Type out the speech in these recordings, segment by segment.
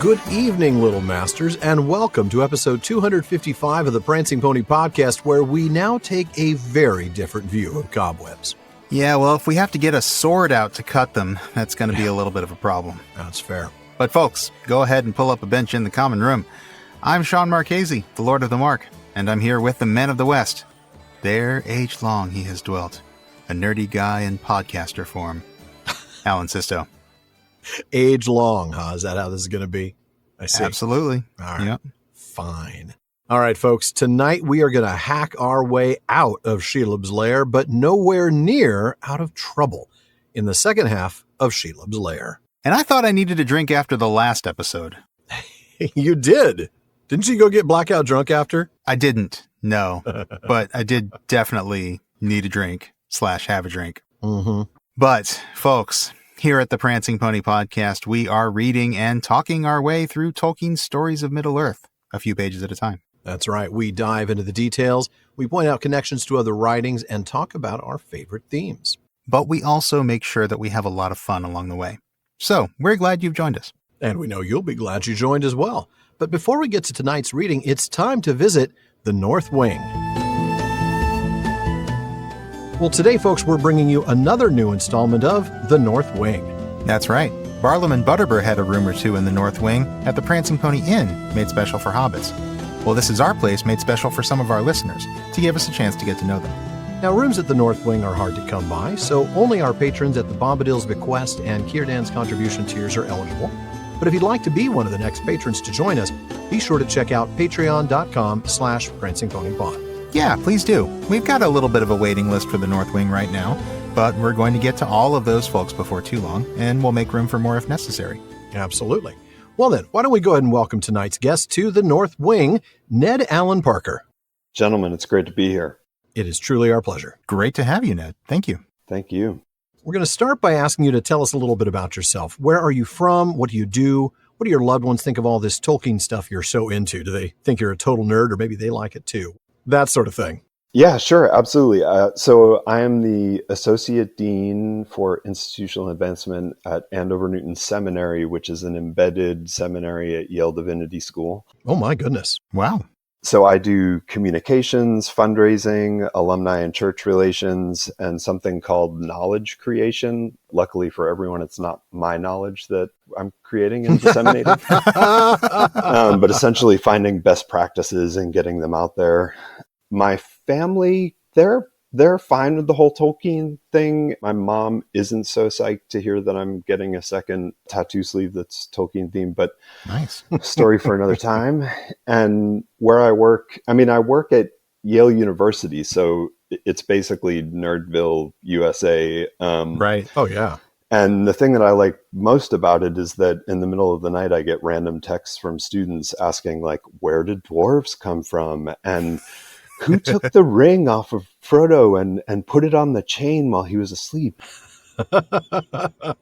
Good evening, Little Masters, and welcome to episode 255 of the Prancing Pony Podcast, where we now take a very different view of cobwebs. Yeah, well, if we have to get a sword out to cut them, that's going to be a little bit of a problem. That's fair. But folks, go ahead and pull up a bench in the common room. I'm Sean Marchese, the Lord of the Mark, and I'm here with the Men of the West. There age long he has dwelt, a nerdy guy in podcaster form. Alan Sisto. Age long, huh? Is that how this is going to be? I see. Absolutely. All right. Yep. Fine. All right, folks. Tonight we are going to hack our way out of Shelob's Lair, but nowhere near out of trouble in the second half of Shelob's Lair. And I thought I needed a drink after the last episode. You did. Didn't you go get blackout drunk after? I didn't, no. But I did definitely need a drink / have a drink. Mm-hmm. But, folks, here at the Prancing Pony Podcast, we are reading and talking our way through Tolkien's stories of Middle-earth, a few pages at a time. That's right. We dive into the details, we point out connections to other writings, and talk about our favorite themes. But we also make sure that we have a lot of fun along the way. So, we're glad you've joined us. And we know you'll be glad you joined as well. But before we get to tonight's reading, it's time to visit the North Wing. Well, today, folks, we're bringing you another new installment of The North Wing. That's right. Barlam and Butterbur had a room or two in the North Wing at the Prancing Pony Inn, made special for hobbits. Well, this is our place made special for some of our listeners, to give us a chance to get to know them. Now, rooms at the North Wing are hard to come by, so only our patrons at the Bombadil's Bequest and Círdan's contribution tiers are eligible. But if you'd like to be one of the next patrons to join us, be sure to check out patreon.com/prancingponypod. Yeah, please do. We've got a little bit of a waiting list for the North Wing right now, but we're going to get to all of those folks before too long, and we'll make room for more if necessary. Absolutely. Well then, why don't we go ahead and welcome tonight's guest to the North Wing, Ned Allen Parker. Gentlemen, it's great to be here. It is truly our pleasure. Great to have you, Ned. Thank you. Thank you. We're going to start by asking you to tell us a little bit about yourself. Where are you from? What do you do? What do your loved ones think of all this Tolkien stuff you're so into? Do they think you're a total nerd, or maybe they like it too? That sort of thing. Yeah, sure. Absolutely. So I am the Associate Dean for Institutional Advancement at Andover Newton Seminary, which is an embedded seminary at Yale Divinity School. Oh, my goodness. Wow. So I do communications, fundraising, alumni and church relations, and something called knowledge creation. Luckily for everyone, it's not my knowledge that I'm creating and disseminating, but essentially finding best practices and getting them out there. My family, they're fine with the whole Tolkien thing. My mom isn't so psyched to hear that I'm getting a second tattoo sleeve that's Tolkien themed, but nice. Story for another time. And where I work at Yale University, so it's basically Nerdville, USA. Right. Oh, yeah. And the thing that I like most about it is that in the middle of the night, I get random texts from students asking, like, where did dwarves come from? And who took the ring off of Frodo and put it on the chain while he was asleep? The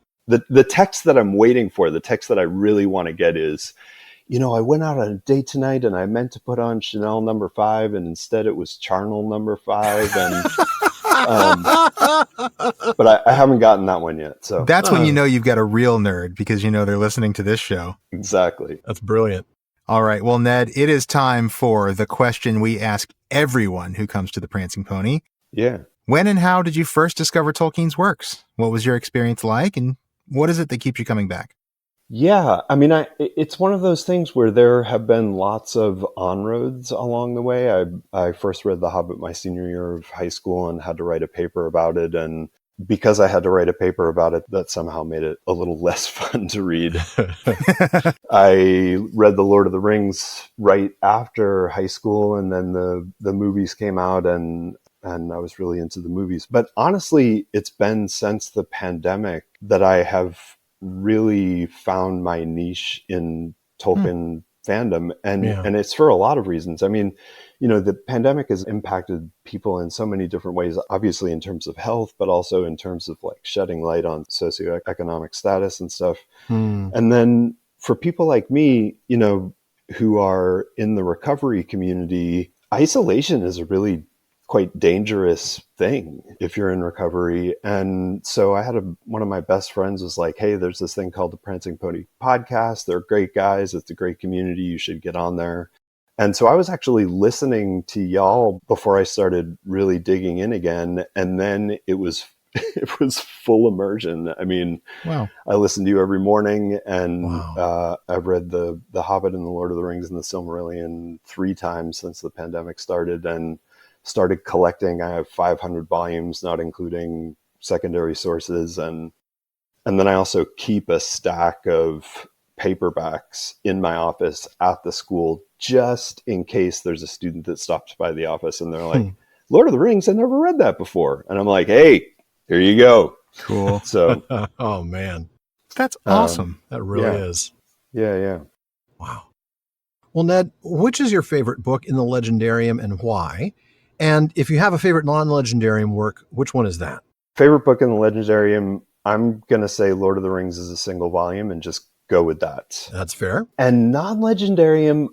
text that I'm waiting for, the text that I really want to get is, I went out on a date tonight and I meant to put on Chanel number 5 and instead it was Charnel number 5. And but I haven't gotten that one yet. So that's when you know you've got a real nerd, because they're listening to this show. Exactly. That's brilliant. All right. Well, Ned, it is time for the question we ask everyone who comes to the Prancing Pony. Yeah. When and how did you first discover Tolkien's works? What was your experience like? And what is it that keeps you coming back? Yeah. It's one of those things where there have been lots of on-roads along the way. I first read The Hobbit my senior year of high school and had to write a paper about it. And because I had to write a paper about it, that somehow made it a little less fun to read. I read The Lord of the Rings right after high school, and then the movies came out, and I was really into the movies. But honestly, it's been since the pandemic that I have really found my niche in Tolkien fandom, and it's for a lot of reasons. The pandemic has impacted people in so many different ways, obviously in terms of health, but also in terms of like shedding light on socioeconomic status and stuff. And then for people like me, who are in the recovery community, isolation is a really quite dangerous thing if you're in recovery. And so I had one of my best friends was like, hey, there's this thing called the Prancing Pony podcast. They're great guys. It's a great community. You should get on there. And so I was actually listening to y'all before I started really digging in again. And then it was full immersion. I mean, Wow. I listened to you every morning, and Wow. I've read the Hobbit and the Lord of the Rings and the Silmarillion 3 times since the pandemic started, and started collecting. I have 500 volumes, not including secondary sources. And then I also keep a stack of paperbacks in my office at the school, just in case there's a student that stops by the office and they're like, Lord of the Rings, I never read that before. And I'm like, hey, here you go. Cool. So, Oh, man. That's awesome. That really Yeah. is. yeah. Wow. Well, Ned, which is your favorite book in the Legendarium and why? And if you have a favorite non-Legendarium work, which one is that? Favorite book in the Legendarium, I'm going to say Lord of the Rings is a single volume and just go with that. That's fair. And non-Legendarium,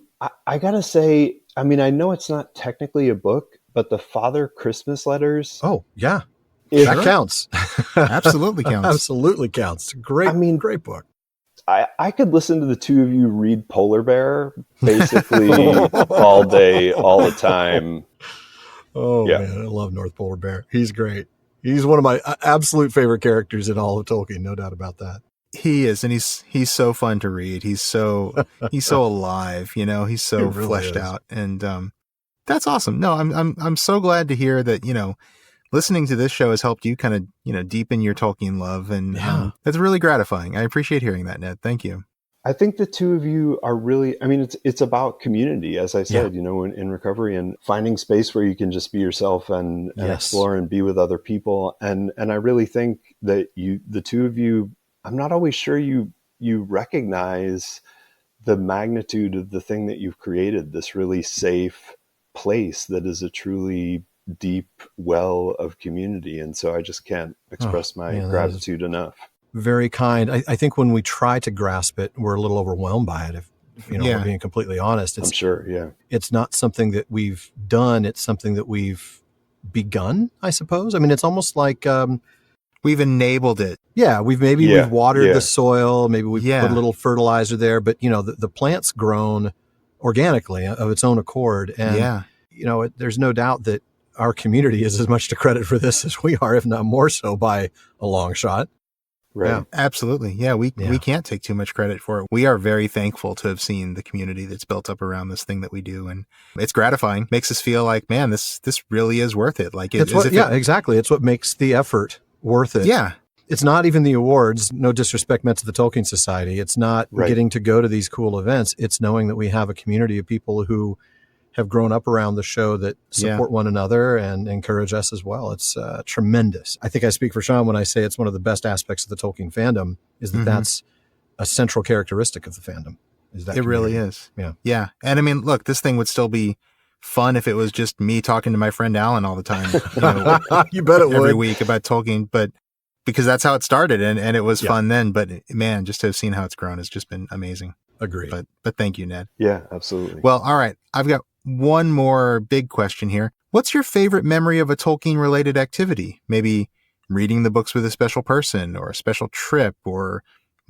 I got to say, I mean, I know it's not technically a book, but the Father Christmas letters. Oh, yeah. If- That counts. Absolutely counts. Absolutely counts. Great, I mean, great book. I could listen to the two of you read Polar Bear basically all day, all the time. Oh, Yeah. man, I love North Polar Bear. He's great. He's one of my absolute favorite characters in all of Tolkien, no doubt about that. He is, and he's so fun to read. He's so alive, you know. He's so He really fleshed is. out, and that's awesome. No, I'm so glad to hear that, you know, listening to this show has helped you kind of, you know, deepen your Tolkien love, and Yeah. that's really gratifying. I appreciate hearing that, Ned. Thank you. I think the two of you are really, I mean, it's about community, as I said, you know, in recovery, and finding space where you can just be yourself and Yes. explore and be with other people. And I really think that the two of you, I'm not always sure you recognize the magnitude of the thing that you've created, this really safe place that is a truly deep well of community. And so I just can't express my man, that is gratitude enough. Very kind. I think when we try to grasp it, we're a little overwhelmed by it. If you know, Yeah. we're being completely honest, I'm it's sure. Yeah. it's not something that we've done. It's something that we've begun, I suppose. I mean, it's almost like, We've enabled it. yeah, we've watered Yeah. the soil. Maybe we've Yeah. put a little fertilizer there, but you know, the plant's grown organically of its own accord. And, Yeah. you know, there's no doubt that our community is as much to credit for this as we are, if not more so by a long shot. Right. Yeah. Absolutely. Yeah, we can't take too much credit for it. We are very thankful to have seen the community that's built up around this thing that we do, and it's gratifying. Makes us feel like, man, this really is worth it. Like Exactly. It's what makes the effort worth it. Yeah. It's not even the awards, no disrespect meant to the Tolkien Society. It's not Right. getting to go to these cool events. It's knowing that we have a community of people who have grown up around the show that support one another and encourage us as well. It's tremendous. I think I speak for Sean when I say it's one of the best aspects of the Tolkien fandom is that that's a central characteristic of the fandom. Is that It really community. is. Yeah. Yeah. And I mean, look, this thing would still be fun if it was just me talking to my friend Alan all the time, you know, You bet it every would. week about Tolkien, but because that's how it started, and it was Yeah. fun then. But man, just to have seen how it's grown has just been amazing. Agreed. But thank you, Ned. Yeah, absolutely. Well, all right. I've got one more big question here. What's your favorite memory of a Tolkien related activity? Maybe reading the books with a special person, or a special trip, or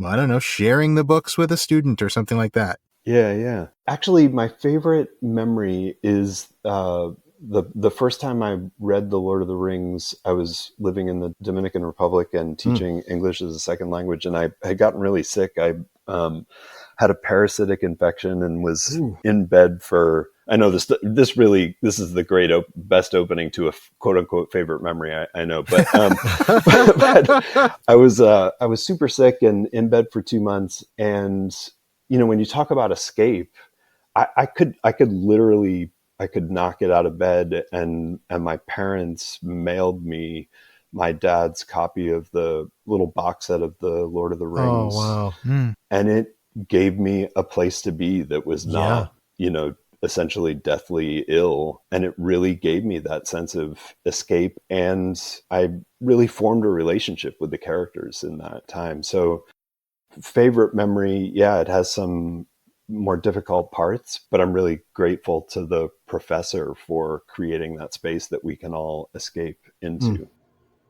I don't know, sharing the books with a student or something like that. Yeah. Actually, my favorite memory is the first time I read The Lord of the Rings. I was living in the Dominican Republic and teaching English as a second language, and I had gotten really sick. I had a parasitic infection and was in bed for. I know this is the best opening to a quote unquote favorite memory. I know, but, but I was super sick and in bed for 2 months, and you know, when you talk about escape, I could literally, I could knock it out of bed, and my parents mailed me my dad's copy of the little box set of the Lord of the Rings. Oh, wow. And it gave me a place to be that was not, you know, essentially deathly ill. And it really gave me that sense of escape. And I really formed a relationship with the characters in that time. So favorite memory, yeah, it has some more difficult parts, but I'm really grateful to the professor for creating that space that we can all escape into.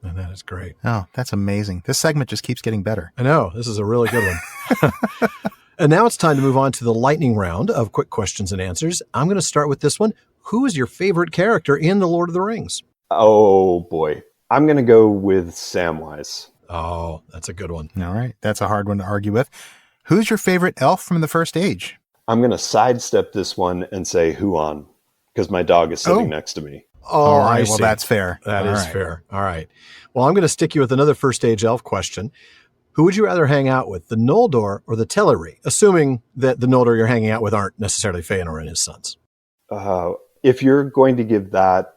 And that is great. Oh, that's amazing. This segment just keeps getting better. I know. This is a really good one. And now it's time to move on to the lightning round of quick questions and answers. I'm going to start with this one. Who is your favorite character in The Lord of the Rings? Oh, boy. I'm going to go with Samwise. Oh, that's a good one. All right. That's a hard one to argue with. Who's your favorite elf from the First Age? I'm going to sidestep this one and say Huan, because my dog is sitting next to me. Oh, all right. I Well, see. that's fair. That is fair. All right. Well, I'm going to stick you with another First Age elf question. Who would you rather hang out with, the Noldor or the Teleri? Assuming that the Noldor you're hanging out with aren't necessarily Feanor and his sons. If you're going to give that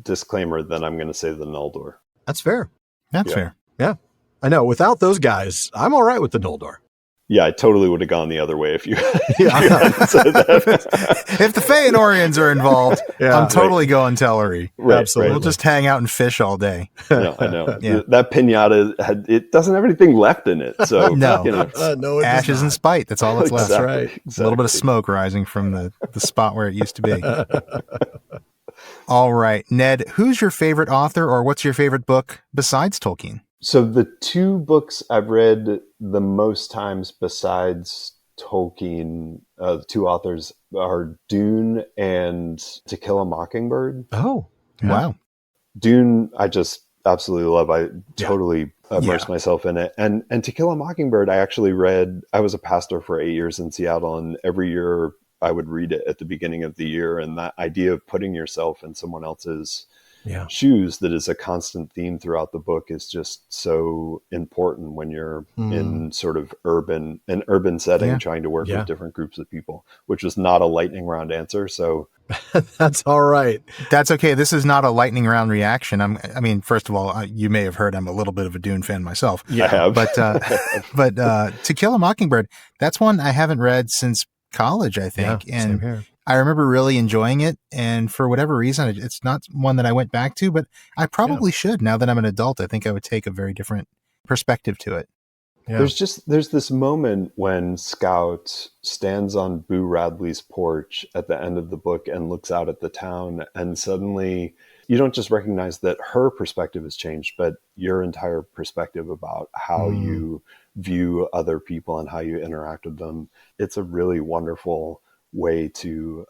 disclaimer, then I'm going to say the Noldor. That's fair. That's fair. Yeah. I know. Without those guys, I'm all right with the Noldor. Yeah, I totally would have gone the other way if you, if you Yeah. hadn't said that. If the Feanorians are involved, Yeah. I'm totally going Teleri. Right, Absolutely. We'll just hang out and fish all day. No, I know. Yeah. That pinata, it doesn't have anything left in it. So, No. you know. No, it does Ashes not. and spite. That's all that's left. Exactly, right. exactly. A little bit of smoke rising from the spot where it used to be. All right. Ned, who's your favorite author or what's your favorite book besides Tolkien? So the two books I've read the most times besides Tolkien, the two authors are Dune and To Kill a Mockingbird. Oh, yeah. Wow. Dune, I just absolutely love. I totally immersed myself in it. And To Kill a Mockingbird, I actually read, I was a pastor for 8 years in Seattle, and every year I would read it at the beginning of the year. And that idea of putting yourself in someone else's shoes that is a constant theme throughout the book is just so important when you're in sort of urban setting, trying to work with different groups of people, which was not a lightning round answer. So That's all right. That's okay. This is not a lightning round reaction. I mean, first of all, you may have heard I'm a little bit of a Dune fan myself. I have. But To Kill a Mockingbird, that's one I haven't read since college, I think. Yeah, same here. I remember really enjoying it. And for whatever reason, it's not one that I went back to, but I probably should. Now that I'm an adult, I think I would take a very different perspective to it. Yeah. There's this moment when Scout stands on Boo Radley's porch at the end of the book and looks out at the town, and suddenly you don't just recognize that her perspective has changed, but your entire perspective about how you view other people and how you interact with them. It's a really wonderful way to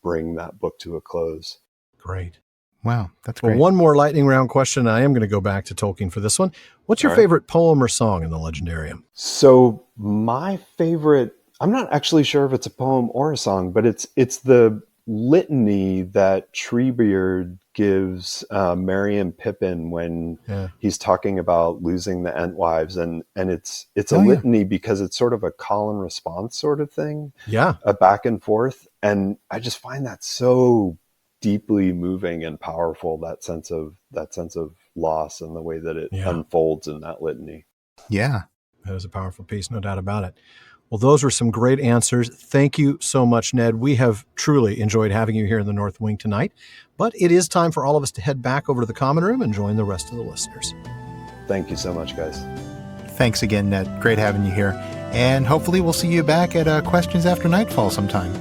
bring that book to a close. Great. Wow, that's great. Well, one more lightning round question. I am going to go back to Tolkien for this one. What's your favorite poem or song in the Legendarium? So my favorite, I'm not actually sure if it's a poem or a song, but it's the litany that Treebeard gives Merry and Pippin when he's talking about losing the Entwives, and it's a litany because it's sort of a call and response sort of thing, a back and forth, and I just find that so deeply moving and powerful, that sense of loss and the way that it unfolds in that litany. Yeah, that is a powerful piece, no doubt about it. Well, those were some great answers. Thank you so much, Ned. We have truly enjoyed having you here in the North Wing tonight, but it is time for all of us to head back over to the common room and join the rest of the listeners. Thank you so much, guys. Thanks again, Ned. Great having you here. And hopefully we'll see you back at Questions After Nightfall sometime.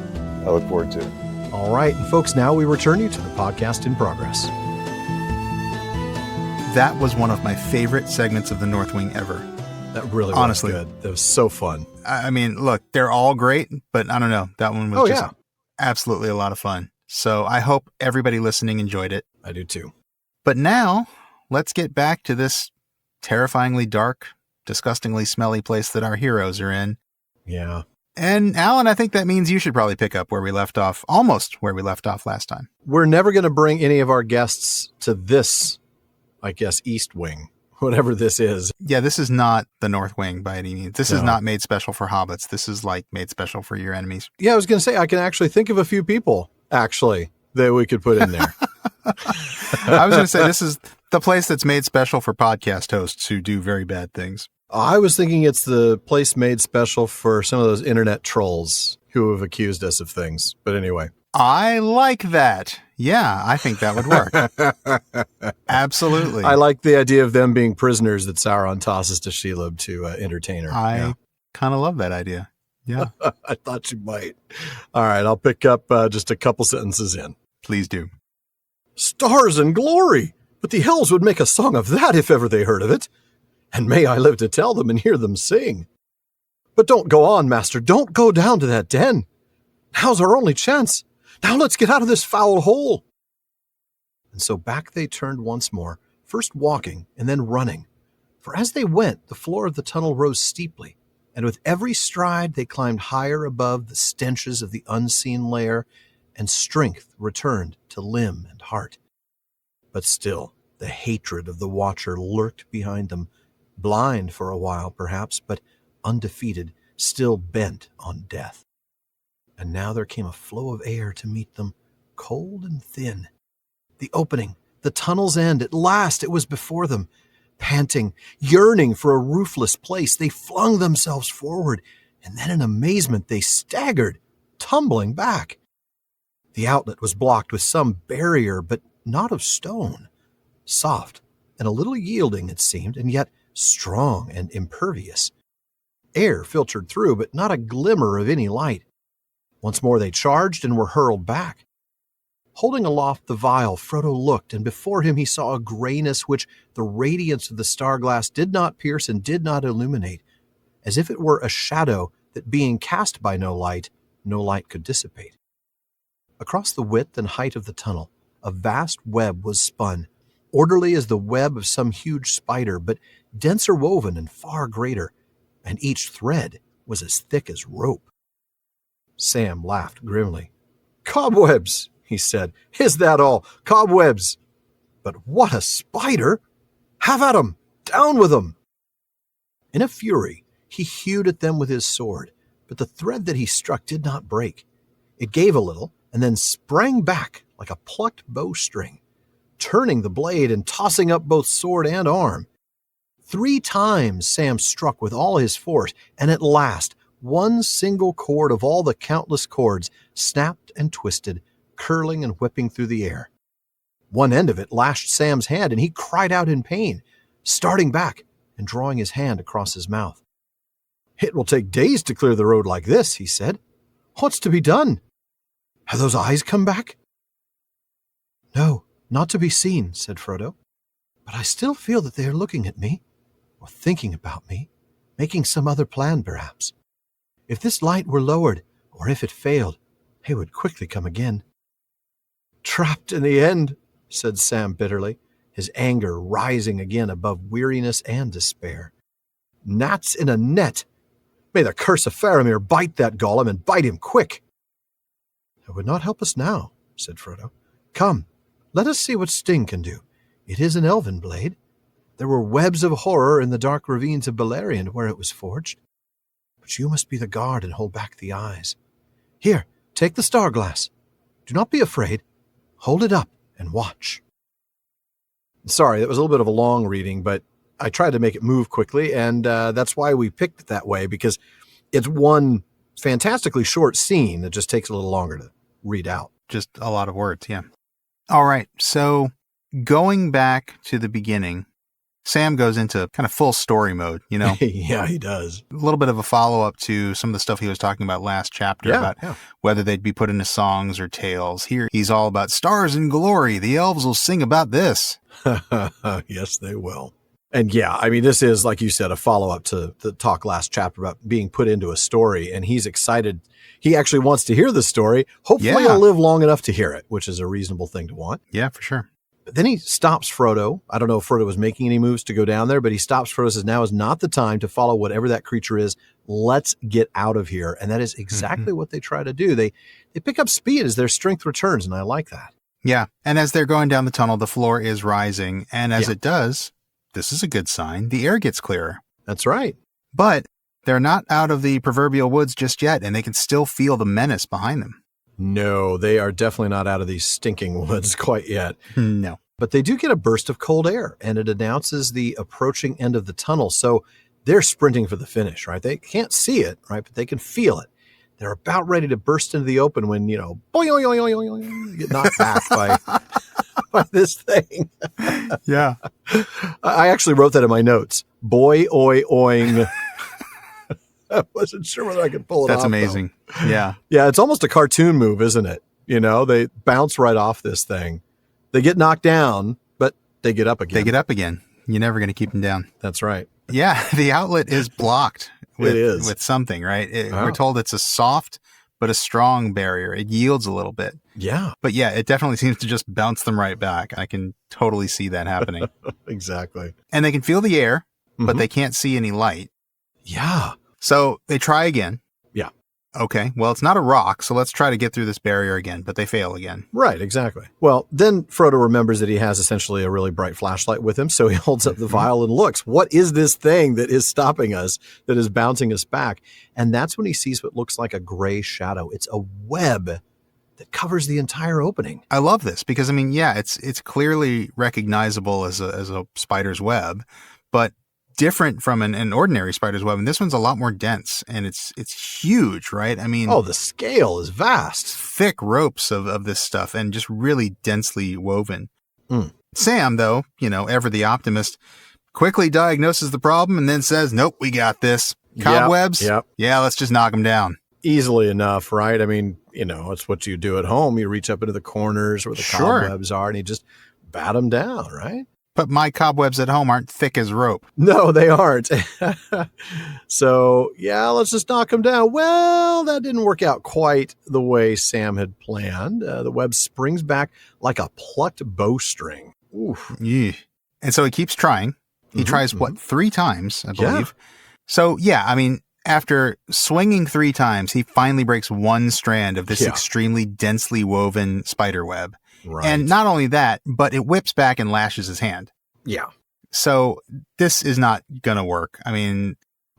I look forward to it. All right. And folks, now we return you to the podcast in progress. That was one of my favorite segments of the North Wing ever. That really Honestly. was good. That was so fun. I mean, look, they're all great, but I don't know. That one was just absolutely a lot of fun. So I hope everybody listening enjoyed it. I do too. But now let's get back to this terrifyingly dark, disgustingly smelly place that our heroes are in. Yeah. And Alan, I think that means you should probably pick up where we left off, almost where we left off last time. We're never going to bring any of our guests to this, I guess, East Wing, whatever this is. Yeah, this is not the North Wing by any means. This is not made special for hobbits. This is like made special for your enemies. Yeah, I was going to say, I can actually think of a few people, actually, that we could put in there. I was going to say, this is the place that's made special for podcast hosts who do very bad things. I was thinking it's the place made special for some of those internet trolls who have accused us of things. But anyway. I like that. Yeah, I think that would work. Absolutely. I like the idea of them being prisoners that Sauron tosses to Shelob to entertain her. I kind of love that idea. Yeah. I thought you might. All right, I'll pick up just a couple sentences in. Please do. Stars and glory! But the elves would make a song of that if ever they heard of it. And may I live to tell them and hear them sing. But don't go on, master. Don't go down to that den. Now's our only chance. Now let's get out of this foul hole. And so back they turned once more, first walking and then running. For as they went, the floor of the tunnel rose steeply, and with every stride they climbed higher above the stenches of the unseen lair, and strength returned to limb and heart. But still, the hatred of the Watcher lurked behind them, blind for a while perhaps, but undefeated, still bent on death. And now there came a flow of air to meet them, cold and thin. The opening, the tunnel's end, at last it was before them. Panting, yearning for a roofless place, they flung themselves forward, and then in amazement they staggered, tumbling back. The outlet was blocked with some barrier, but not of stone. Soft and a little yielding, it seemed, and yet strong and impervious. Air filtered through, but not a glimmer of any light. Once more they charged and were hurled back. Holding aloft the vial, Frodo looked, and before him he saw a grayness which the radiance of the star-glass did not pierce and did not illuminate, as if it were a shadow that, being cast by no light could dissipate. Across the width and height of the tunnel, a vast web was spun, orderly as the web of some huge spider, but denser woven and far greater, and each thread was as thick as rope. Sam laughed grimly. "Cobwebs," he said. "Is that all? Cobwebs! But what a spider! Have at 'em! Down with 'em!" In a fury, he hewed at them with his sword, but the thread that he struck did not break. It gave a little, and then sprang back like a plucked bowstring, turning the blade and tossing up both sword and arm. 3 times Sam struck with all his force, and at last one single cord of all the countless cords snapped and twisted, curling and whipping through the air. One end of it lashed Sam's hand, and he cried out in pain, starting back and drawing his hand across his mouth. "It will take days to clear the road like this," he said. "What's to be done? Have those eyes come back?" "No, not to be seen," said Frodo. "But I still feel that they are looking at me, or thinking about me, making some other plan perhaps. If this light were lowered, or if it failed, they would quickly come again." "Trapped in the end," said Sam bitterly, his anger rising again above weariness and despair. "Gnats in a net! May the curse of Faramir bite that Gollum, and bite him quick!" "It would not help us now," said Frodo. "Come, let us see what Sting can do. It is an elven blade. There were webs of horror in the dark ravines of Beleriand where it was forged. But you must be the guard and hold back the eyes. Here, take the star-glass. Do not be afraid. Hold it up and watch." Sorry, that was a little bit of a long reading, but I tried to make it move quickly, and that's why we picked it that way, because it's one fantastically short scene that just takes a little longer to read out. Just a lot of words, yeah. All right, so going back to the beginning, Sam goes into kind of full story mode, you know? Yeah, he does. A little bit of a follow-up to some of the stuff he was talking about last chapter about whether they'd be put into songs or tales. Here, he's all about stars and glory. The elves will sing about this. Yes, they will. And yeah, I mean, this is, like you said, a follow-up to the talk last chapter about being put into a story, and he's excited. He actually wants to hear the story. Hopefully he'll live long enough to hear it, which is a reasonable thing to want. Yeah, for sure. But then he stops Frodo. I don't know if Frodo was making any moves to go down there, but he stops Frodo and says, now is not the time to follow whatever that creature is. Let's get out of here. And that is exactly what they try to do. They pick up speed as their strength returns, and I like that. Yeah, and as they're going down the tunnel, the floor is rising, and as it does, this is a good sign, the air gets clearer. That's right. But they're not out of the proverbial woods just yet, and they can still feel the menace behind them. No, they are definitely not out of these stinking woods quite yet. No. But they do get a burst of cold air, and it announces the approaching end of the tunnel. So they're sprinting for the finish, right? They can't see it, right? But they can feel it. They're about ready to burst into the open when, boing, oing, oing, oing, oing, get knocked back by this thing. Yeah. I actually wrote that in my notes. Boy, oi, oing. I wasn't sure whether I could pull it off. That's amazing. Though. Yeah. Yeah, it's almost a cartoon move, isn't it? You know, they bounce right off this thing. They get knocked down, but they get up again. They get up again. You're never going to keep them down. That's right. Yeah, the outlet is blocked with something, right? We're told it's a soft but a strong barrier. It yields a little bit. Yeah. But yeah, it definitely seems to just bounce them right back. I can totally see that happening. Exactly. And they can feel the air, but they can't see any light. Yeah. So they try again. Yeah. Okay, well, it's not a rock, so let's try to get through this barrier again, but they fail again. Right, exactly. Well, then Frodo remembers that he has essentially a really bright flashlight with him, so he holds up the vial and looks. What is this thing that is stopping us, that is bouncing us back? And that's when he sees what looks like a gray shadow. It's a web that covers the entire opening. I love this because, I mean, yeah, it's clearly recognizable as a spider's web, but different from an ordinary spider's web. And this one's a lot more dense and it's huge, right? I mean, the scale is vast. Thick ropes of this stuff and just really densely woven. Sam, though, ever the optimist, quickly diagnoses the problem and then says, nope, we got this. Cobwebs? Yep. Yeah, let's just knock them down. Easily enough, right? I mean, it's what you do at home. You reach up into the corners where the cobwebs are and you just bat them down, right? But my cobwebs at home aren't thick as rope. No, they aren't. So, yeah, let's just knock them down. Well, that didn't work out quite the way Sam had planned. The web springs back like a plucked bowstring. Oof. Yeah. And so he keeps trying. He tries, 3 times, I believe. Yeah. So, yeah, I mean, after swinging 3 times, he finally breaks one strand of this extremely densely woven spider web. Right. And not only that, but it whips back and lashes his hand. Yeah. So this is not going to work. I mean,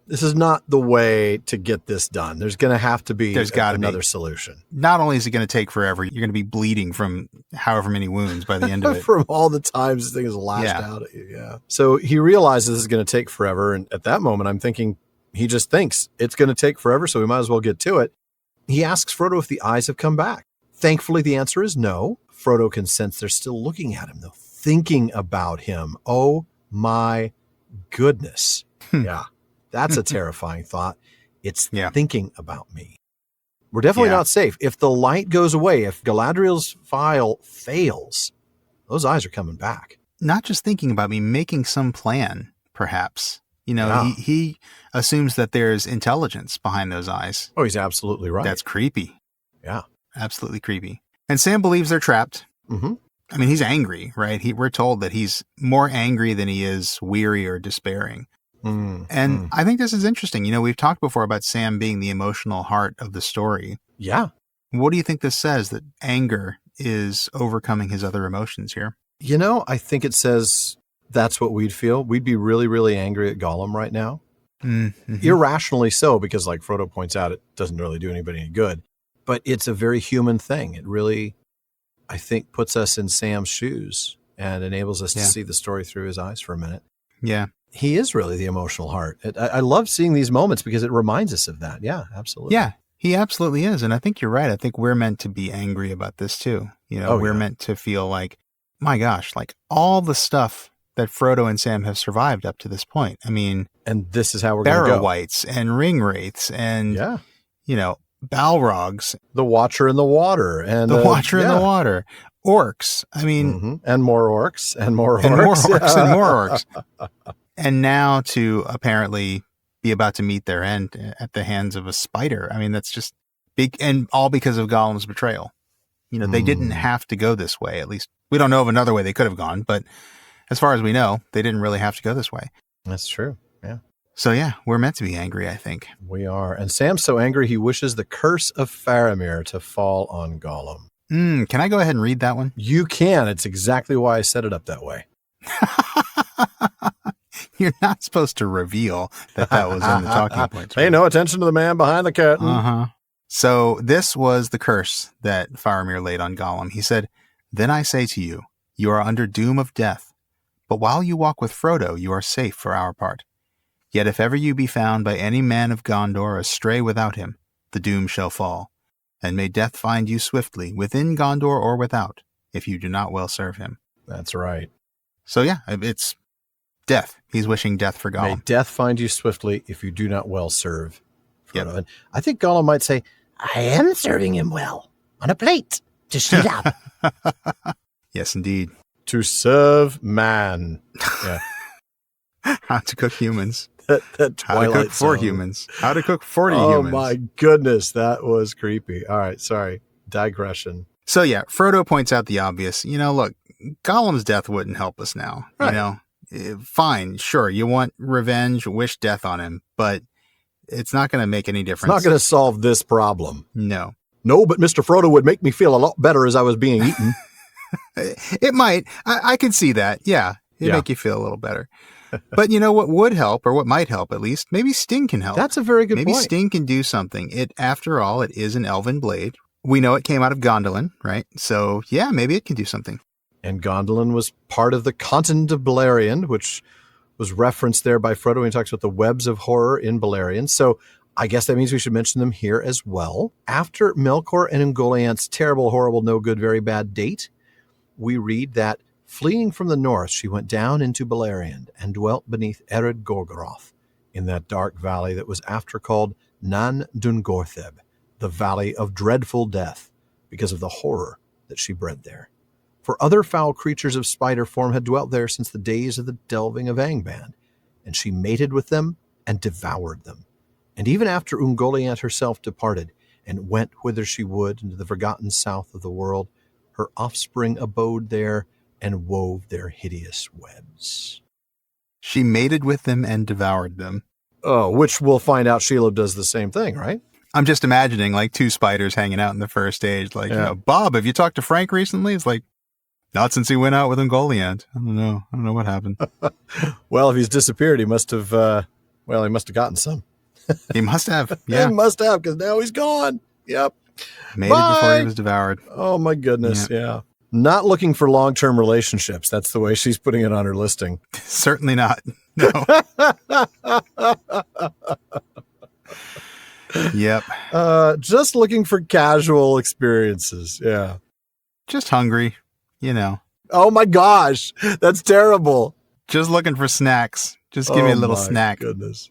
this is not the way to get this done. There's going to have to be another solution. Not only is it going to take forever, you're going to be bleeding from however many wounds by the end of it. From all the times this thing is lashed out at you. Yeah. So he realizes this is going to take forever. And at that moment, I'm thinking, he just thinks it's going to take forever, so we might as well get to it. He asks Frodo if the eyes have come back. Thankfully, the answer is no. Frodo can sense they're still looking at him, though, thinking about him. Oh, my goodness. Yeah, that's a terrifying thought. It's thinking about me. We're definitely not safe. If the light goes away, if Galadriel's vial fails, those eyes are coming back. Not just thinking about me, making some plan, perhaps. He assumes that there's intelligence behind those eyes. Oh, he's absolutely right. That's creepy. Yeah. Absolutely creepy. And Sam believes they're trapped. Mm-hmm. I mean, he's angry, right? We're told that he's more angry than he is weary or despairing. And I think this is interesting. We've talked before about Sam being the emotional heart of the story. Yeah. What do you think this says, that anger is overcoming his other emotions here? I think it says that's what we'd feel. We'd be really, really angry at Gollum right now. Mm-hmm. Irrationally so, because like Frodo points out, it doesn't really do anybody any good. But it's a very human thing. It really, I think, puts us in Sam's shoes and enables us to see the story through his eyes for a minute. Yeah. He is really the emotional heart. I love seeing these moments because it reminds us of that. Yeah, absolutely. Yeah, he absolutely is. And I think you're right. I think we're meant to be angry about this too. We're meant to feel like, my gosh, like all the stuff that Frodo and Sam have survived up to this point. I mean, and this is how we're going to go. Barrow-wights and ring wraiths and, Balrogs. The Watcher in the Water. And the Watcher in the Water. Orcs. I mean. And more orcs. And more orcs. And more orcs and more orcs. And now to apparently be about to meet their end at the hands of a spider. I mean, that's just big. And all because of Gollum's betrayal. They didn't have to go this way. At least we don't know of another way they could have gone. But as far as we know, they didn't really have to go this way. That's true. Yeah. So, yeah, we're meant to be angry, I think. We are. And Sam's so angry, he wishes the curse of Faramir to fall on Gollum. Can I go ahead and read that one? You can. It's exactly why I set it up that way. You're not supposed to reveal that was in the talking points. Right? Pay no attention to the man behind the curtain. So this was the curse that Faramir laid on Gollum. He said, "Then I say to you, you are under doom of death. But while you walk with Frodo, you are safe for our part. Yet if ever you be found by any man of Gondor astray without him, the doom shall fall. And may death find you swiftly, within Gondor or without, if you do not well serve him." That's right. So yeah, it's death. He's wishing death for Gollum. May death find you swiftly if you do not well serve Frodo. Yep. And I think Gollum might say, I am serving him well on a plate to Shelob. Yes, indeed. To serve man. Yeah. How to cook humans. that How to Twilight cook for Zone. humans. How to cook 40 Oh humans. my goodness, that was creepy. All right, sorry. Digression. So yeah, Frodo points out the obvious. Look, Gollum's death wouldn't help us now. Right. Fine, sure, you want revenge, wish death on him, but it's not going to make any It's difference. not going to solve this problem. No. No, but Mr. Frodo would make me feel a lot better as I was being eaten. It might. I could see that. Yeah. It'd make you feel a little better. But what would help, or what might help at least, maybe Sting can help. That's a very good Maybe point. Sting can do something. After all, it is an elven blade. We know it came out of Gondolin, right? So yeah, maybe it can do something. And Gondolin was part of the continent of Beleriand, which was referenced there by Frodo when he talks about the webs of horror in Beleriand. So I guess that means we should mention them here as well. After Melkor and Ungoliant's terrible, horrible, no good, very bad date, we read that fleeing from the north, she went down into Beleriand and dwelt beneath Ered Gorgoroth in that dark valley that was after called Nan Dungortheb, the Valley of Dreadful Death, because of the horror that she bred there. For other foul creatures of spider form had dwelt there since the days of the delving of Angband, and she mated with them and devoured them. And even after Ungoliant herself departed and went whither she would into the forgotten south of the world, her offspring abode there and wove their hideous webs. She mated with them and devoured them. Oh, which we'll find out Shelob does the same thing, right? I'm just imagining like two spiders hanging out in the first age. Like, Bob, have you talked to Frank recently? It's like, not since he went out with Ungoliant. I don't know what happened. Well, if he's disappeared, he must have gotten some. He must have. Yeah. He must have, because now he's gone. Yep. Mated before he was devoured. Oh, my goodness. Yeah. Not looking for long-term relationships. That's the way she's putting it on her listing. Certainly not. No. Yep. Just looking for casual experiences. Yeah. Just hungry, Oh, my gosh. That's terrible. Just looking for snacks. Just give me a little snack. Goodness.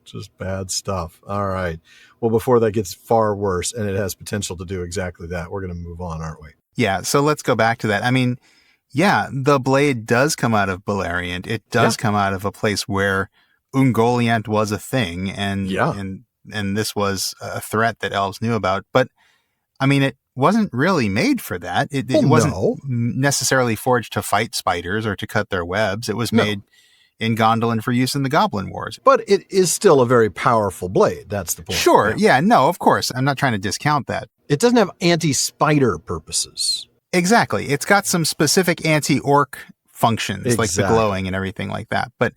Just bad stuff. All right. Well, before that gets far worse, and it has potential to do exactly that, we're going to move on, aren't we? Yeah, so let's go back to that. I mean, yeah, the blade does come out of Beleriand. It does come out of a place where Ungoliant was a thing, and this was a threat that elves knew about. But, I mean, it wasn't really made for that. It wasn't necessarily forged to fight spiders or to cut their webs. It was made in Gondolin for use in the Goblin Wars. But it is still a very powerful blade. That's the point. Sure. Yeah, no, of course. I'm not trying to discount that. It doesn't have anti-spider purposes. Exactly. It's got some specific anti-orc functions, like the glowing and everything like that. But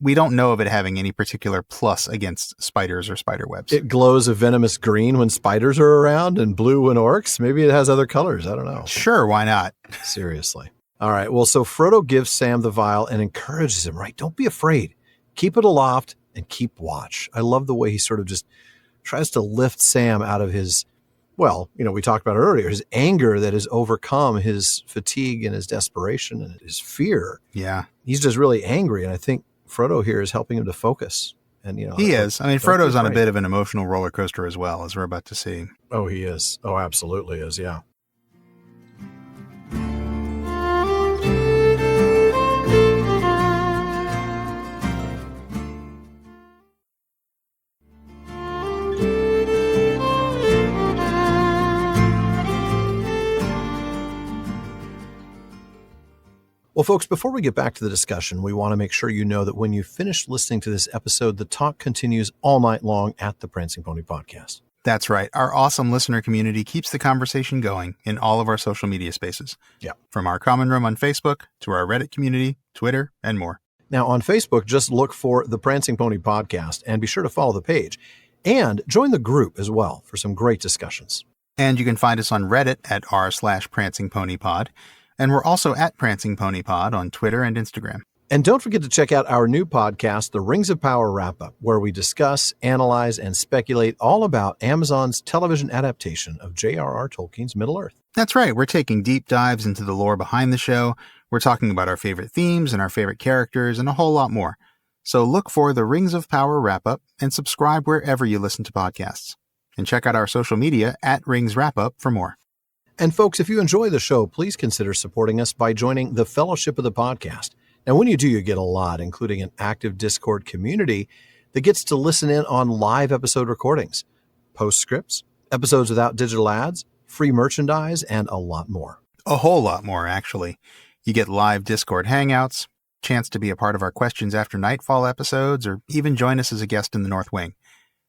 we don't know of it having any particular plus against spiders or spider webs. It glows a venomous green when spiders are around and blue when orcs. Maybe it has other colors. I don't know. Sure, why not? Seriously. All right. Well, so Frodo gives Sam the vial and encourages him, right? Don't be afraid. Keep it aloft and keep watch. I love the way he sort of just tries to lift Sam out of his, we talked about it earlier, his anger that has overcome his fatigue and his desperation and his fear. Yeah. He's just really angry. And I think Frodo here is helping him to focus. And, he is. I mean, Frodo's on a bit of an emotional roller coaster as well, as we're about to see. Oh, he is. Oh, absolutely is. Yeah. Well, folks, before we get back to the discussion, we want to make sure you know that when you finish listening to this episode, the talk continues all night long at the Prancing Pony Podcast. That's right. Our awesome listener community keeps the conversation going in all of our social media spaces. Yeah. From our common room on Facebook to our Reddit community, Twitter, and more. Now, on Facebook, just look for the Prancing Pony Podcast and be sure to follow the page. And join the group as well for some great discussions. And you can find us on Reddit at r/PrancingPonyPod. And we're also at Prancing Pony Pod on Twitter and Instagram. And don't forget to check out our new podcast, The Rings of Power Wrap-Up, where we discuss, analyze, and speculate all about Amazon's television adaptation of J.R.R. Tolkien's Middle-earth. That's right. We're taking deep dives into the lore behind the show. We're talking about our favorite themes and our favorite characters and a whole lot more. So look for the Rings of Power wrap-up and subscribe wherever you listen to podcasts. And check out our social media at Rings Wrap-Up for more. And folks, if you enjoy the show, please consider supporting us by joining the Fellowship of the Podcast. Now, when you do, you get a lot, including an active Discord community that gets to listen in on live episode recordings, postscripts, episodes without digital ads, free merchandise, and a lot more. A whole lot more, actually. You get live Discord hangouts, chance to be a part of our Questions After Nightfall episodes, or even join us as a guest in the North Wing.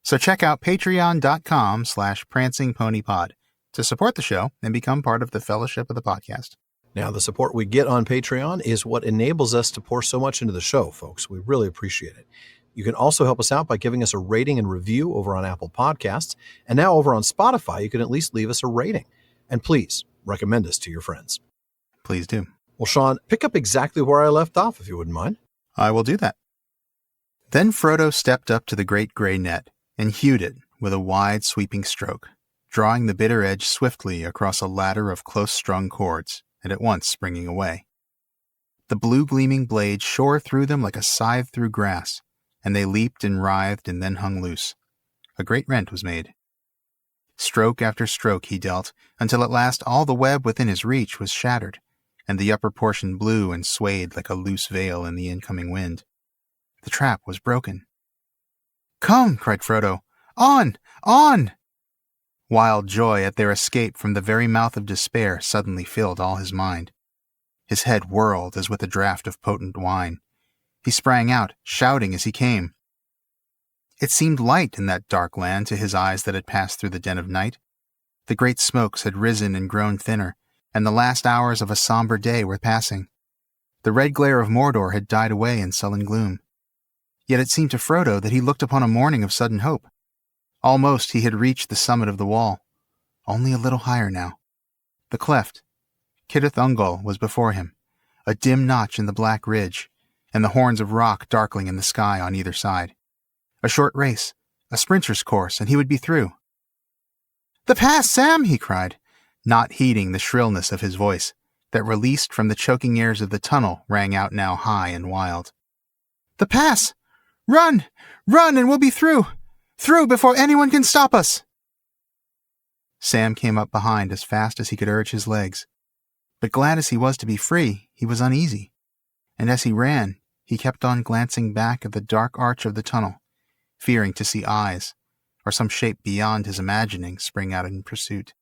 So check out patreon.com/prancingponypod to support the show and become part of the Fellowship of the Podcast. Now, the support we get on Patreon is what enables us to pour so much into the show, folks. We really appreciate it. You can also help us out by giving us a rating and review over on Apple Podcasts. And now over on Spotify, you can at least leave us a rating. And please recommend us to your friends. Please do. Well, Sean, pick up exactly where I left off, if you wouldn't mind. I will do that. Then Frodo stepped up to the great gray net and hewed it with a wide sweeping stroke, drawing the bitter edge swiftly across a ladder of close-strung cords, and at once springing away. The blue-gleaming blade shore through them like a scythe through grass, and they leaped and writhed and then hung loose. A great rent was made. Stroke after stroke he dealt, until at last all the web within his reach was shattered, and the upper portion blew and swayed like a loose veil in the incoming wind. The trap was broken. "Come!" cried Frodo. "On! On!" Wild joy at their escape from the very mouth of despair suddenly filled all his mind. His head whirled as with a draught of potent wine. He sprang out, shouting as he came. It seemed light in that dark land to his eyes that had passed through the den of night. The great smokes had risen and grown thinner, and the last hours of a somber day were passing. The red glare of Mordor had died away in sullen gloom. Yet it seemed to Frodo that he looked upon a morning of sudden hope. Almost he had reached the summit of the wall. Only a little higher now. The cleft. Cirith Ungol was before him, a dim notch in the black ridge, and the horns of rock darkling in the sky on either side. A short race, a sprinter's course, and he would be through. "The pass, Sam!" he cried, not heeding the shrillness of his voice, that released from the choking airs of the tunnel rang out now high and wild. "The pass! Run! Run, and we'll be through! Through before anyone can stop us!" Sam came up behind as fast as he could urge his legs. But glad as he was to be free, he was uneasy. And as he ran, he kept on glancing back at the dark arch of the tunnel, fearing to see eyes, or some shape beyond his imagining, spring out in pursuit.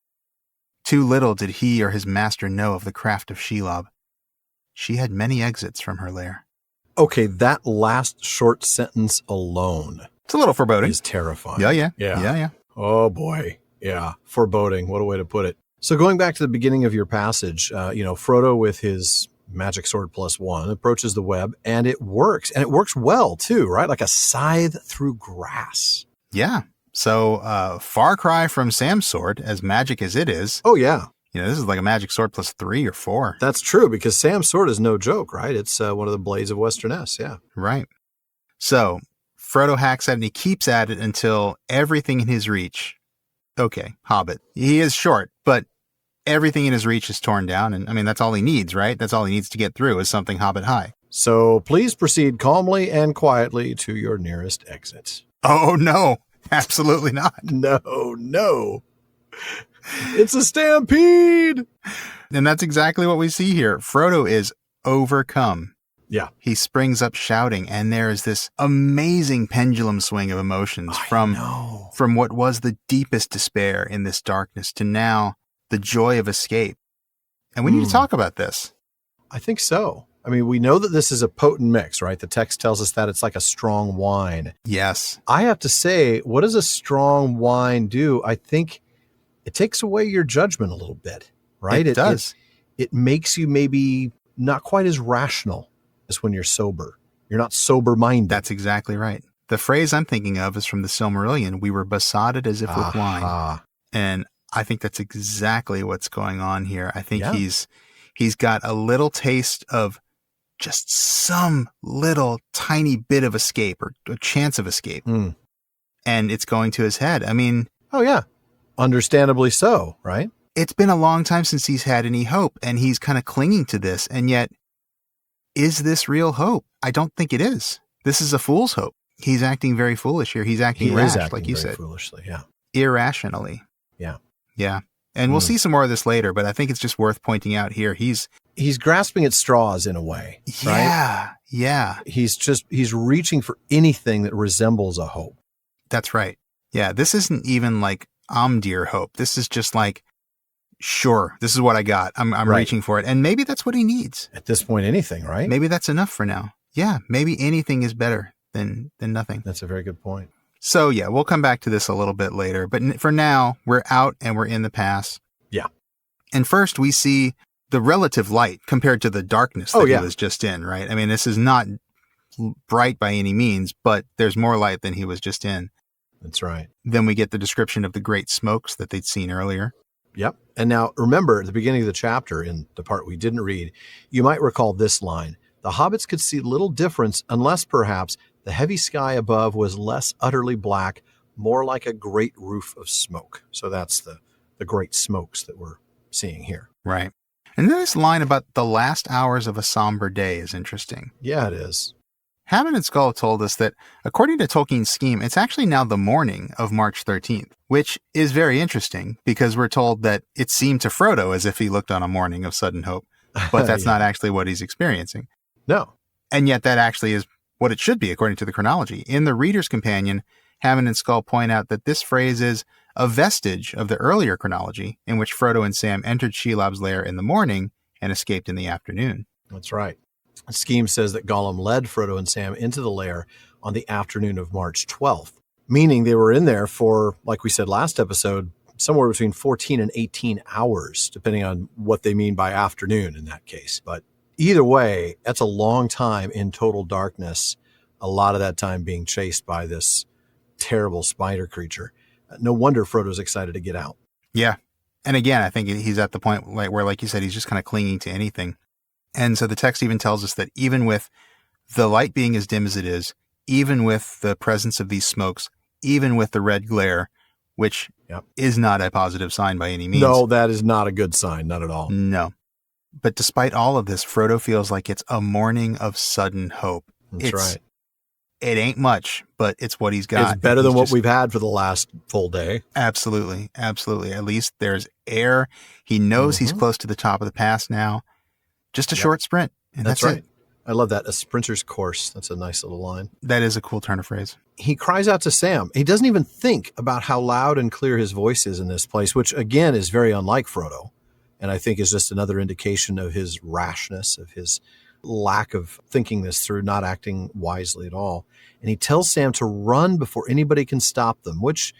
Too little did he or his master know of the craft of Shelob. She had many exits from her lair. Okay, that last short sentence alone It's a little foreboding. is terrifying. Yeah. Oh, boy. Yeah, foreboding. What a way to put it. So going back to the beginning of your passage, Frodo with his magic sword +1 approaches the web, and it works. And it works well, too, right? Like a scythe through grass. Yeah. So, far cry from Sam's sword, as magic as it is. Oh, yeah. This is like a magic sword +3 or 4. That's true, because Sam's sword is no joke, right? It's one of the blades of Westernesse, yeah. Right. So, Frodo hacks at it, and he keeps at it until everything in his reach... Okay, Hobbit. He is short, but everything in his reach is torn down, and, that's all he needs, right? That's all he needs to get through is something Hobbit high. So, please proceed calmly and quietly to your nearest exit. Oh, no. Absolutely not. No. It's a stampede! And that's exactly what we see here. Frodo is overcome. Yeah. He springs up shouting, and there is this amazing pendulum swing of emotions from what was the deepest despair in this darkness to now the joy of escape. And we need to talk about this. I think so. We know that this is a potent mix, right? The text tells us that it's like a strong wine. Yes. I have to say, what does a strong wine do? I think it takes away your judgment a little bit, right? It does. It makes you maybe not quite as rational as when you're sober. You're not sober-minded. That's exactly right. The phrase I'm thinking of is from the Silmarillion. We were besotted as if with wine. And I think that's exactly what's going on here. I think he's got a little taste of just some little tiny bit of escape or a chance of escape. And it's going to his head. Oh, yeah. Understandably so, right? It's been a long time since he's had any hope, and he's kind of clinging to this. And yet, is this real hope? I don't think it is. This is a fool's hope. He's acting very foolish here. He's acting rash, like you said. Foolishly, yeah. Irrationally. Yeah. Yeah. And we'll see some more of this later, but I think it's just worth pointing out here. He's grasping at straws in a way, right? Yeah. Yeah. He's reaching for anything that resembles a hope. That's right. Yeah. This isn't even like Amdir hope. This is just like, sure, this is what I got. I'm Right. reaching for it. And maybe that's what he needs. At this point, anything, right? Maybe that's enough for now. Yeah. Maybe anything is better than nothing. That's a very good point. So yeah, we'll come back to this a little bit later. But for now, we're out and we're in the pass. Yeah. And first we see the relative light compared to the darkness that he was just in, right? I mean, this is not bright by any means, but there's more light than he was just in. That's right. Then we get the description of the great smokes that they'd seen earlier. Yep. And now remember at the beginning of the chapter, in the part we didn't read, you might recall this line. The hobbits could see little difference unless perhaps the heavy sky above was less utterly black, more like a great roof of smoke. So that's the great smokes that we're seeing here. Right. And then this line about the last hours of a somber day is interesting. Yeah, it is. Hammond and Skull told us that, according to Tolkien's scheme, it's actually now the morning of March 13th, which is very interesting because we're told that it seemed to Frodo as if he looked on a morning of sudden hope, but that's not actually what he's experiencing. No. And yet that actually is what it should be, according to the chronology. In the Reader's Companion, Hammond and Skull point out that this phrase is a vestige of the earlier chronology in which Frodo and Sam entered Shelob's lair in the morning and escaped in the afternoon. That's right. The scheme says that Gollum led Frodo and Sam into the lair on the afternoon of March 12th, meaning they were in there for, like we said last episode, somewhere between 14 and 18 hours, depending on what they mean by afternoon in that case. But either way, that's a long time in total darkness, a lot of that time being chased by this terrible spider creature. No wonder Frodo's excited to get out. Yeah. And again, I think he's at the point where, like you said, he's just kind of clinging to anything. And so the text even tells us that even with the light being as dim as it is, even with the presence of these smokes, even with the red glare, which is not a positive sign by any means. No, that is not a good sign. Not at all. No. But despite all of this, Frodo feels like it's a morning of sudden hope. That's right. It ain't much, but it's what he's got. It's better than what we've had for the last full day. Absolutely. Absolutely. At least there's air. He knows he's close to the top of the pass now. Just a short sprint. And that's right. I love that. A sprinter's course. That's a nice little line. That is a cool turn of phrase. He cries out to Sam. He doesn't even think about how loud and clear his voice is in this place, which again is very unlike Frodo. And I think is just another indication of his rashness, of his lack of thinking this through, not acting wisely at all. And he tells Sam to run before anybody can stop them, which,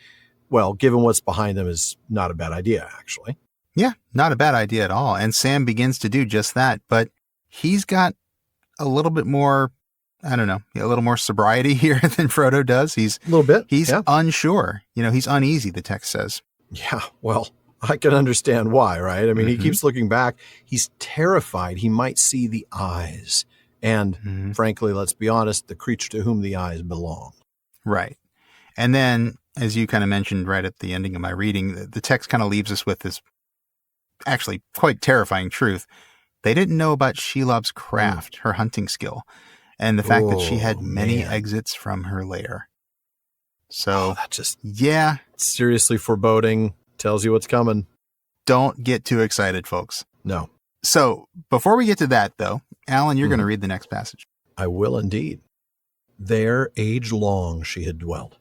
well, given what's behind them, is not a bad idea, actually. Yeah, not a bad idea at all. And Sam begins to do just that, but he's got a little bit more, I don't know, a little more sobriety here than Frodo does. He's a little bit. He's unsure. He's uneasy, the text says. Yeah, well, I can understand why, right? I mean, he keeps looking back. He's terrified he might see the eyes. And frankly, let's be honest, the creature to whom the eyes belong. Right. And then, as you kind of mentioned right at the ending of my reading, the text kind of leaves us with this actually quite terrifying truth. They didn't know about Shelob's craft, her hunting skill, and the fact that she had many exits from her lair. So that just seriously foreboding. Tells you what's coming. Don't get too excited, folks. No. So before we get to that, though, Alan, you're going to read the next passage. I will indeed. There age long she had dwelt,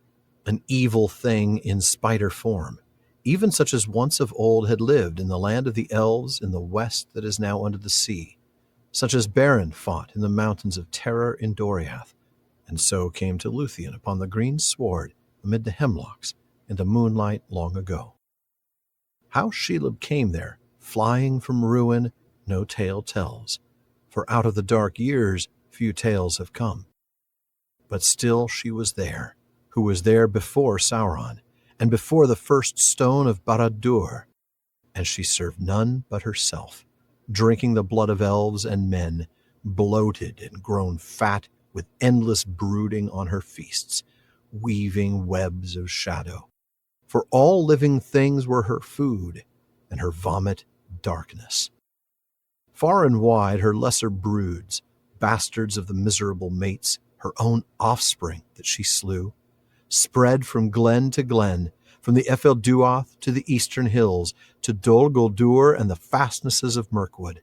an evil thing in spider form, even such as once of old had lived in the land of the elves in the west that is now under the sea, such as Beren fought in the mountains of terror in Doriath, and so came to Luthien upon the green sward amid the hemlocks in the moonlight long ago. How Shelob came there, flying from ruin, no tale tells, for out of the dark years few tales have come. But still she was there, who was there before Sauron, and before the first stone of Barad-dûr, and she served none but herself, drinking the blood of elves and men, bloated and grown fat with endless brooding on her feasts, weaving webs of shadow. For all living things were her food, and her vomit darkness. Far and wide her lesser broods, bastards of the miserable mates, her own offspring that she slew, spread from glen to glen, from the Ephel Duath to the eastern hills, to Dol Guldur and the fastnesses of Mirkwood.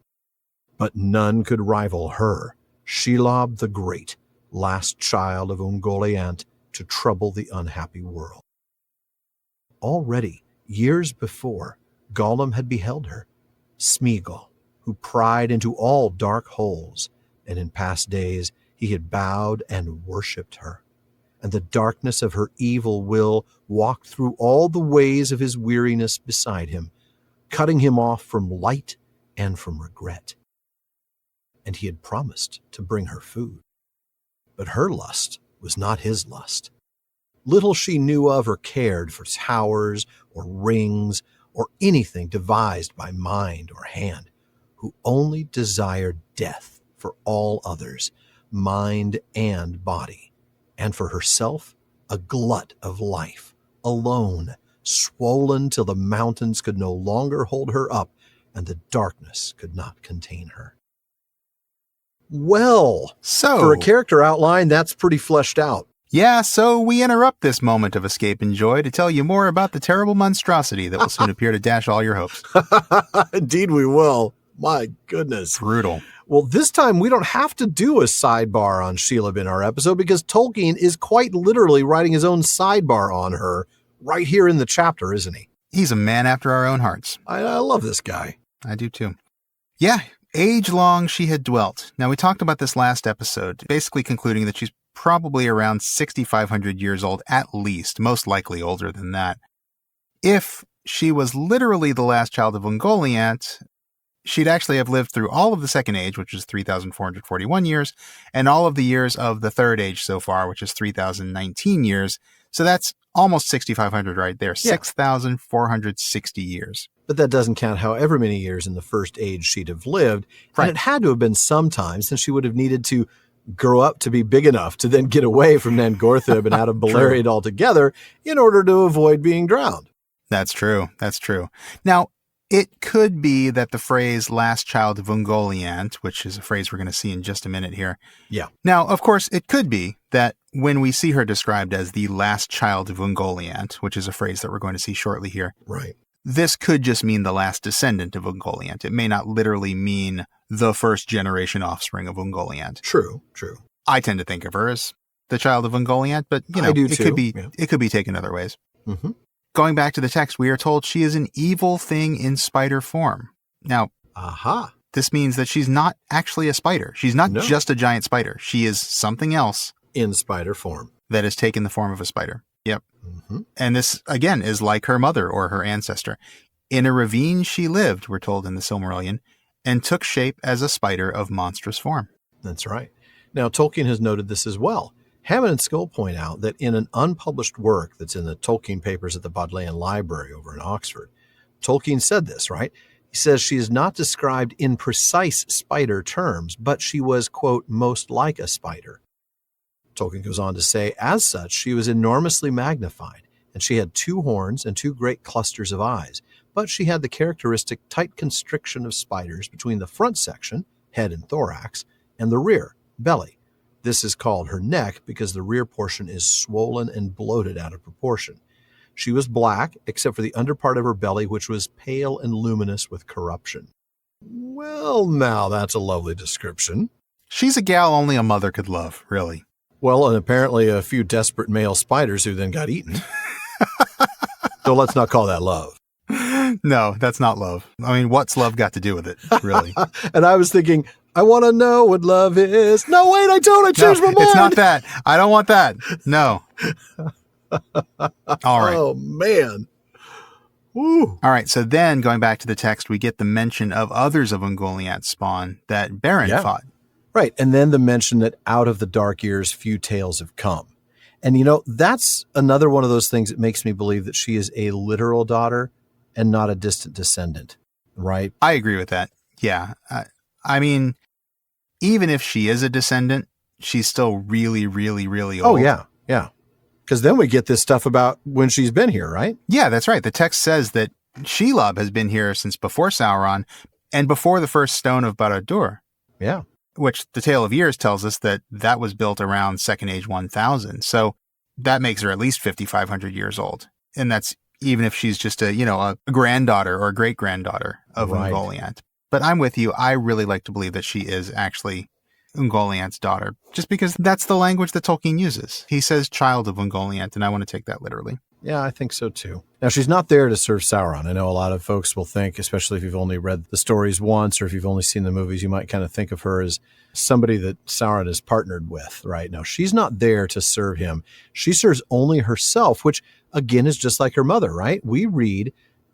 But none could rival her, Shelob the Great, last child of Ungoliant, to trouble the unhappy world. Already, years before, Gollum had beheld her, Smeagol, who pried into all dark holes, and in past days he had bowed and worshipped her. And the darkness of her evil will walked through all the ways of his weariness beside him, cutting him off from light and from regret. And he had promised to bring her food. But her lust was not his lust. Little she knew of or cared for towers or rings or anything devised by mind or hand, who only desired death for all others, mind and body, and for herself a glut of life, alone, swollen till the mountains could no longer hold her up and the darkness could not contain her. Well, for a character outline, that's pretty fleshed out. Yeah, so we interrupt this moment of escape and joy to tell you more about the terrible monstrosity that will soon appear to dash all your hopes. Indeed we will. My goodness. Brutal. Well, this time we don't have to do a sidebar on Shelob in our episode because Tolkien is quite literally writing his own sidebar on her right here in the chapter, isn't he? He's a man after our own hearts. I love this guy. I do too. Yeah, age long she had dwelt. Now, we talked about this last episode, basically concluding that she's probably around 6,500 years old at least, most likely older than that. If she was literally the last child of Ungoliant, she'd actually have lived through all of the Second Age, which is 3,441 years, and all of the years of the Third Age so far, which is 3,019 years. So that's almost 6,500 right there, yeah. 6,460 years. But that doesn't count however many years in the First Age she'd have lived. Right. And it had to have been some time since she would have needed to grow up to be big enough to then get away from Nangorthib and out of Beleriand altogether in order to avoid being drowned. That's true. That's true. Now, it could be that the phrase last child of Ungoliant, which is a phrase we're going to see in just a minute here. Yeah. Now, of course, it could be that when we see her described as the last child of Ungoliant, which is a phrase that we're going to see shortly here. Right. This could just mean the last descendant of Ungoliant. It may not literally mean the first generation offspring of Ungoliant. True, true. I tend to think of her as the child of Ungoliant, but you know, it could be taken other ways. Mm-hmm. Going back to the text, we are told she is an evil thing in spider form. Now, this means that she's not actually a spider. She's not just a giant spider. She is something else in spider form that has taken the form of a spider. Yep. Mm-hmm. And this, again, is like her mother or her ancestor. In a ravine she lived, we're told in the Silmarillion, and took shape as a spider of monstrous form. That's right. Now, Tolkien has noted this as well. Hammond and Skull point out that in an unpublished work that's in the Tolkien papers at the Bodleian Library over in Oxford, Tolkien said this, right? He says she is not described in precise spider terms, but she was, quote, most like a spider. Tolkien goes on to say, as such, she was enormously magnified, and she had 2 horns and 2 great clusters of eyes, but she had the characteristic tight constriction of spiders between the front section, head and thorax, and the rear, belly. This is called her neck because the rear portion is swollen and bloated out of proportion. She was black, except for the underpart of her belly, which was pale and luminous with corruption. Well, now that's a lovely description. She's a gal only a mother could love, really. Well, and apparently a few desperate male spiders who then got eaten. So let's not call that love. No, that's not love. I mean, what's love got to do with it, really? And I was thinking, I want to know what love is. No, wait, I changed my mind. It's not that. I don't want that. No. All right. Oh, man. Woo. All right, so then going back to the text, we get the mention of others of Ungoliant's spawn that Beren fought. Right, and then the mention that out of the dark years, few tales have come. And, you know, that's another one of those things that makes me believe that she is a literal daughter and not a distant descendant, right? I agree with that. Yeah. I mean, even if she is a descendant, she's still really, really, really old. Oh, yeah, yeah. Because then we get this stuff about when she's been here, right? Yeah, that's right. The text says that Shelob has been here since before Sauron and before the first stone of Barad-dûr. Yeah. which the Tale of Years tells us that was built around Second Age 1000. So that makes her at least 5,500 years old. And that's even if she's just a granddaughter or a great-granddaughter of Ungoliant. But I'm with you. I really like to believe that she is actually Ungoliant's daughter, just because that's the language that Tolkien uses. He says child of Ungoliant, and I want to take that literally. Yeah, I think so too. Now, she's not there to serve Sauron. I know a lot of folks will think, especially if you've only read the stories once or if you've only seen the movies, you might kind of think of her as somebody that Sauron is partnered with, right? Now, she's not there to serve him. She serves only herself, which, again, is just like her mother, right? We read,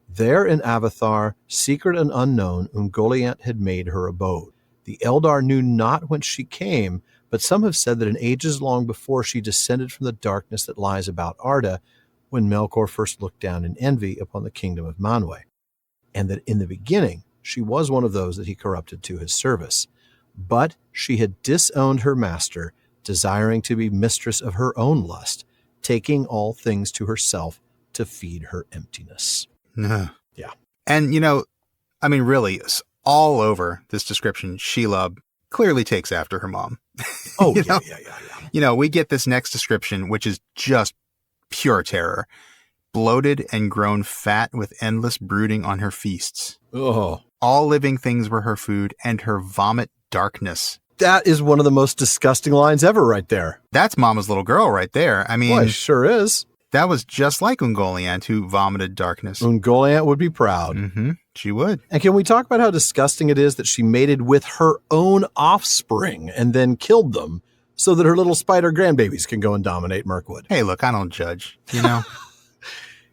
there in Avathar, secret and unknown, Ungoliant had made her abode. The Eldar knew not whence she came, but some have said that in ages long before she descended from the darkness that lies about Arda, when Melkor first looked down in envy upon the kingdom of Manwë, and that in the beginning she was one of those that he corrupted to his service. But she had disowned her master, desiring to be mistress of her own lust, taking all things to herself to feed her emptiness. Yeah. And, really, all over this description, Shelob clearly takes after her mom. Oh, yeah. We get this next description, which is just pure terror. Bloated and grown fat with endless brooding on her feasts. Oh. All living things were her food, and her vomit darkness. That is one of the most disgusting lines ever right there. That's Mama's little girl right there. I mean, well, it sure is. That was just like Ungoliant, who vomited darkness. Ungoliant would be proud. Mm-hmm. She would. And can we talk about how disgusting it is that she mated with her own offspring and then killed them so that her little spider grandbabies can go and dominate Mirkwood? Hey, look, I don't judge,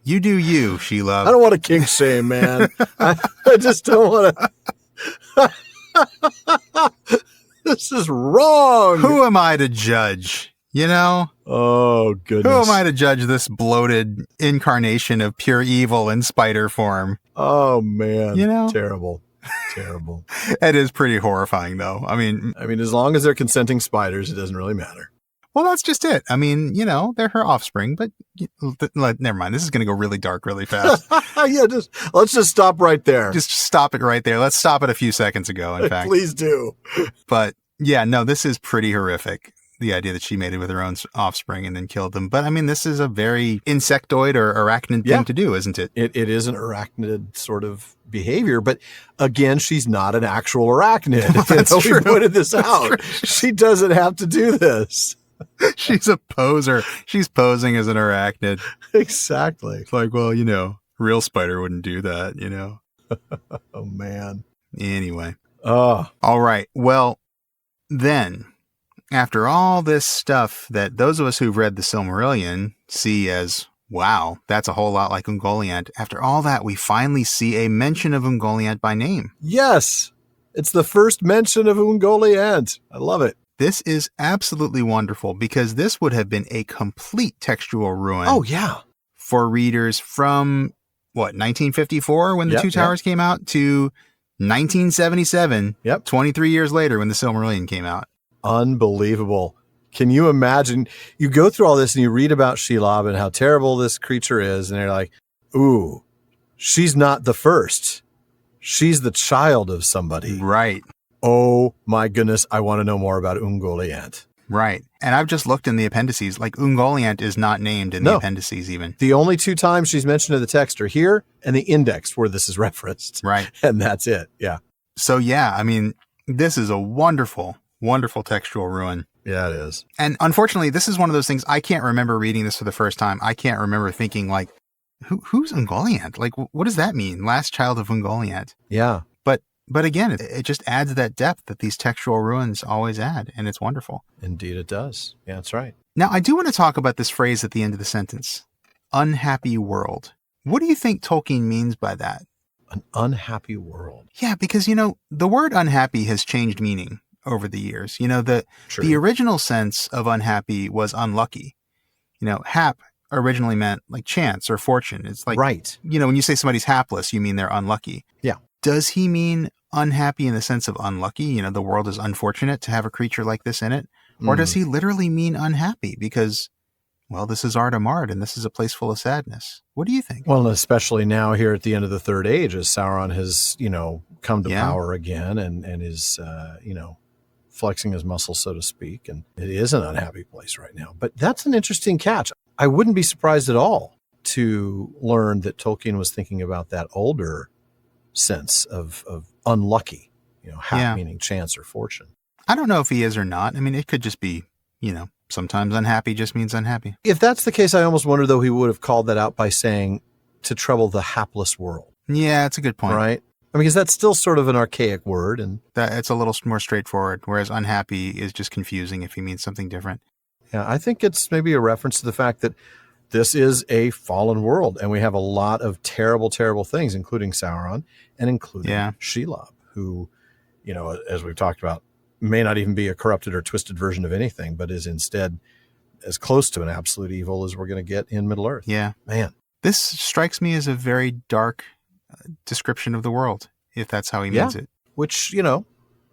You do you, Shelob. I don't want to kink shame, man. I just don't want to. This is wrong. Who am I to judge? Oh, goodness. Who am I to judge this bloated incarnation of pure evil in spider form? Oh, man. Terrible. Terrible. It is pretty horrifying, though. I mean, as long as they're consenting spiders, it doesn't really matter. Well, that's just it. I mean, they're her offspring, but never mind. This is going to go really dark really fast. Yeah, let's just stop right there. Just stop it right there. Let's stop it a few seconds ago, in fact. Please do. But yeah, no, this is pretty horrific. The idea that she mated with her own offspring and then killed them. But I mean, this is a very insectoid or arachnid thing to do, isn't it? It is an arachnid sort of behavior. But again, she's not an actual arachnid. Well, that's true. We pointed this out. She doesn't have to do this. She's a poser. She's posing as an arachnid. Exactly. It's like, well, real spider wouldn't do that, Oh, man. Anyway. Oh. All right. Well, then, after all this stuff that those of us who've read the Silmarillion see as, wow, that's a whole lot like Ungoliant, after all that, we finally see a mention of Ungoliant by name. Yes. It's the first mention of Ungoliant. I love it. This is absolutely wonderful because this would have been a complete textual ruin. Oh, yeah. For readers from, 1954 when the Two Towers came out to 1977, 23 years later when the Silmarillion came out. Unbelievable. Can you imagine? You go through all this and you read about Shelob and how terrible this creature is, and you're like, ooh, she's not the first. She's the child of somebody. Right. Oh my goodness, I want to know more about Ungoliant. Right. And I've just looked in the appendices. Like, Ungoliant is not named in the appendices even. The only two times she's mentioned in the text are here and the index where this is referenced. Right. And that's it. Yeah. So, yeah, I mean, this is a wonderful, wonderful textual ruin. Yeah, it is. And unfortunately, this is one of those things, I can't remember reading this for the first time. I can't remember thinking, like, who's Ungoliant? Like, what does that mean? Last child of Ungoliant. Yeah. But again, it just adds that depth that these textual ruins always add, and it's wonderful. Indeed it does. Yeah, that's right. Now, I do want to talk about this phrase at the end of the sentence, unhappy world. What do you think Tolkien means by that? An unhappy world. Yeah, because, the word unhappy has changed meaning over the years. The original sense of unhappy was unlucky. Hap originally meant like chance or fortune. It's like, right. When you say somebody's hapless, you mean they're unlucky. Yeah. Does he mean unhappy in the sense of unlucky? The world is unfortunate to have a creature like this in it? Or does he literally mean unhappy because, well, this is Arda Mard and this is a place full of sadness? What do you think? Well, especially now here at the end of the Third Age, as Sauron has, come to power again and is, flexing his muscles, so to speak. And it is an unhappy place right now. But that's an interesting catch. I wouldn't be surprised at all to learn that Tolkien was thinking about that older sense of unlucky, hap meaning chance or fortune. I don't know if he is or not. I mean, it could just be, sometimes unhappy just means unhappy. If that's the case, I almost wonder, though, he would have called that out by saying to trouble the hapless world. Yeah, that's a good point. Right? I mean, because that's still sort of an archaic word. And it's a little more straightforward, whereas unhappy is just confusing if he means something different. Yeah, I think it's maybe a reference to the fact that this is a fallen world, and we have a lot of terrible, terrible things, including Sauron and including Shelob, who, as we've talked about, may not even be a corrupted or twisted version of anything, but is instead as close to an absolute evil as we're going to get in Middle-earth. Yeah. Man. This strikes me as a very dark description of the world, if that's how he means it. Which,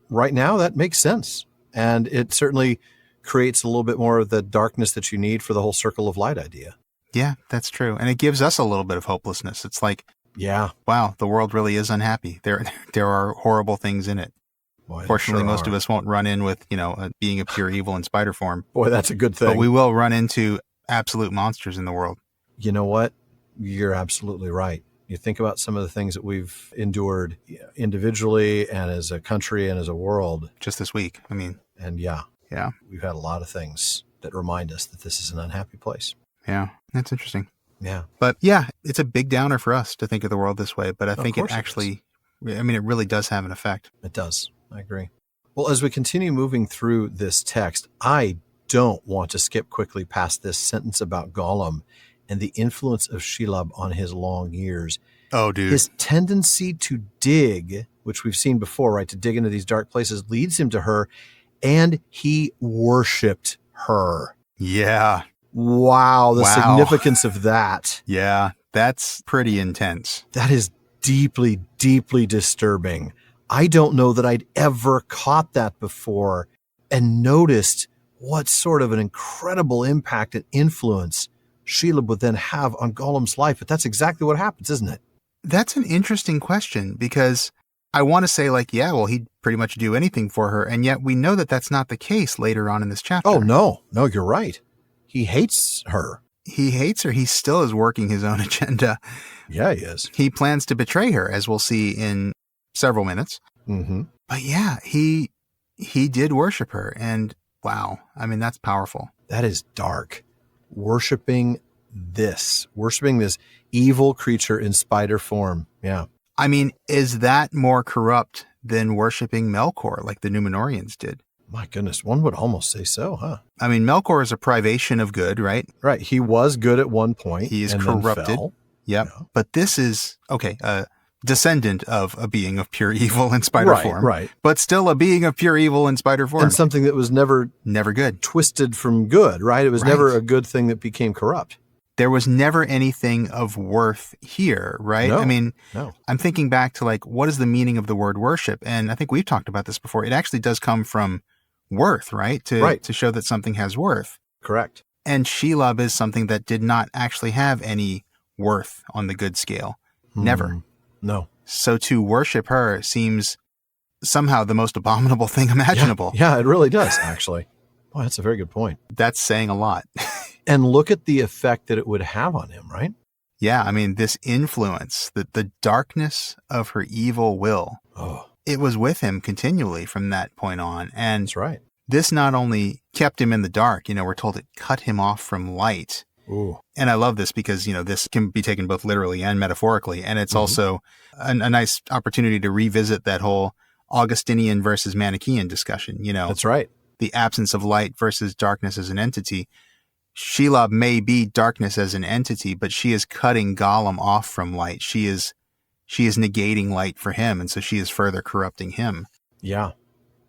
right now that makes sense. And it certainly creates a little bit more of the darkness that you need for the whole circle of light idea. Yeah, that's true. And it gives us a little bit of hopelessness. It's like, wow, the world really is unhappy. There are horrible things in it. Boy, fortunately, most of us won't run in with, being a pure evil in spider form. Boy, that's a good thing. But we will run into absolute monsters in the world. You know what? You're absolutely right. You think about some of the things that we've endured individually and as a country and as a world. Just this week, I mean. And we've had a lot of things that remind us that this is an unhappy place. Yeah, that's interesting. Yeah. But it's a big downer for us to think of the world this way. But I think it actually, it really does have an effect. It does. I agree. Well, as we continue moving through this text, I don't want to skip quickly past this sentence about Gollum and the influence of Shelob on his long years. Oh, dude. His tendency to dig, which we've seen before, right, to dig into these dark places, leads him to her, and he worshipped her. Yeah. Wow, the significance of that. Yeah, that's pretty intense. That is deeply, deeply disturbing. I don't know that I'd ever caught that before and noticed what sort of an incredible impact and influence Shelob would then have on Gollum's life. But that's exactly what happens, isn't it? That's an interesting question, because I want to say he'd pretty much do anything for her. And yet we know that that's not the case later on in this chapter. Oh, no, you're right. He hates her. He hates her. He still is working his own agenda. Yeah, he is. He plans to betray her, as we'll see in several minutes. Mm-hmm. But he did worship her. And wow, I mean, that's powerful. That is dark. Worshipping this evil creature in spider form. Yeah. I mean, is that more corrupt than worshiping Melkor like the Númenóreans did? My goodness, one would almost say so, huh? I mean, Melkor is a privation of good, right? Right. He was good at one point. He is and corrupted. Then fell. Yep. Yeah. But this is, a descendant of a being of pure evil in spider form. Right. But still a being of pure evil in spider form. And something that was never good. Twisted from good, right? It was never a good thing that became corrupt. There was never anything of worth here, right? No, I mean, no. I'm thinking back to what is the meaning of the word worship? And I think we've talked about this before. It actually does come from worth, right? To show that something has worth. Correct. And Shelob is something that did not actually have any worth on the good scale. Never. No. So to worship her seems somehow the most abominable thing imaginable. Yeah, it really does, actually. Boy, that's a very good point. That's saying a lot. And look at the effect that it would have on him, right? Yeah, I mean, this influence, the darkness of her evil will, it was with him continually from that point on. And that's right. This not only kept him in the dark, we're told it cut him off from light. Ooh. And I love this because, this can be taken both literally and metaphorically. And it's also a nice opportunity to revisit that whole Augustinian versus Manichaean discussion, That's right. The absence of light versus darkness as an entity. Shelob may be darkness as an entity, but she is cutting Gollum off from light. She is negating light for him, and so she is further corrupting him. Yeah.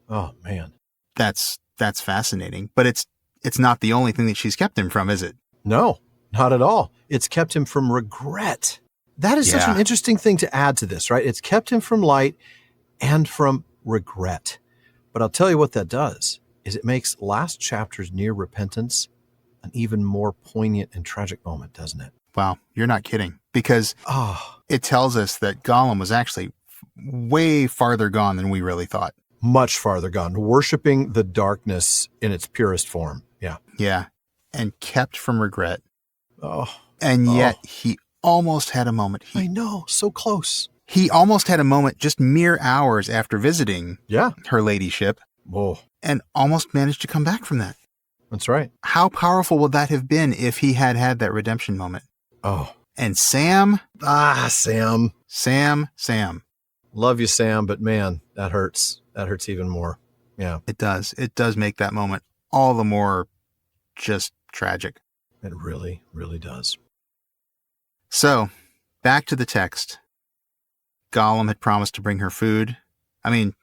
Oh, man. That's fascinating. But it's not the only thing that she's kept him from, is it? No, not at all. It's kept him from regret. That is such an interesting thing to add to this, right? It's kept him from light and from regret. But I'll tell you what that does, is it makes last chapter's near repentance an even more poignant and tragic moment, doesn't it? Wow, you're not kidding. Because it tells us that Gollum was actually way farther gone than we really thought. Much farther gone. Worshipping the darkness in its purest form. Yeah. Yeah. And kept from regret. Oh. And yet he almost had a moment. I know. So close. He almost had a moment just mere hours after visiting her ladyship. Whoa. And almost managed to come back from that. That's right. How powerful would that have been if he had had that redemption moment? Oh. And Sam? Sam. Sam. Love you, Sam, but man, that hurts. That hurts even more. Yeah. It does. It does make that moment all the more just tragic. It really, really does. So, back to the text. Gollum had promised to bring her food. I mean,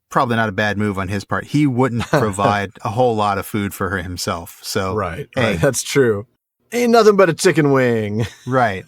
probably not a bad move on his part. He wouldn't provide a whole lot of food for her himself. So, right. Hey, that's true. Ain't nothing but a chicken wing. Right.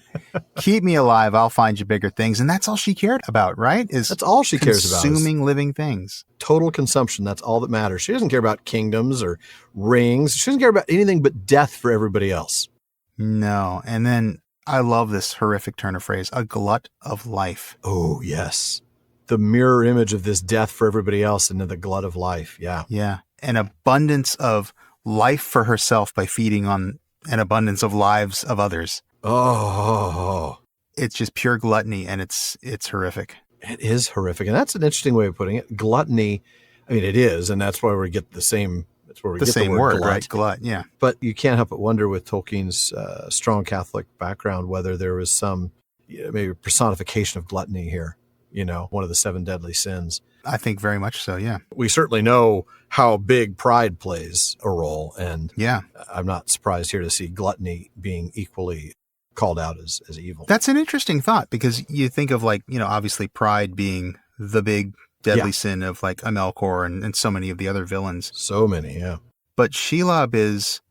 Keep me alive. I'll find you bigger things. And that's all she cared about, right? That's all she cares about. Consuming living things. Total consumption. That's all that matters. She doesn't care about kingdoms or rings. She doesn't care about anything but death for everybody else. No. And then I love this horrific turn of phrase, a glut of life. Oh, yes. The mirror image of this death for everybody else and then the glut of life. Yeah. Yeah. An abundance of life for herself by feeding on an abundance of lives of others. Oh. It's just pure gluttony, and it's horrific. It is horrific. And that's an interesting way of putting it. Gluttony, I mean, it is, and that's why we get the same, that's where we get the word glut. Right? Glut, yeah. But you can't help but wonder with Tolkien's strong Catholic background whether there was some maybe personification of gluttony here, one of the 7 deadly sins. I think very much so, yeah. We certainly know how big pride plays a role, and yeah, I'm not surprised here to see gluttony being equally called out as evil. That's an interesting thought, because you think of obviously pride being the big deadly sin of Amelkor and so many of the other villains. So many, yeah. But Shelob is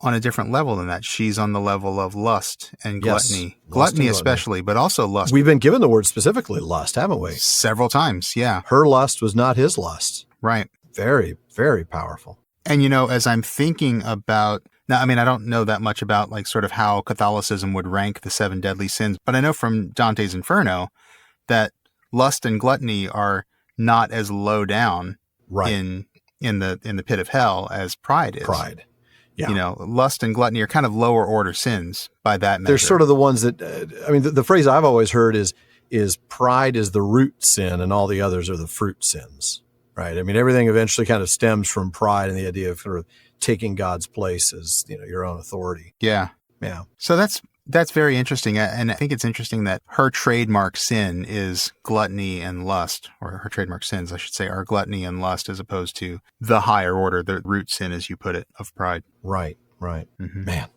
on a different level than that. She's on the level of lust and gluttony. Yes, gluttony especially, but also lust. We've been given the word specifically lust, haven't we? Several times, yeah. Her lust was not his lust. Right. Very, very powerful. And, as I'm thinking about, now, I mean, I don't know that much about sort of how Catholicism would rank the 7 deadly sins, but I know from Dante's Inferno that lust and gluttony are not as low down in the pit of hell as pride is. Pride. Yeah. Lust and gluttony are kind of lower order sins by that measure. They're sort of the ones that, the phrase I've always heard is pride is the root sin and all the others are the fruit sins, right? I mean, everything eventually kind of stems from pride and the idea of sort of taking God's place as, your own authority. Yeah. Yeah. So that's very interesting. And I think it's interesting that her trademark sin is gluttony and lust, or her trademark sins, I should say, are gluttony and lust, as opposed to the higher order, the root sin, as you put it, of pride. Right. Mm-hmm. Man,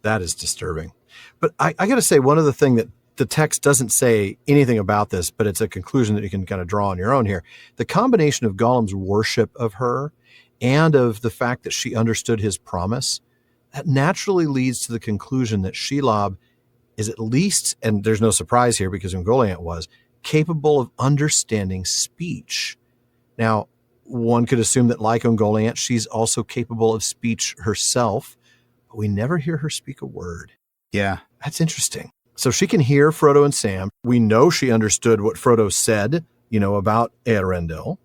that is disturbing. But I got to say, one other thing that the text doesn't say anything about this, but it's a conclusion that you can kind of draw on your own here. The combination of Gollum's worship of her and of the fact that she understood his promise, that naturally leads to the conclusion that Shelob is at least, and there's no surprise here because Ungoliant was, capable of understanding speech. Now, one could assume that like Ungoliant, she's also capable of speech herself, but we never hear her speak a word. Yeah. That's interesting. So she can hear Frodo and Sam. We know she understood what Frodo said, about Eärendil.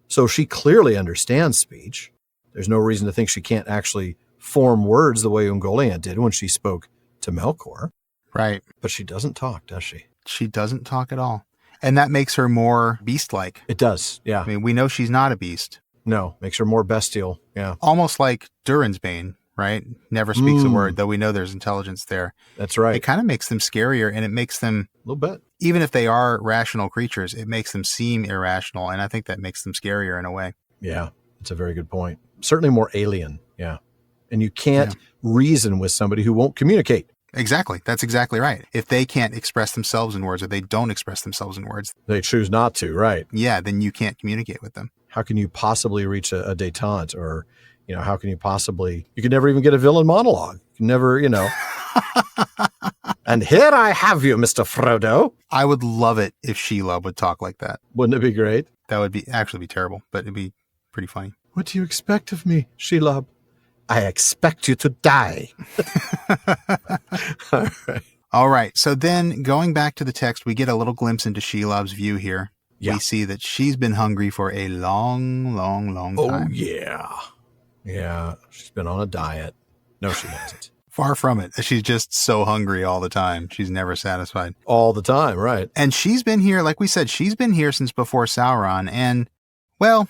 So she clearly understands speech. There's no reason to think she can't actually form words the way Ungoliant did when she spoke to Melkor. Right. But she doesn't talk, does she? She doesn't talk at all. And that makes her more beast-like. It does, yeah. I mean, we know she's not a beast. No, makes her more bestial, yeah. Almost like Durin's Bane, right? Never speaks a word, though we know there's intelligence there. That's right. It kind of makes them scarier, and it makes them... A little bit. Even if they are rational creatures, it makes them seem irrational, and I think that makes them scarier in a way. Yeah, that's a very good point. Certainly more alien, yeah. And you can't reason with somebody who won't communicate. Exactly. That's exactly right. If they can't express themselves in words, or they don't express themselves in words, they choose not to, right? Yeah, then you can't communicate with them. How can you possibly reach a détente? Or, how can you possibly, you can never even get a villain monologue. You can never, And here I have you, Mr. Frodo. I would love it if Shelob would talk like that. Wouldn't it be great? That would actually be terrible, but it'd be pretty funny. What do you expect of me, Shelob? I expect you to die. All right. So then going back to the text, we get a little glimpse into Shelob's view here. Yeah. we see that she's been hungry for a long, long, long time. Oh, yeah. Yeah. She's been on a diet. No, she hasn't. Far from it. She's just so hungry all the time. She's never satisfied. All the time, right. And she's been here, like we said, she's been here since before Sauron. And, well,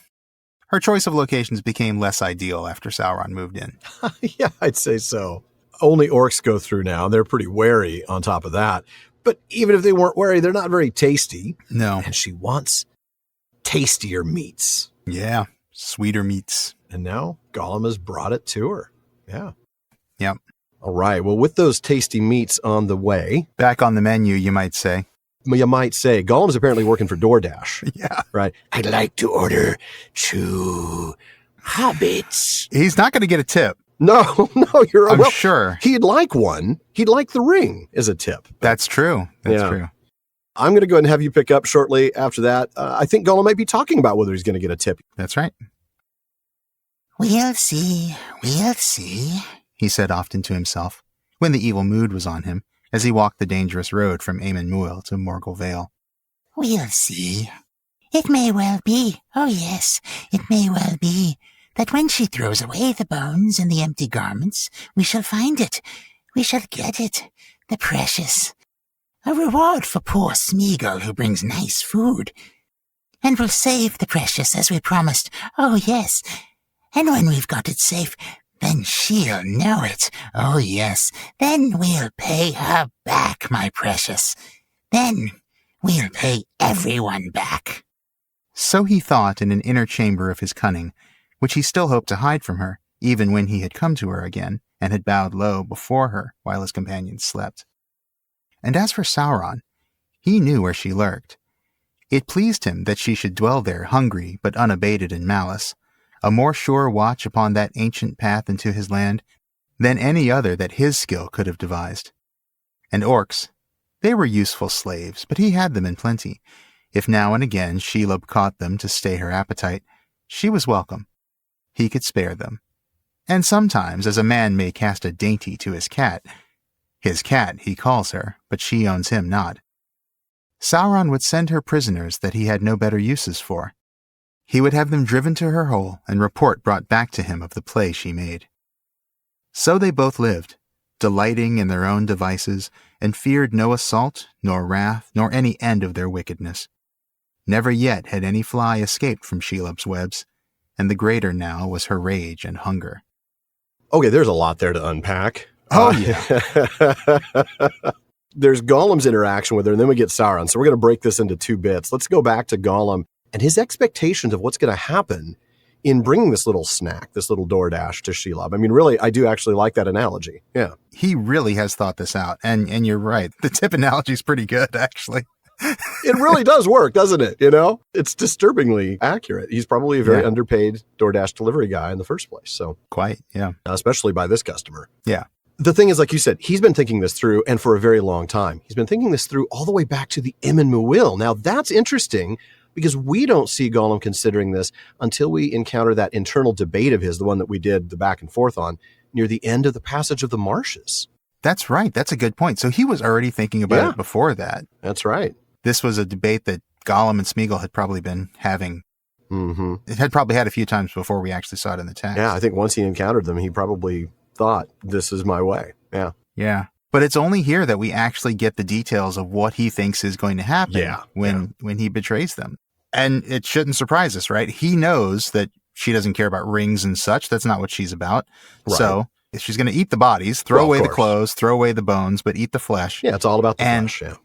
her choice of locations became less ideal after Sauron moved in. Yeah, I'd say so. Only orcs go through now. They're pretty wary on top of that. But even if they weren't wary, they're not very tasty. No. And she wants tastier meats. Yeah, sweeter meats. And now Gollum has brought it to her. Yeah. Yep. All right. Well, with those tasty meats on the way. Back on the menu, you might say. You might say, Gollum's apparently working for DoorDash. Yeah. Right. I'd like to order 2 hobbits. He's not going to get a tip. No, you're I'm sure. He'd like one. He'd like the ring as a tip. That's true. That's true. I'm going to go ahead and have you pick up shortly after that. I think Gollum might be talking about whether he's going to get a tip. That's right. We'll see, he said often to himself, when the evil mood was on him, as he walked the dangerous road from Amon Muil to Morgul Vale. We'll see. It may well be, oh yes, it may well be, that when she throws away the bones and the empty garments, we shall find it. We shall get it. The precious. A reward for poor Smeagol who brings nice food. And we'll save the precious as we promised. Oh yes. And when we've got it safe, then she'll know it. Oh yes. Then we'll pay her back, my precious. Then we'll pay everyone back. So he thought in an inner chamber of his cunning, which he still hoped to hide from her, even when he had come to her again, and had bowed low before her while his companions slept. And as for Sauron, he knew where she lurked. It pleased him that she should dwell there hungry but unabated in malice, a more sure watch upon that ancient path into his land than any other that his skill could have devised. And orcs, they were useful slaves, but he had them in plenty. If now and again Shelob caught them to stay her appetite, she was welcome. He could spare them. And sometimes, as a man may cast a dainty to his cat he calls her, but she owns him not, Sauron would send her prisoners that he had no better uses for. He would have them driven to her hole and report brought back to him of the play she made. So they both lived, delighting in their own devices, and feared no assault, nor wrath, nor any end of their wickedness. Never yet had any fly escaped from Shelob's webs, and the greater now was her rage and hunger. Okay, there's a lot there to unpack. Oh, yeah. There's Gollum's interaction with her, and then we get Sauron. So we're going to break this into 2 bits. Let's go back to Gollum and his expectations of what's going to happen in bringing this little snack, this little DoorDash to Shelob. I mean, really, I do actually like that analogy. Yeah. He really has thought this out. And you're right. The tip analogy is pretty good, actually. It really does work, doesn't it? You know, it's disturbingly accurate. He's probably a very underpaid DoorDash delivery guy in the first place. So quite, yeah. Especially by this customer. Yeah. The thing is, like you said, he's been thinking this through, and for a very long time. He's been thinking this through all the way back to the Emyn Muil. Now, that's interesting because we don't see Gollum considering this until we encounter that internal debate of his, the one that we did the back and forth on, near the end of the Passage of the Marshes. That's right. That's a good point. So he was already thinking about it before that. That's right. This was a debate that Gollum and Smeagol had probably been having. Mm-hmm. It had probably had a few times before we actually saw it in the text. Yeah, I think once he encountered them, he probably thought, this is my way. Yeah. Yeah. But it's only here that we actually get the details of what he thinks is going to happen when he betrays them. And it shouldn't surprise us, right? He knows that she doesn't care about rings and such. That's not what she's about. Right. So if she's going to eat the bodies, throw away the clothes, throw away the bones, but eat the flesh. Yeah, it's all about the flesh. Yeah.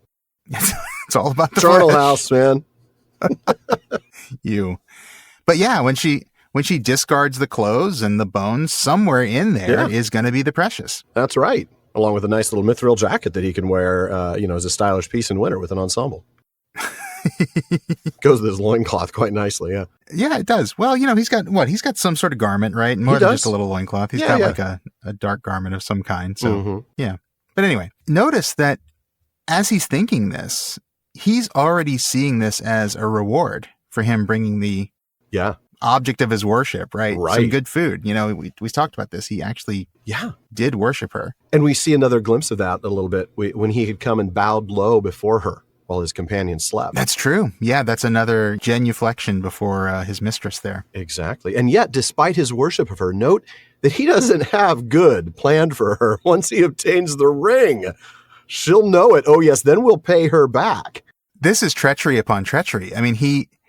It's all about the Charnel flesh. House, man. But yeah, when she discards the clothes and the bones, somewhere in there is going to be the precious. That's right. Along with a nice little mithril jacket that he can wear, as a stylish piece in winter with an ensemble. Goes with his loincloth quite nicely, yeah. Yeah, it does. Well, he's got some sort of garment, right? More than just a little loincloth. He's got like a dark garment of some kind. So, yeah. But anyway, notice that as he's thinking this, he's already seeing this as a reward for him bringing the object of his worship, right? Some good food. We talked about this. He actually did worship her. And we see another glimpse of that a little bit when he had come and bowed low before her. while his companion slept. That's true. Yeah, that's another genuflection before his mistress there. Exactly. And yet, despite his worship of her, note that he doesn't have good planned for her once he obtains the ring. She'll know it. Oh, yes, then we'll pay her back. This is treachery upon treachery. I mean,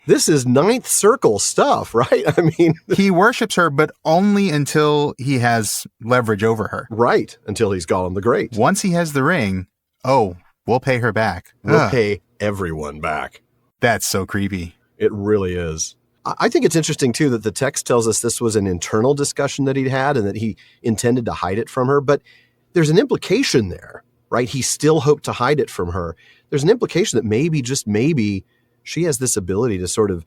This is ninth circle stuff, right? I mean, he worships her, but only until he has leverage over her. Right, until he's Gollum the Great. Once he has the ring, we'll pay her back. We'll pay everyone back. That's so creepy. It really is. I think it's interesting, too, that the text tells us this was an internal discussion that he'd had and that he intended to hide it from her. But there's an implication there, right? He still hoped to hide it from her. There's an implication that maybe, just maybe, she has this ability to sort of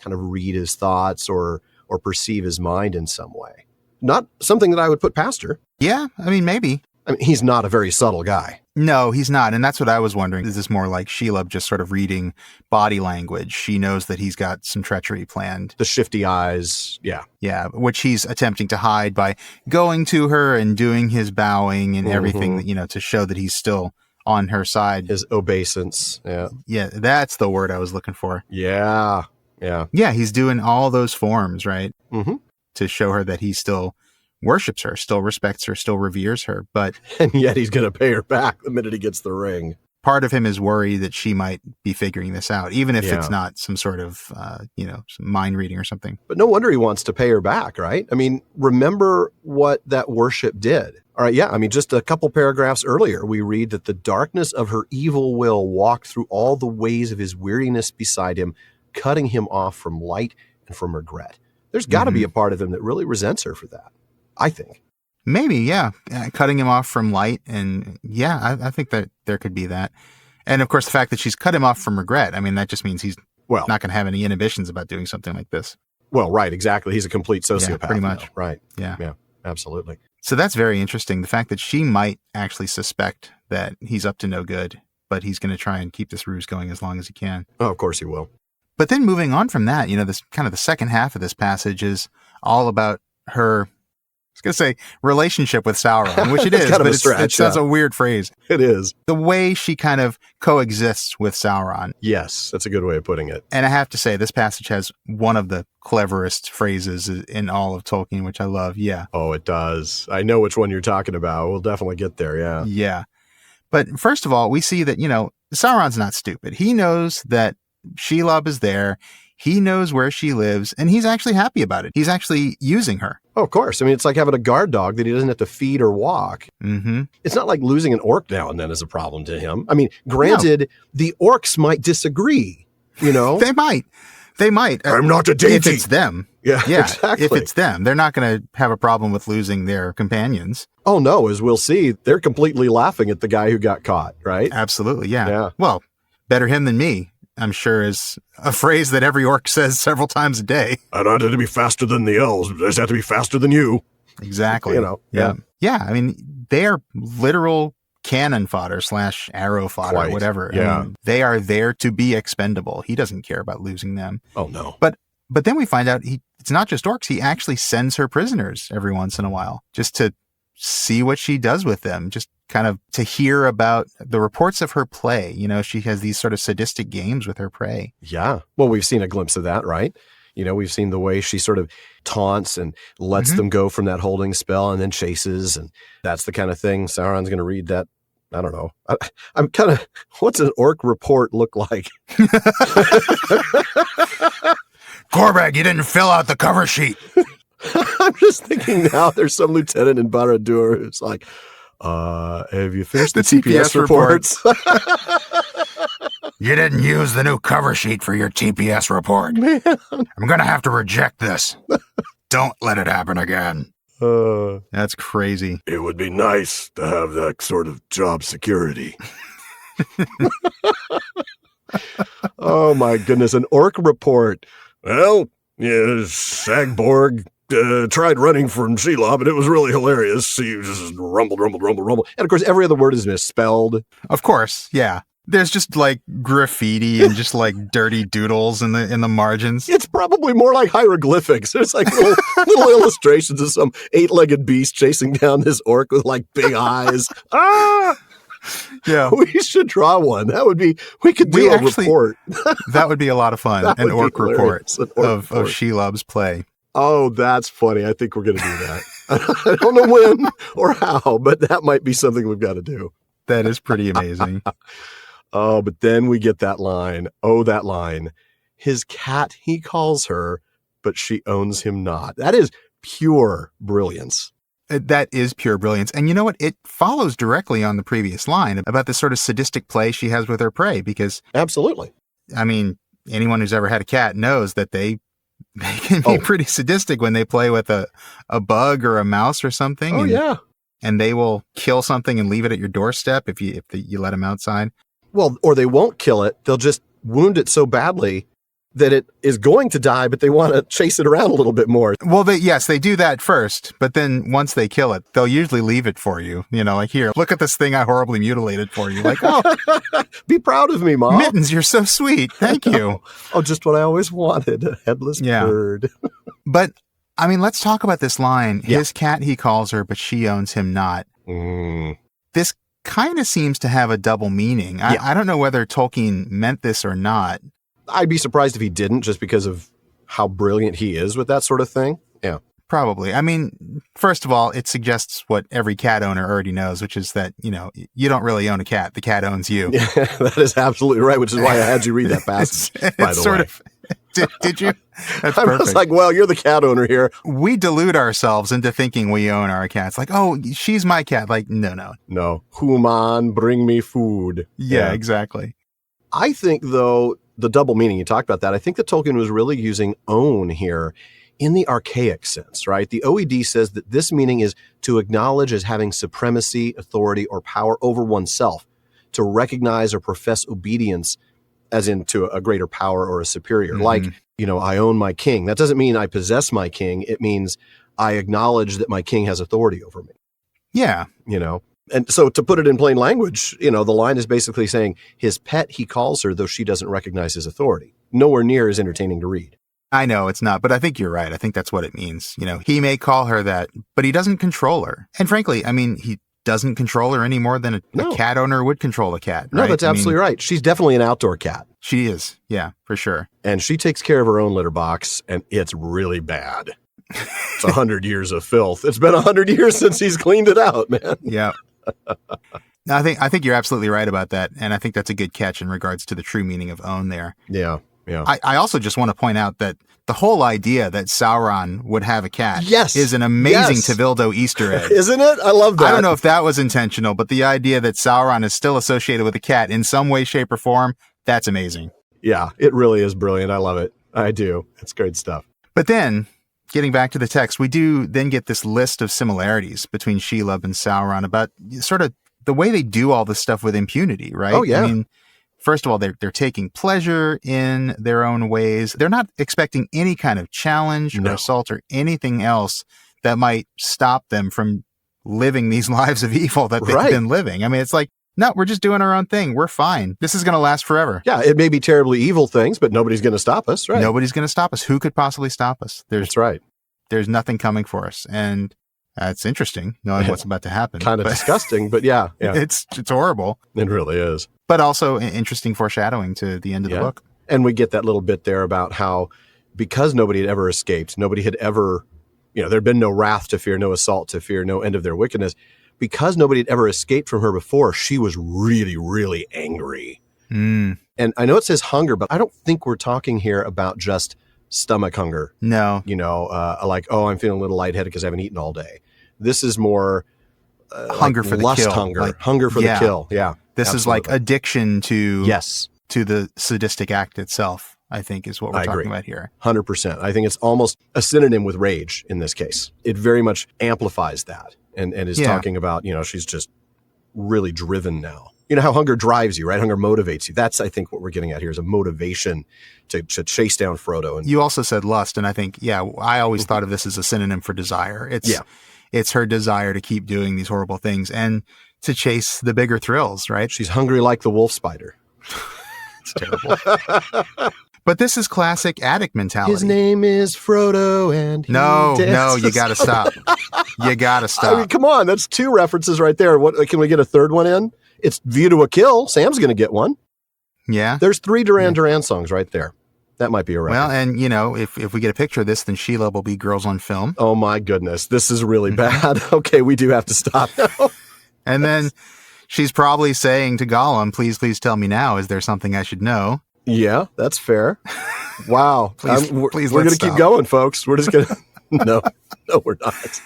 kind of read his thoughts or perceive his mind in some way. Not something that I would put past her. Yeah, I mean, maybe. I mean, he's not a very subtle guy. No, he's not. And that's what I was wondering. Is this more like Shelob just sort of reading body language? She knows that he's got some treachery planned. The shifty eyes. Yeah. Yeah, which he's attempting to hide by going to her and doing his bowing and everything, to show that he's still on her side. His obeisance. Yeah. Yeah, that's the word I was looking for. Yeah. Yeah. Yeah, he's doing all those forms, right? Mm-hmm. To show her that he still worships her, still respects her, still reveres her. But and yet he's going to pay her back the minute he gets the ring. Part of him is worried that she might be figuring this out, even if it's not some sort of, some mind reading or something. But no wonder he wants to pay her back, right? I mean, remember what that worship did. All right, yeah, I mean, just a couple paragraphs earlier, we read that the darkness of her evil will walked through all the ways of his weariness beside him, cutting him off from light and from regret. There's got to be a part of him that really resents her for that, I think. Maybe, yeah. Cutting him off from light. And yeah, I think that there could be that. And of course, the fact that she's cut him off from regret. I mean, that just means he's not going to have any inhibitions about doing something like this. Well, right. Exactly. He's a complete sociopath. Yeah, pretty much. Now. Right. Yeah. Yeah, absolutely. So that's very interesting. The fact that she might actually suspect that he's up to no good, but he's going to try and keep this ruse going as long as he can. Oh, of course he will. But then moving on from that, this kind of the second half of this passage is all about her, I was going to say relationship with Sauron, which it is, kind of but a stretch, that's a weird phrase. It is. The way she kind of coexists with Sauron. Yes, that's a good way of putting it. And I have to say, this passage has one of the cleverest phrases in all of Tolkien, which I love. Yeah. Oh, it does. I know which one you're talking about. We'll definitely get there. Yeah. Yeah. But first of all, we see that, Sauron's not stupid. He knows that Shelob is there. He knows where she lives, and he's actually happy about it. He's actually using her. Oh, of course. I mean, it's like having a guard dog that he doesn't have to feed or walk. Mm-hmm. It's not like losing an orc now and then is a problem to him. I mean, granted, the orcs might disagree, They might. I'm not a deity. If it's them. Yeah, exactly. If it's them, they're not going to have a problem with losing their companions. Oh, no. As we'll see, they're completely laughing at the guy who got caught, right? Absolutely, yeah. Well, better him than me, I'm sure, is a phrase that every orc says several times a day. I don't have to be faster than the elves, but I just have to be faster than you. Exactly. Yeah. Yeah, I mean, they are literal cannon fodder / arrow fodder, whatever. Yeah. I mean, they are there to be expendable. He doesn't care about losing them. Oh, no. But then we find out it's not just orcs. He actually sends her prisoners every once in a while just to see what she does with them, just kind of to hear about the reports of her play. She has these sort of sadistic games with her prey. Yeah. Well, we've seen a glimpse of that, right? We've seen the way she sort of taunts and lets them go from that holding spell and then chases. And that's the kind of thing Sauron's going to read that. I don't know. I'm kind of, what's an orc report look like? Gorbag, you didn't fill out the cover sheet. I'm just thinking now there's some lieutenant in Barad-dûr who's like, have you finished the TPS reports? You didn't use the new cover sheet for your TPS report. Man. I'm going to have to reject this. Don't let it happen again. That's crazy. It would be nice to have that sort of job security. Oh, my goodness. An orc report. Well, Sagborg tried running from Shelob, and it was really hilarious. He just rumbled. And, of course, every other word is misspelled. Of course, yeah. There's just like graffiti and just like dirty doodles in the margins. It's probably more like hieroglyphics. There's like little illustrations of some 8-legged beast chasing down this orc with like big eyes. Ah! Yeah. We should draw one. That would be, we could do a report. That would be a lot of fun. An orc report of Shelob's play. Oh, that's funny. I think we're going to do that. I don't know when or how, but that might be something we've got to do. That is pretty amazing. Oh, but then we get that line. Oh, that line. His cat, he calls her, but she owns him not. That is pure brilliance. That is pure brilliance. And you know what? It follows directly on the previous line about this sort of sadistic play she has with her prey, because... Absolutely. I mean, anyone who's ever had a cat knows that they can be pretty sadistic when they play with a bug or a mouse or something. Oh, yeah. And they will kill something and leave it at your doorstep if you let them outside. Well, or they won't kill it. They'll just wound it so badly that it is going to die, but they want to chase it around a little bit more. Well, they do that first, but then once they kill it, they'll usually leave it for you. You know, like, here, look at this thing I horribly mutilated for you. Like, oh, be proud of me, Mom. Mittens, you're so sweet. Thank you. Oh, just what I always wanted, a headless bird. But, I mean, let's talk about this line. His cat he calls her, but she owns him not. This kind of seems to have a double meaning. I don't know whether Tolkien meant this or not. I'd be surprised if he didn't, just because of how brilliant he is with that sort of thing. Yeah. Probably. I mean, first of all, it suggests what every cat owner already knows, which is that, you know, you don't really own a cat. The cat owns you. Yeah, that is absolutely right, which is why I had you read that passage, by the way. Did you? That's I was like, well, you're the cat owner here. We delude ourselves into thinking we own our cats. Like, oh, she's my cat. Like, no. No. Human, bring me food. Yeah, exactly. I think, though, the double meaning, you talked about that, I think that Tolkien was really using own here in the archaic sense, right? The OED says that this meaning is to acknowledge as having supremacy, authority, or power over oneself, to recognize or profess obedience as into a greater power or a superior. Like, you know, I own my king. That doesn't mean I possess my king. It means I acknowledge that my king has authority over me. Yeah. You know? And so to put it in plain language, you know, the line is basically saying his pet he calls her, though she doesn't recognize his authority. Nowhere near as entertaining to read. I know it's not, but I think you're right. I think that's what it means. You know, he may call her that, but he doesn't control her. And frankly, I mean, he doesn't control her any more than a cat owner would control a cat. Right? No, that's absolutely right. She's definitely an outdoor cat. She is. Yeah, for sure. And she takes care of her own litter box, and it's really bad. It's 100 years of filth. It's been 100 years since he's cleaned it out, man. Yeah. No, I think you're absolutely right about that. And I think that's a good catch in regards to the true meaning of own there. Yeah. Yeah. I also just want to point out that the whole idea that Sauron would have a cat is an amazing Tevildo Easter egg. Isn't it? I love that. I don't know if that was intentional, but the idea that Sauron is still associated with a cat in some way, shape, or form, that's amazing. Yeah, it really is brilliant. I love it. I do. It's great stuff. But then, getting back to the text, we do then get this list of similarities between Shelob and Sauron about sort of the way they do all this stuff with impunity, right? Oh, yeah. I mean, first of all, they're taking pleasure in their own ways. They're not expecting any kind of challenge or assault or anything else that might stop them from living these lives of evil that they've been living. I mean, it's like, no, we're just doing our own thing. We're fine. This is going to last forever. Yeah, it may be terribly evil things, but nobody's going to stop us, right? Nobody's going to stop us. Who could possibly stop us? That's right. There's nothing coming for us. And it's interesting knowing what's about to happen. Kind of disgusting, but yeah. It's horrible. It really is. But also interesting foreshadowing to the end of the book. And we get that little bit there about how because nobody had ever escaped, nobody had ever, there'd been no wrath to fear, no assault to fear, no end of their wickedness. Because nobody had ever escaped from her before, she was really, really angry. And I know it says hunger, but I don't think we're talking here about just stomach hunger. No. Like, oh, I'm feeling a little lightheaded because I haven't eaten all day. This is more hunger for the lust kill. Hunger. Like, hunger for the kill. Yeah. This absolutely. Is like addiction to the sadistic act itself, I think is what we're talking about here. 100%. I think it's almost a synonym with rage in this case. It very much amplifies that and is talking about, she's just really driven now. You know how hunger drives you, right? Hunger motivates you. That's, I think, what we're getting at here is a motivation to chase down Frodo. And you also said lust, and I think, I always thought of this as a synonym for desire. It's her desire to keep doing these horrible things and to chase the bigger thrills, right? She's hungry like the wolf spider. It's terrible. But this is classic addict mentality. His name is Frodo, and no, you got to stop. You got to stop. I mean, come on, that's two references right there. What can we get a third one in? It's View to a Kill. Sam's going to get one. Yeah. There's 3 Duran Duran songs right there. That might be a record. Well, and, if we get a picture of this, then Shelob will be Girls on Film. Oh, my goodness. This is really bad. Okay, we do have to stop now. And then she's probably saying to Gollum, please tell me now, is there something I should know? Yeah, that's fair. Wow. Please, we're let's going to stop. keep going, folks. We're just going to... No, we're not.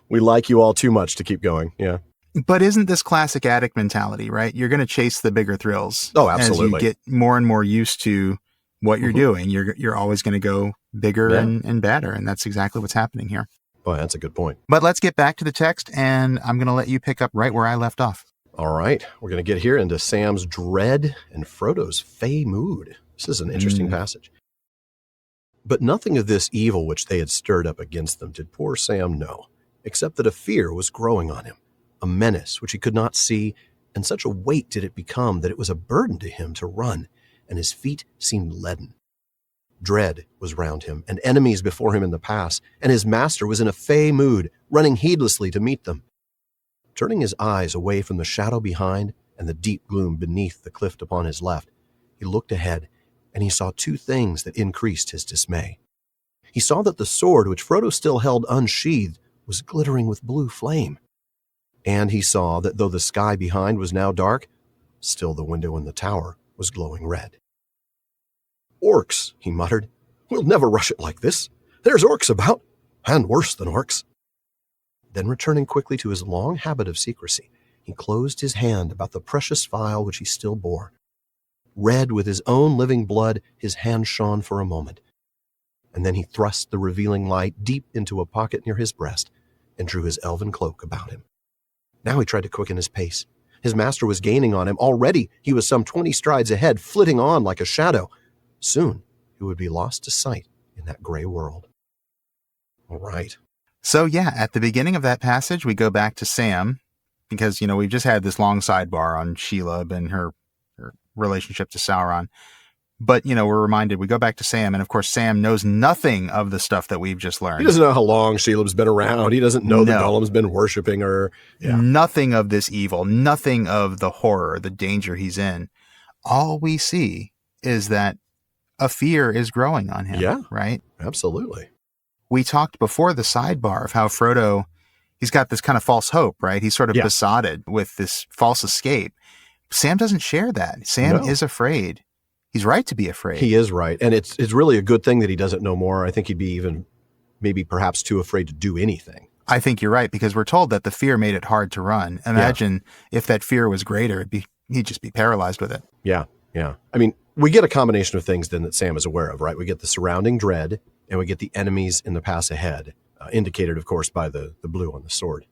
We like you all too much to keep going. Yeah. But isn't this classic addict mentality, right? You're going to chase the bigger thrills. Oh, absolutely. As you get more and more used to what you're doing, you're always going to go bigger and badder. And that's exactly what's happening here. Boy, that's a good point. But let's get back to the text, and I'm going to let you pick up right where I left off. All right. We're going to get here into Sam's dread and Frodo's fey mood. This is an interesting passage. But nothing of this evil which they had stirred up against them did poor Sam know, except that a fear was growing on him, a menace which he could not see, and such a weight did it become that it was a burden to him to run, and his feet seemed leaden. Dread was round him, and enemies before him in the pass, and his master was in a fey mood, running heedlessly to meet them. Turning his eyes away from the shadow behind and the deep gloom beneath the cliff upon his left, he looked ahead, and he saw 2 things that increased his dismay. He saw that the sword which Frodo still held unsheathed was glittering with blue flame. And he saw that though the sky behind was now dark, still the window in the tower was glowing red. "Orcs," he muttered. "We'll never rush it like this. There's orcs about, and worse than orcs." Then returning quickly to his long habit of secrecy, he closed his hand about the precious phial which he still bore. Red with his own living blood, his hand shone for a moment. And then he thrust the revealing light deep into a pocket near his breast and drew his elven cloak about him. Now he tried to quicken his pace. His master was gaining on him. Already he was some 20 strides ahead, flitting on like a shadow. Soon he would be lost to sight in that gray world. All right. So at the beginning of that passage, we go back to Sam because, we've just had this long sidebar on Shelob and her relationship to Sauron. But, we're reminded, we go back to Sam, and of course, Sam knows nothing of the stuff that we've just learned. He doesn't know how long Shelob's been around. He doesn't know that Gollum's been worshiping her. Yeah. Nothing of this evil, nothing of the horror, the danger he's in. All we see is that a fear is growing on him. Yeah. Right? Absolutely. We talked before the sidebar of how Frodo, he's got this kind of false hope, right? He's sort of besotted with this false escape. Sam doesn't share that. Sam is afraid. He's right to be afraid. He is right. And it's really a good thing that he doesn't know more. I think he'd be even maybe perhaps too afraid to do anything. I think you're right, because we're told that the fear made it hard to run. Imagine if that fear was greater, he'd just be paralyzed with it. Yeah. Yeah. I mean, we get a combination of things then that Sam is aware of, right? We get the surrounding dread and we get the enemies in the pass ahead, indicated, of course, by the blue on the sword.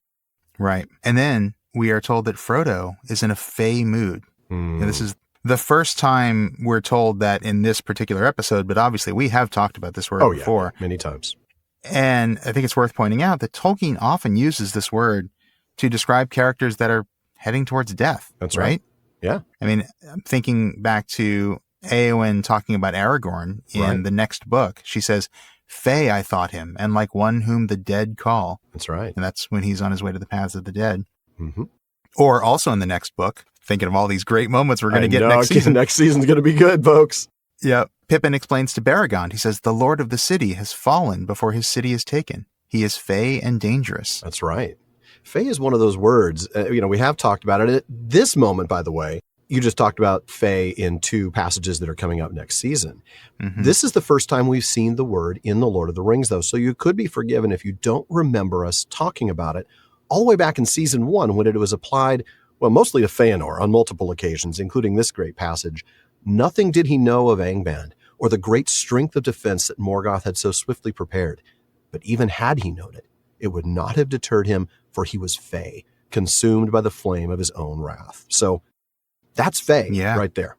Right. And then we are told that Frodo is in a fey mood. And this is the first time we're told that in this particular episode, but obviously we have talked about this word before. Many times. And I think it's worth pointing out that Tolkien often uses this word to describe characters that are heading towards death. That's right. Yeah. I mean, I'm thinking back to Eowyn talking about Aragorn in the next book. She says, "Fey I thought him, and like one whom the dead call." That's right. And that's when he's on his way to the paths of the dead. Mm-hmm. Or also in the next book, thinking of all these great moments we're going to get next season. Next season's going to be good, folks. Yeah. Pippin explains to Baragond, he says, "The lord of the city has fallen before his city is taken. He is fey and dangerous." That's right. Fey is one of those words, we have talked about it. At this moment, by the way, you just talked about fey in 2 passages that are coming up next season. Mm-hmm. This is the first time we've seen the word in The Lord of the Rings, though. So you could be forgiven if you don't remember us talking about it all the way back in season 1 when it was applied, well, mostly to Feanor on multiple occasions, including this great passage. Nothing did he know of Angband or the great strength of defense that Morgoth had so swiftly prepared. But even had he known it, it would not have deterred him, for he was fey, consumed by the flame of his own wrath. So that's fey right there.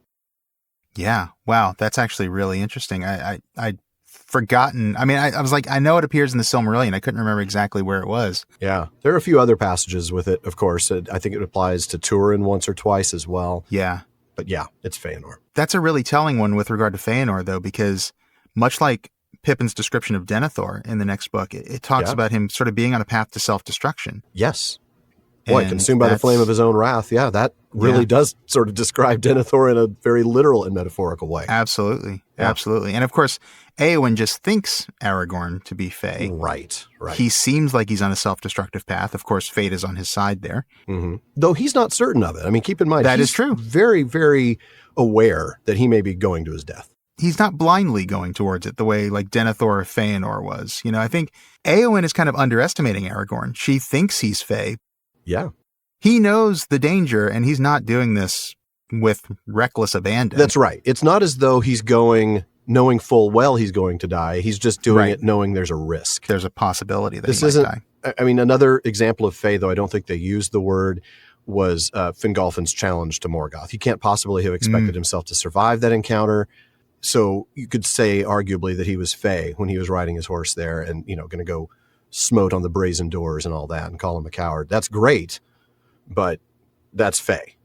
Yeah. Wow. That's actually really interesting. I'd forgotten. I mean, I was like, I know it appears in the Silmarillion. I couldn't remember exactly where it was. Yeah. There are a few other passages with it, of course. I think it applies to Turin once or twice as well. Yeah. But yeah, it's Feanor. That's a really telling one with regard to Feanor, though, because much like Pippin's description of Denethor in the next book, it talks about him sort of being on a path to self-destruction. Yes. Boy, consumed by the flame of his own wrath. Yeah, that really does sort of describe Denethor in a very literal and metaphorical way. Absolutely. Yeah. Absolutely. And of course, Eowyn just thinks Aragorn to be Fey. Right. He seems like he's on a self-destructive path. Of course, fate is on his side there. Mm-hmm. Though he's not certain of it. I mean, keep in mind, that is true. Very, very aware that he may be going to his death. He's not blindly going towards it the way like Denethor or Feanor was. I think Eowyn is kind of underestimating Aragorn. She thinks he's Fey. Yeah. He knows the danger, and he's not doing this with reckless abandon. That's right. It's not as though he's going knowing full well he's going to die. He's just doing it knowing there's a risk. There's a possibility that this he isn't might die. I mean, another example of Fey, though I don't think they used the word, was Fingolfin's challenge to Morgoth. He can't possibly have expected himself to survive that encounter. So you could say arguably that he was Fey when he was riding his horse there and, going to go smote on the brazen doors and all that and call him a coward. That's great, but that's Fey.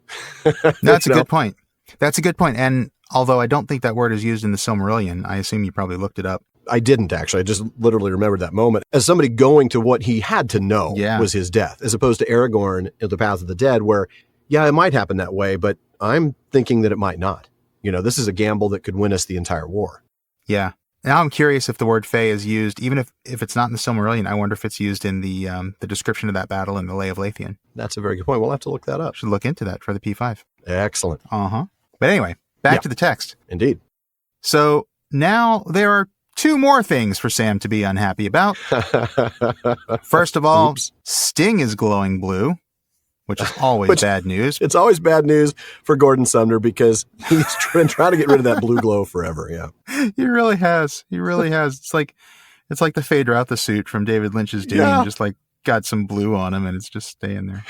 That's a good point. That's a good point. And although I don't think that word is used in the Silmarillion, I assume you probably looked it up. I didn't actually. I just literally remembered that moment as somebody going to what he had to know was his death, as opposed to Aragorn in the Path of the Dead, where, it might happen that way, but I'm thinking that it might not. This is a gamble that could win us the entire war. Yeah. Now I'm curious if the word Fey is used, even if it's not in the Silmarillion. I wonder if it's used in the description of that battle in the Lay of Leithian. That's a very good point. We'll have to look that up. Should look into that for the P5. Excellent. But anyway, back to the text. Indeed. So now there are two more things for Sam to be unhappy about. First of all, Sting is glowing blue, which is always bad news. It's always bad news for Gordon Sumner because he's been trying to get rid of that blue glow forever. Yeah, he really has. He really has. It's like the Fade Out the suit from David Lynch's Dune, just like got some blue on him and it's just staying there.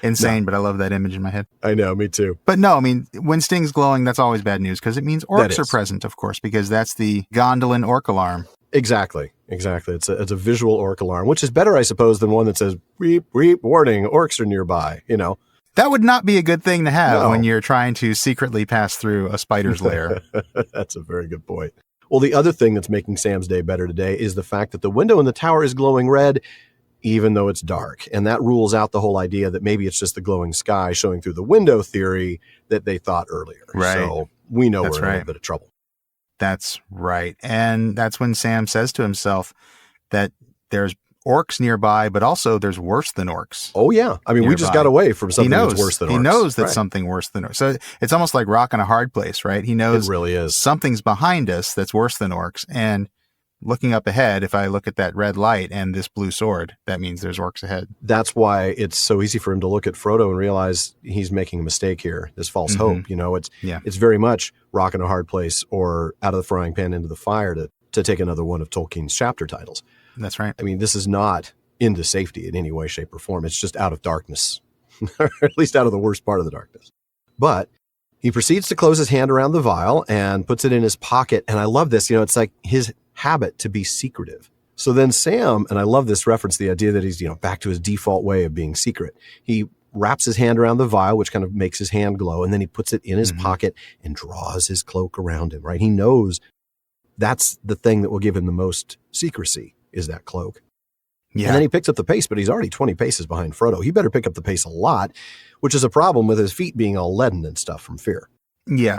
Insane, but I love that image in my head. I know, me too. But no, I mean, when Sting's glowing, that's always bad news because it means orcs are present, of course, because that's the Gondolin orc alarm. Exactly. It's a visual orc alarm, which is better, I suppose, than one that says, "Weep, weep, warning, orcs are nearby," That would not be a good thing to have when you're trying to secretly pass through a spider's lair. That's a very good point. Well, the other thing that's making Sam's day better today is the fact that the window in the tower is glowing red, even though it's dark. And that rules out the whole idea that maybe it's just the glowing sky showing through the window theory that they thought earlier. Right. So we know we're in a little bit of trouble. That's right. And that's when Sam says to himself that there's orcs nearby, but also there's worse than orcs. Oh, yeah. I mean, we just got away from something that's worse than orcs. He knows that something worse than orcs. So it's almost like rock in a hard place, right? He knows it really is. Something's behind us that's worse than orcs. And looking up ahead, if I look at that red light and this blue sword, that means there's orcs ahead. That's why it's so easy for him to look at Frodo and realize he's making a mistake here, this false hope. It's very much rock in a hard place or out of the frying pan into the fire to take another one of Tolkien's chapter titles. That's right. I mean, this is not into safety in any way, shape, or form. It's just out of darkness, or at least out of the worst part of the darkness. But he proceeds to close his hand around the vial and puts it in his pocket. And I love this. It's like his habit to be secretive. So then Sam, and I love this reference, the idea that he's, back to his default way of being secret. He wraps his hand around the vial, which kind of makes his hand glow. And then he puts it in his pocket and draws his cloak around him, right? He knows that's the thing that will give him the most secrecy. Is that cloak. Yeah. And then he picks up the pace, but he's already 20 paces behind Frodo. He better pick up the pace a lot, which is a problem with his feet being all leaden and stuff from fear. Yeah.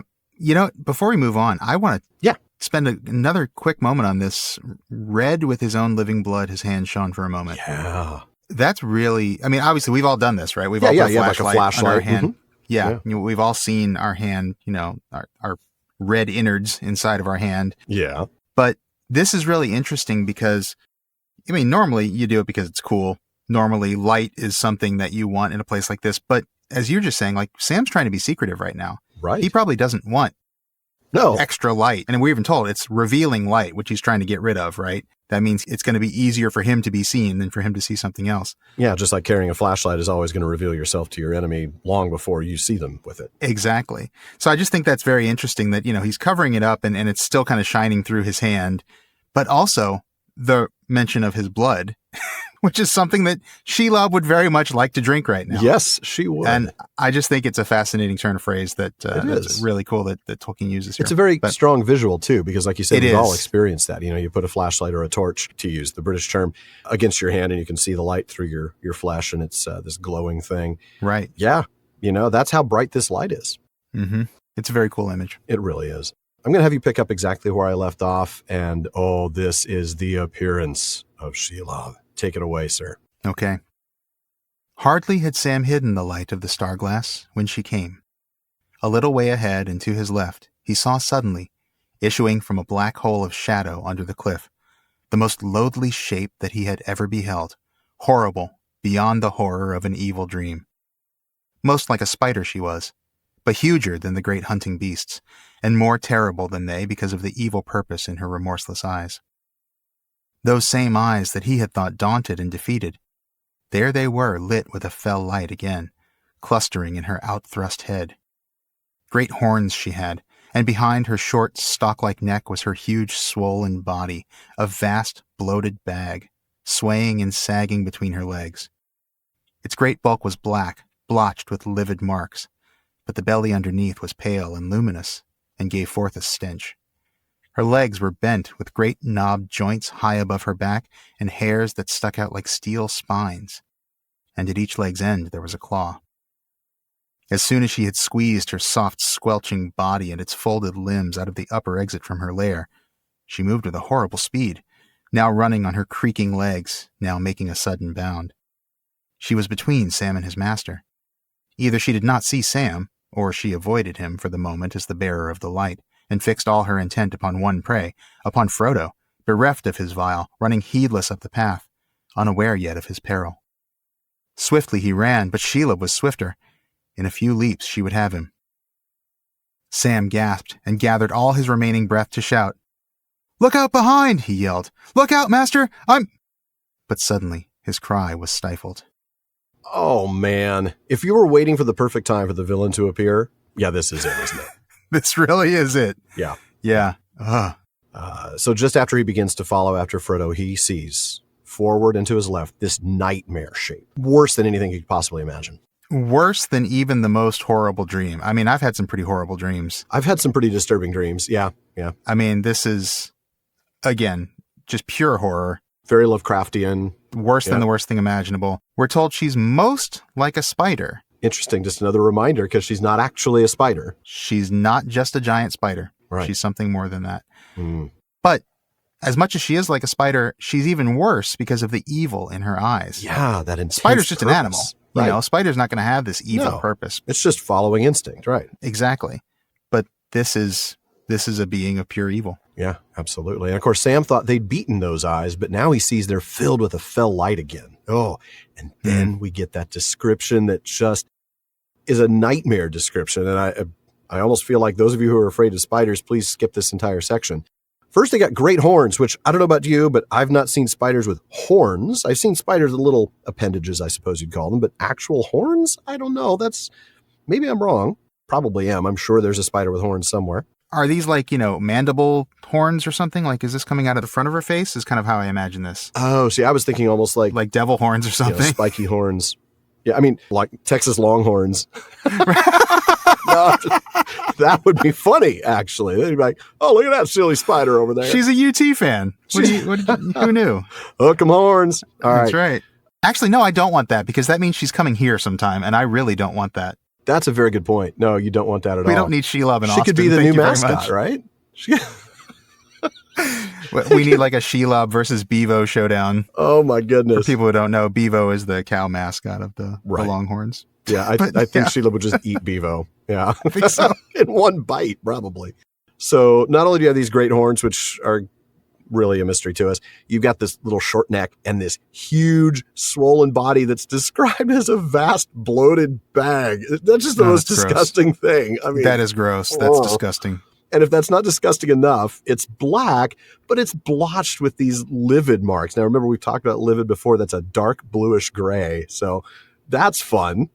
Before we move on, I want to spend another quick moment on this. Red with his own living blood, his hand shone for a moment. Yeah. That's really, I mean, obviously we've all done this, right? We've all put like a flashlight on our hand. Mm-hmm. Yeah. We've all seen our hand, our red innards inside of our hand. Yeah. But this is really interesting because, I mean, normally you do it because it's cool. Normally light is something that you want in a place like this. But as you're just saying, like Sam's trying to be secretive right now. Right. He probably doesn't want extra light. And we're even told it's revealing light, which he's trying to get rid of, right? That means it's going to be easier for him to be seen than for him to see something else. Yeah, just like carrying a flashlight is always going to reveal yourself to your enemy long before you see them with it. Exactly. So I just think that's very interesting that, he's covering it up and it's still kind of shining through his hand. But also the mention of his blood, which is something that Shelob would very much like to drink right now. Yes, she would. And I just think it's a fascinating turn of phrase that is. that's really cool that Tolkien uses here. It's a very strong visual, too, because like you said, It we've all is. experienced that. You put a flashlight or a torch, to use the British term, against your hand, and you can see the light through your flesh, and it's this glowing thing. Right. Yeah, that's how bright this light is. Mm-hmm. It's a very cool image. It really is. I'm going to have you pick up exactly where I left off, and this is the appearance of Shelob. Take it away, sir. Okay. Hardly had Sam hidden the light of the star glass when she came. A little way ahead and to his left, he saw suddenly, issuing from a black hole of shadow under the cliff, the most loathly shape that he had ever beheld, horrible beyond the horror of an evil dream. Most like a spider she was, but huger than the great hunting beasts, and more terrible than they because of the evil purpose in her remorseless eyes. Those same eyes that he had thought daunted and defeated, there they were lit with a fell light again, clustering in her outthrust head. Great horns she had, and behind her short, stalk-like neck was her huge, swollen body, a vast, bloated bag, swaying and sagging between her legs. Its great bulk was black, blotched with livid marks, but the belly underneath was pale and luminous, and gave forth a stench. Her legs were bent with great knobbed joints high above her back and hairs that stuck out like steel spines, and at each leg's end there was a claw. As soon as she had squeezed her soft, squelching body and its folded limbs out of the upper exit from her lair, she moved with a horrible speed, now running on her creaking legs, now making a sudden bound. She was between Sam and his master. Either she did not see Sam, or she avoided him for the moment as the bearer of the light, and fixed all her intent upon one prey, upon Frodo, bereft of his vial, running heedless up the path, unaware yet of his peril. Swiftly he ran, but Shelob was swifter. In a few leaps she would have him. Sam gasped and gathered all his remaining breath to shout. "Look out behind!" he yelled. "Look out, master! I'm—" But suddenly his cry was stifled. Oh, man. If you were waiting for the perfect time for the villain to appear, yeah, this is it, isn't it? This really is it. Yeah. Yeah. So just after he begins to follow after Frodo, he sees, forward and to his left, this nightmare shape. Worse than anything he could possibly imagine. Worse than even the most horrible dream. I mean, I've had some pretty horrible dreams. I've had some pretty disturbing dreams. Yeah. I mean, this is, again, just pure horror. Very Lovecraftian. Worse than the worst thing imaginable. We're told she's most like a spider. Interesting. Just another reminder, because she's not actually a spider. She's not just a giant spider. Right. She's something more than that. Mm. But as much as she is like a spider, she's even worse because of the evil in her eyes. Yeah, that intense Spider's just purpose. an animal. Right. You know, spider's not going to have this evil purpose. It's just following instinct, right? Exactly. But this is a being of pure evil. Yeah, absolutely. And of course, Sam thought they'd beaten those eyes, but now he sees they're filled with a fell light again. Oh, and then we get that description that just is a nightmare description. And I almost feel like those of you who are afraid of spiders, please skip this entire section. First, they got great horns, which I don't know about you, but I've not seen spiders with horns. I've seen spiders with little appendages, I suppose you'd call them, but actual horns? I don't know. Maybe I'm wrong. Probably am. I'm sure there's a spider with horns somewhere. Are these like, mandible horns or something? Like, is this coming out of the front of her face? Is kind of how I imagine this. Oh, see, I was thinking almost like devil horns or something. Spiky horns. Yeah, I mean, like Texas Longhorns. No, that would be funny, actually. They'd be like, "Oh, look at that silly spider over there." She's a UT fan. Who knew? Hook 'em horns. All right. That's right. Actually, no, I don't want that because that means she's coming here sometime, and I really don't want that. That's a very good point. No, you don't want that at all. We don't need Shelob in Austin. She could be the Thank new you very mascot, much. right? We need like a Shelob versus Bevo showdown. Oh my goodness! For people who don't know, Bevo is the cow mascot of the Longhorns. Yeah, I think Shelob would just eat Bevo. Yeah, I think so. In one bite, probably. So not only do you have these great horns, which are really a mystery to us, you've got this little short neck and this huge swollen body that's described as a vast bloated bag. That's just the most disgusting thing. I mean, that is gross. That's disgusting. And if that's not disgusting enough, it's black, but it's blotched with these livid marks. Now, remember, we've talked about livid before. That's a dark bluish gray. So that's fun.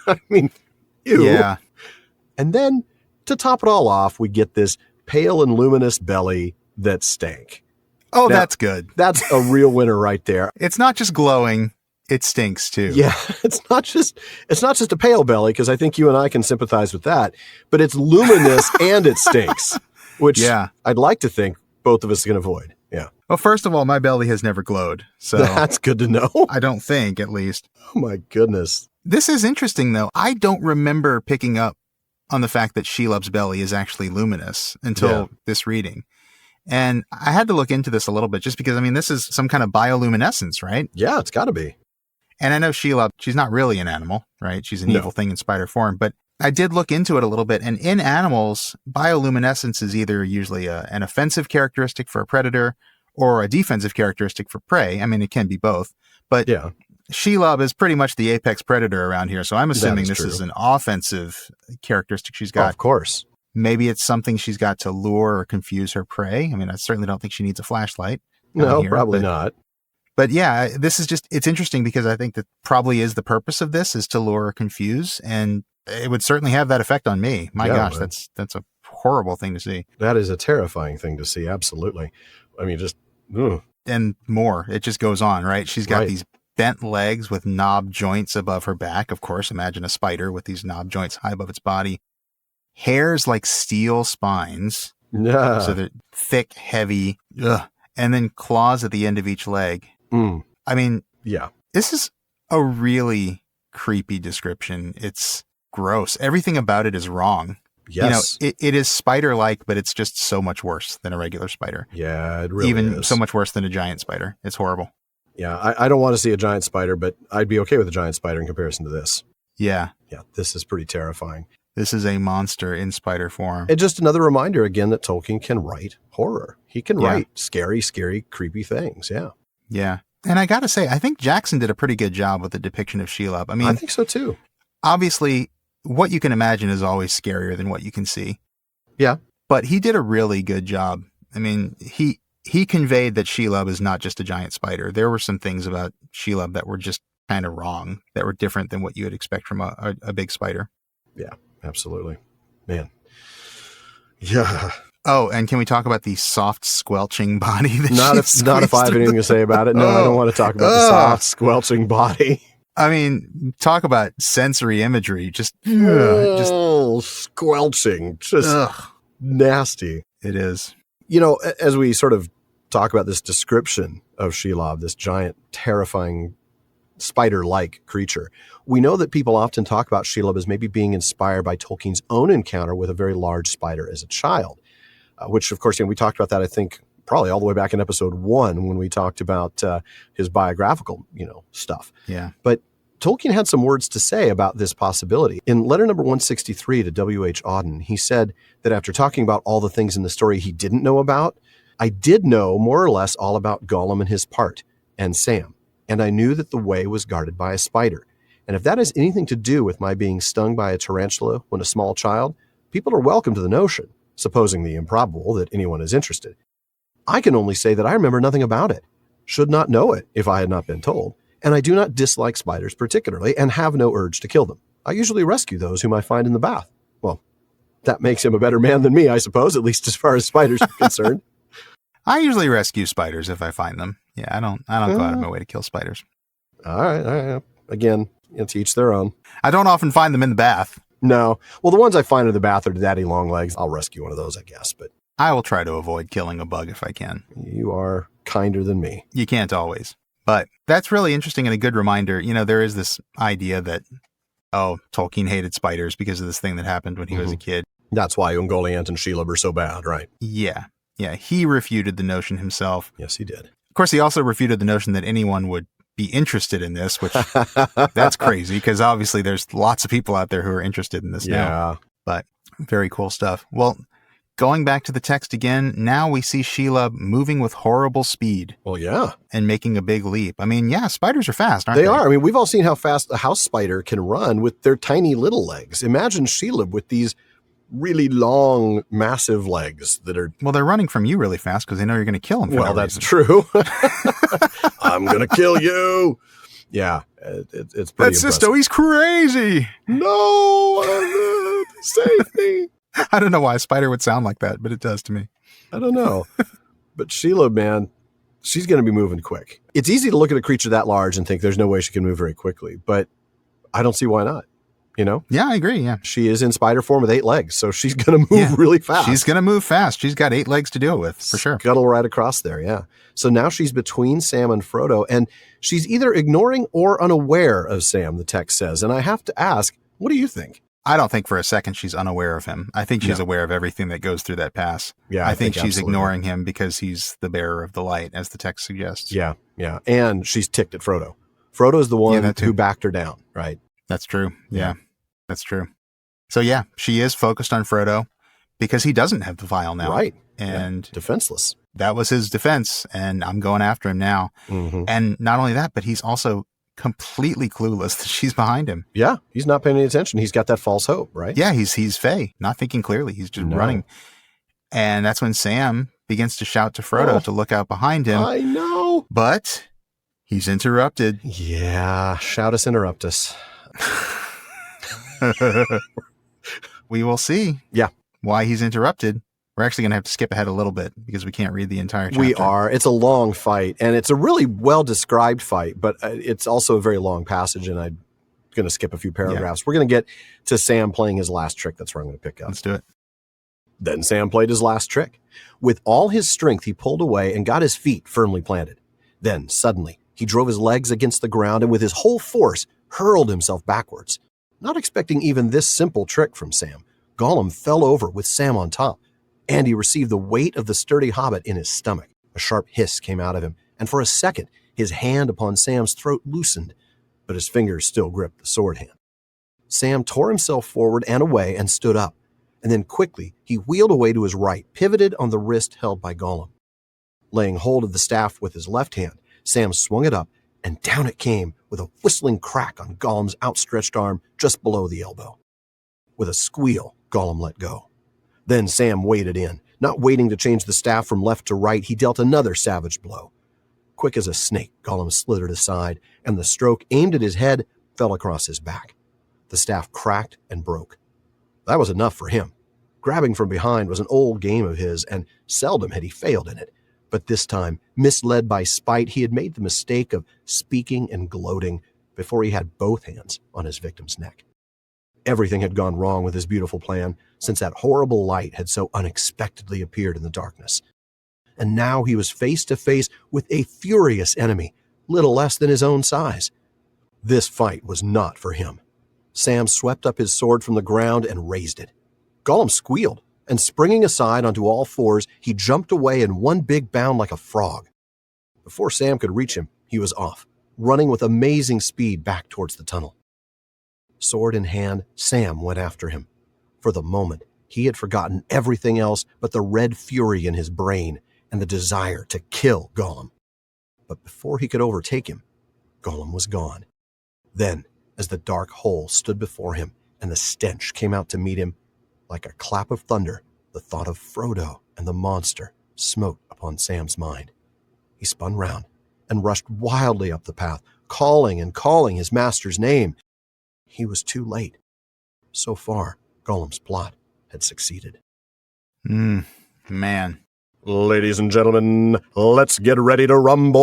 I mean, ew. Yeah. And then to top it all off, we get this pale and luminous belly that stank. Oh, Now, that's good. That's a real winner right there. It's not just glowing, it stinks too. Yeah, it's not just a pale belly, because I think you and I can sympathize with that, but it's luminous and it stinks, which I'd like to think both of us can avoid. Yeah. Well, first of all, my belly has never glowed, so that's good to know. I don't think, at least. Oh my goodness. This is interesting, though. I don't remember picking up on the fact that Shelob's belly is actually luminous until this reading. And I had to look into this a little bit just because, I mean, this is some kind of bioluminescence, right? Yeah, it's got to be. And I know Shelob, she's not really an animal, right? She's an evil thing in spider form, but I did look into it a little bit. And in animals, bioluminescence is either usually an offensive characteristic for a predator or a defensive characteristic for prey. I mean, it can be both. But Shelob is pretty much the apex predator around here. So I'm assuming this is an offensive characteristic she's got. Oh, of course. Maybe it's something she's got to lure or confuse her prey. I mean, I certainly don't think she needs a flashlight. No, probably not. But yeah, this is just, it's interesting because I think that probably is the purpose of this, is to lure or confuse. And it would certainly have that effect on me. My gosh, man. That's a horrible thing to see. That is a terrifying thing to see. Absolutely. I mean, just, ugh. And more, it just goes on, right? She's got these bent legs with knob joints above her back. Of course, imagine a spider with these knob joints high above its body. Hairs like steel spines. Yeah. So they're thick, heavy, and then claws at the end of each leg. I mean, this is a really creepy description. It's gross. Everything about it is wrong. Yes. You know, it is spider-like, but it's just so much worse than a regular spider. Yeah, it really Even is. so much worse than a giant spider. It's horrible. Yeah, I don't want to see a giant spider, but I'd be okay with a giant spider in comparison to this. Yeah. Yeah, this is pretty terrifying. This is a monster in spider form. And just another reminder again that Tolkien can write horror. He can write scary, creepy things. Yeah. Yeah. And I got to say, I think Jackson did a pretty good job with the depiction of Shelob. I mean, I think so too. Obviously, what you can imagine is always scarier than what you can see. Yeah. But he did a really good job. I mean, he conveyed that Shelob is not just a giant spider. There were some things about Shelob that were just kind of wrong, that were different than what you would expect from a big spider. Yeah, absolutely. Man. Yeah. Oh, and can we talk about the soft squelching body? That not if I have anything to say about it. No, I don't want to talk about the soft squelching body. I mean, talk about sensory imagery. Just squelching. Just nasty. It is. You know, as we sort of talk about this description of Shelob, this giant, terrifying, spider-like creature, we know that people often talk about Shelob as maybe being inspired by Tolkien's own encounter with a very large spider as a child. Which, of course, we talked about that, I think, probably all the way back in episode 1 when we talked about his biographical, stuff. Yeah. But Tolkien had some words to say about this possibility. In letter number 163 to W.H. Auden, he said that after talking about all the things in the story he didn't know about, I did know more or less all about Gollum and his part, and Sam, and I knew that the way was guarded by a spider. And if that has anything to do with my being stung by a tarantula when a small child, people are welcome to the notion, supposing the improbable that anyone is interested. I can only say that I remember nothing about it, should not know it if I had not been told, and I do not dislike spiders particularly and have no urge to kill them. I usually rescue those whom I find in the bath. Well, that makes him a better man than me, I suppose, at least as far as spiders are concerned. I usually rescue spiders if I find them. Yeah, I don't go out of my way to kill spiders. All right. Again, to each their own. I don't often find them in the bath. No. Well, the ones I find in the bath are daddy long legs. I'll rescue one of those, I guess, but I will try to avoid killing a bug if I can. You are kinder than me. You can't always. But that's really interesting and a good reminder. There is this idea that, Tolkien hated spiders because of this thing that happened when he was a kid. That's why Ungoliant and Shelob are so bad, right? Yeah. Yeah. He refuted the notion himself. Yes, he did. Of course, he also refuted the notion that anyone would be interested in this, which that's crazy because obviously there's lots of people out there who are interested in this now. But very cool stuff. Well, going back to the text again, now we see Shelob moving with horrible speed. Well, yeah. And making a big leap. I mean, spiders are fast, aren't they? They are. I mean, we've all seen how fast a house spider can run with their tiny little legs. Imagine Shelob with these really long, massive legs that are... Well, they're running from you really fast because they know you're going to kill them. Well, that's true. I'm going to kill you. Yeah, it's pretty That's Sisto, he's crazy. No, save me. I don't know why a spider would sound like that, but it does to me. I don't know. But Shelob, man, She's going to be moving quick. It's easy to look at a creature that large and think there's no way she can move very quickly, but I don't see why not. You know? Yeah, I agree. Yeah. She is in spider form with 8 legs, so she's going to move really fast. She's going to move fast. She's got 8 legs to deal with, for sure. Scuttle right across there, yeah. So now she's between Sam and Frodo, and she's either ignoring or unaware of Sam, the text says. And I have to ask, what do you think? I don't think for a second she's unaware of him. I think she's aware of everything that goes through that pass. Yeah, I think she's absolutely ignoring him because he's the bearer of the light, as the text suggests. Yeah. And she's ticked at Frodo. Frodo's the one who backed her down, right? That's true. Yeah. That's true. So yeah, she is focused on Frodo because he doesn't have the vial now. Right. And defenseless. That was his defense. And I'm going after him now. Mm-hmm. And not only that, but he's also completely clueless that she's behind him. Yeah. He's not paying any attention. He's got that false hope, right? Yeah. He's Fey, not thinking clearly. He's just running. And that's when Sam begins to shout to Frodo to look out behind him. I know. But he's interrupted. Yeah. Shout us, interrupt us. We will see. Yeah. Why he's interrupted. We're actually going to have to skip ahead a little bit because we can't read the entire chapter. We are. It's a long fight, and it's a really well-described fight, but it's also a very long passage, and I'm going to skip a few paragraphs. We're going to get to Sam playing his last trick. That's where I'm going to pick up. Let's do it. Then Sam played his last trick. With all his strength, he pulled away and got his feet firmly planted. Then, suddenly, he drove his legs against the ground and with his whole force hurled himself backwards. Not expecting even this simple trick from Sam, Gollum fell over with Sam on top, and he received the weight of the sturdy hobbit in his stomach. A sharp hiss came out of him, and for a second, his hand upon Sam's throat loosened, but his fingers still gripped the sword hand. Sam tore himself forward and away and stood up, and then quickly he wheeled away to his right, pivoted on the wrist held by Gollum. Laying hold of the staff with his left hand, Sam swung it up, and down it came with a whistling crack on Gollum's outstretched arm just below the elbow. With a squeal, Gollum let go. Then Sam waded in. Not waiting to change the staff from left to right, he dealt another savage blow. Quick as a snake, Gollum slithered aside, and the stroke aimed at his head fell across his back. The staff cracked and broke. That was enough for him. Grabbing from behind was an old game of his, and seldom had he failed in it. But this time, misled by spite, he had made the mistake of speaking and gloating before he had both hands on his victim's neck. Everything had gone wrong with his beautiful plan since that horrible light had so unexpectedly appeared in the darkness. And now he was face to face with a furious enemy, little less than his own size. This fight was not for him. Sam swept up his sword from the ground and raised it. Gollum squealed, and springing aside onto all fours, he jumped away in one big bound like a frog. Before Sam could reach him, he was off, running with amazing speed back towards the tunnel. Sword in hand, Sam went after him. For the moment, he had forgotten everything else but the red fury in his brain and the desire to kill Gollum. But before he could overtake him, Gollum was gone. Then, as the dark hole stood before him and the stench came out to meet him, like a clap of thunder, the thought of Frodo and the monster smote upon Sam's mind. He spun round and rushed wildly up the path, calling and calling his master's name. He was too late. So far, Gollum's plot had succeeded. Man. Ladies and gentlemen, let's get ready to rumble.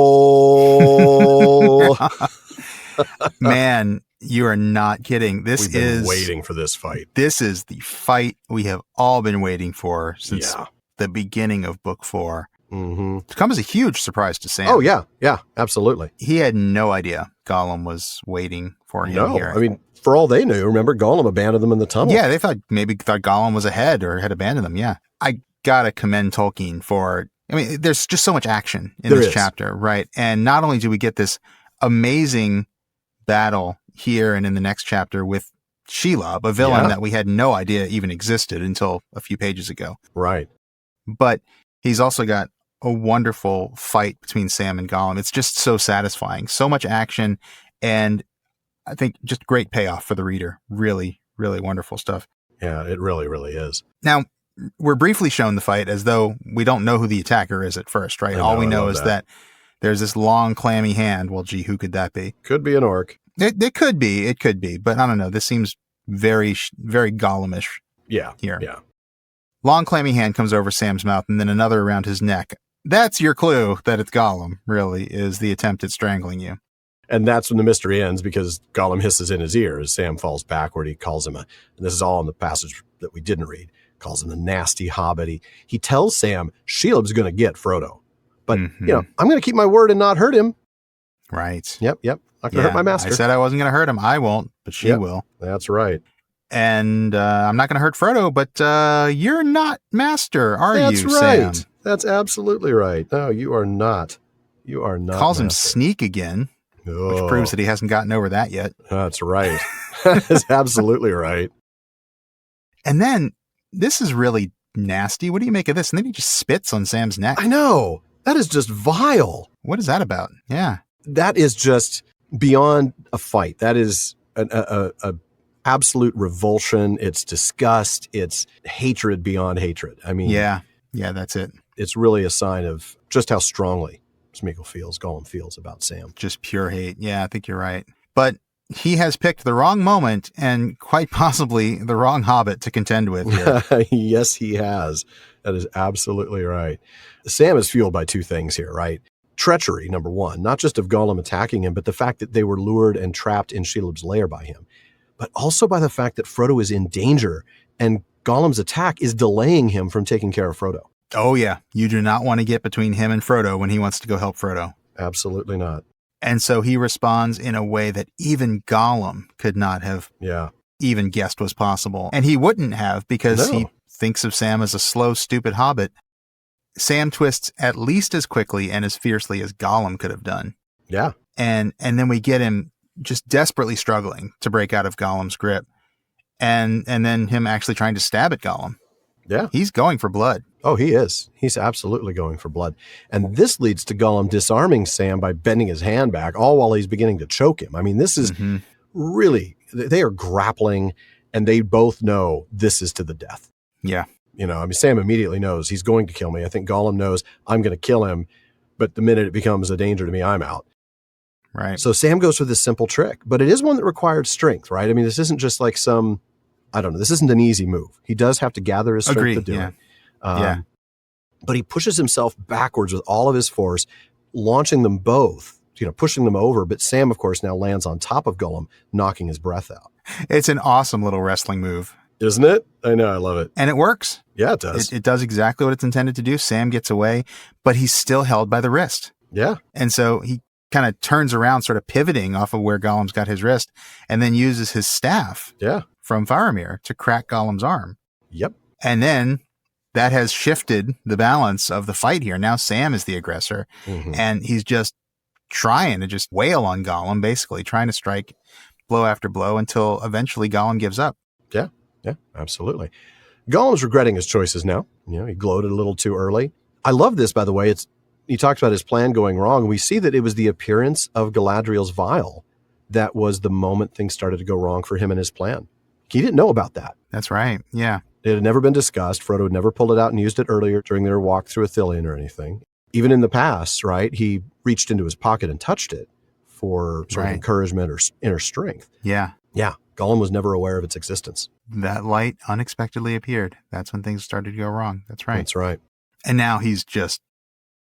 Man, you are not kidding. We've been waiting for this fight. This is the fight we have all been waiting for since the beginning of book 4. Mm-hmm. To come as a huge surprise to Sam. Oh, yeah, absolutely. He had no idea Gollum was waiting for him here. I mean, for all they knew, remember, Gollum abandoned them in the tunnel. Yeah, they thought Gollum was ahead or had abandoned them, yeah. I gotta commend Tolkien for, there's just so much action in this chapter, right? And not only do we get this amazing battle here and in the next chapter with Shelob, a villain that we had no idea even existed until a few pages ago. Right. But he's also got a wonderful fight between Sam and Gollum. It's just so satisfying. So much action, and I think just great payoff for the reader. Really, really wonderful stuff. Yeah, it really, really is. Now, we're briefly shown the fight as though we don't know who the attacker is at first, right? All we know is that there's this long, clammy hand. Well, gee, who could that be? Could be an orc. It could be. It could be. But I don't know. This seems very, very Gollumish. Yeah. Here. Yeah. Long, clammy hand comes over Sam's mouth and then another around his neck. That's your clue that it's Gollum, really, is the attempt at strangling you. And that's when the mystery ends, because Gollum hisses in his ear as Sam falls backward. He calls him and this is all in the passage that we didn't read, calls him the nasty hobbit. He tells Sam, Shelob's going to get Frodo. But, I'm going to keep my word and not hurt him. Right. Yep. Not going to hurt my master. I said I wasn't going to hurt him. I won't, but she will. That's right. And I'm not going to hurt Frodo, but you're not master, are you, Sam? That's right. That's absolutely right. No, you are not. You are not. Calls him master. Sneak again, which proves that he hasn't gotten over that yet. That's right. That's absolutely right. And then, this is really nasty. What do you make of this? And then he just spits on Sam's neck. I know. That is just vile. What is that about? Yeah. That is just beyond a fight. That is a absolute revulsion. It's disgust. It's hatred beyond hatred. I mean, yeah, that's it. It's really a sign of just how strongly Gollum feels about Sam. Just pure hate. Yeah, I think you're right. But he has picked the wrong moment and quite possibly the wrong hobbit to contend with here. Yes, he has. That is absolutely right. Sam is fueled by two things here, right? Treachery, number one, not just of Gollum attacking him, but the fact that they were lured and trapped in Shelob's lair by him, but also by the fact that Frodo is in danger and Gollum's attack is delaying him from taking care of Frodo. Oh, yeah. You do not want to get between him and Frodo when he wants to go help Frodo. Absolutely not. And so he responds in a way that even Gollum could not have even guessed was possible. And he wouldn't have, because he thinks of Sam as a slow, stupid hobbit. Sam twists at least as quickly and as fiercely as Gollum could have done. Yeah. And then we get him just desperately struggling to break out of Gollum's grip. And then him actually trying to stab at Gollum. Yeah. He's going for blood. Oh, he is. He's absolutely going for blood. And this leads to Gollum disarming Sam by bending his hand back, all while he's beginning to choke him. I mean, this is really, they are grappling, and they both know this is to the death. Yeah. Sam immediately knows he's going to kill me. I think Gollum knows I'm going to kill him, but the minute it becomes a danger to me, I'm out. Right. So Sam goes for this simple trick, but it is one that required strength, right? I mean, this isn't just like this isn't an easy move. He does have to gather his strength to do it. But he pushes himself backwards with all of his force, launching them both, pushing them over. But Sam, of course, now lands on top of Gollum, knocking his breath out. It's an awesome little wrestling move. Isn't it? I know. I love it. And it works. Yeah, it does. It does exactly what it's intended to do. Sam gets away, but he's still held by the wrist. Yeah. And so he kind of turns around, sort of pivoting off of where Gollum's got his wrist, and then uses his staff from Faramir to crack Gollum's arm. Yep. And then that has shifted the balance of the fight here. Now Sam is the aggressor, and he's just trying to just wail on Gollum, basically trying to strike blow after blow until eventually Gollum gives up. Yeah. Yeah, absolutely. Gollum's regretting his choices now. He gloated a little too early. I love this, by the way. He talks about his plan going wrong, and we see that it was the appearance of Galadriel's vial that was the moment things started to go wrong for him and his plan. He didn't know about that. That's right. Yeah. It had never been discussed. Frodo had never pulled it out and used it earlier during their walk through Ithilien or anything. Even in the past, right, he reached into his pocket and touched it for sort of encouragement or inner strength. Yeah. Yeah. Gollum was never aware of its existence. That light unexpectedly appeared. That's when things started to go wrong. That's right. That's right. And now he's just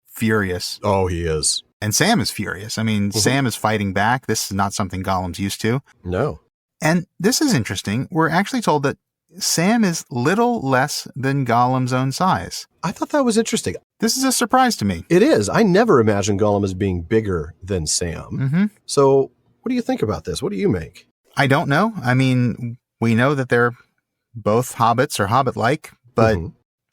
furious. Oh, he is. And Sam is furious. I mean, Sam is fighting back. This is not something Gollum's used to. No. And this is interesting. We're actually told that Sam is little less than Gollum's own size. I thought that was interesting. This is a surprise to me. It is. I never imagined Gollum as being bigger than Sam. So what do you think about this? What do you make? I don't know. I mean, we know that they're both hobbits or hobbit-like, but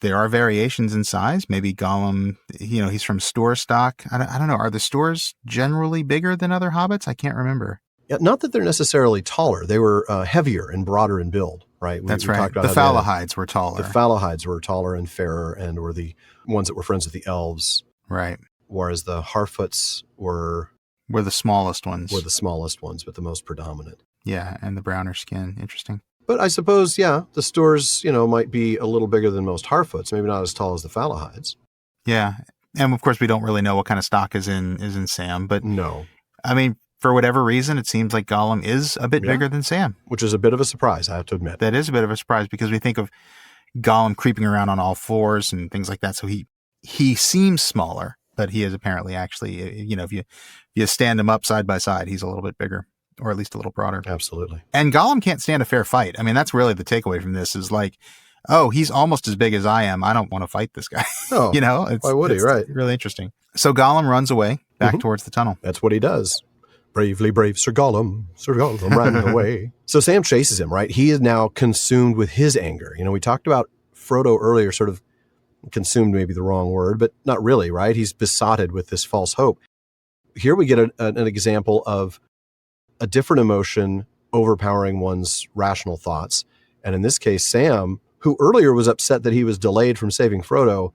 there are variations in size. Maybe Gollum, he's from Store stock. I don't know. Are the Stores generally bigger than other hobbits? I can't remember. Yeah, not that they're necessarily taller. They were heavier and broader in build, right? That's right. The Falahides were taller. The Falahides were taller and fairer and were the ones that were friends with the elves. Right. Whereas the Harfoots were the smallest ones. But the most predominant. Yeah, and the browner skin. Interesting. But I suppose, the Stores, might be a little bigger than most Harfoots, maybe not as tall as the Falahides. Yeah. And of course, we don't really know what kind of stock is in Sam, but no. I mean, for whatever reason, it seems like Gollum is a bit bigger than Sam. Which is a bit of a surprise, I have to admit. That is a bit of a surprise because we think of Gollum creeping around on all fours and things like that. So he he seems smaller, but he is apparently actually, if you stand him up side by side, he's a little bit bigger, or at least a little broader. Absolutely. And Gollum can't stand a fair fight. I mean, that's really the takeaway from this is like, oh, he's almost as big as I am. I don't want to fight this guy. Oh, why would he? Right. Really interesting. So Gollum runs away back towards the tunnel. That's what he does. Bravely brave Sir Gollum ran away. So Sam chases him, right? He is now consumed with his anger. We talked about Frodo earlier, sort of consumed, maybe the wrong word, but not really, right? He's besotted with this false hope. Here we get an example of a different emotion overpowering one's rational thoughts. And in this case, Sam, who earlier was upset that he was delayed from saving Frodo,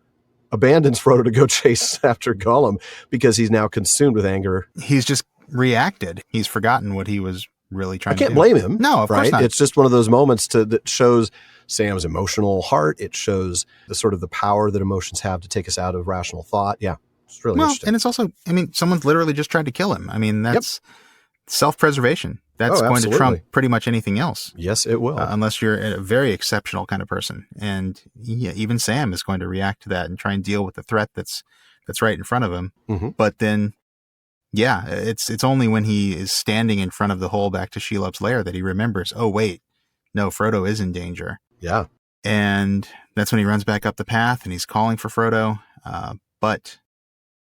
abandons Frodo to go chase after Gollum because he's now consumed with anger. He's just reacted. He's forgotten what he was really trying to do. I can't blame him. No, of course not. It's just one of those moments that shows Sam's emotional heart. It shows the sort of the power that emotions have to take us out of rational thought. Yeah, it's really interesting. And it's also, someone's literally just tried to kill him. That's self-preservation. That's going to trump pretty much anything else. Yes, it will. Unless you're a very exceptional kind of person. And even Sam is going to react to that and try and deal with the threat that's right in front of him. Mm-hmm. But then, it's only when he is standing in front of the hole back to Shelob's lair that he remembers, oh, wait, no, Frodo is in danger. Yeah. And that's when he runs back up the path and he's calling for Frodo. But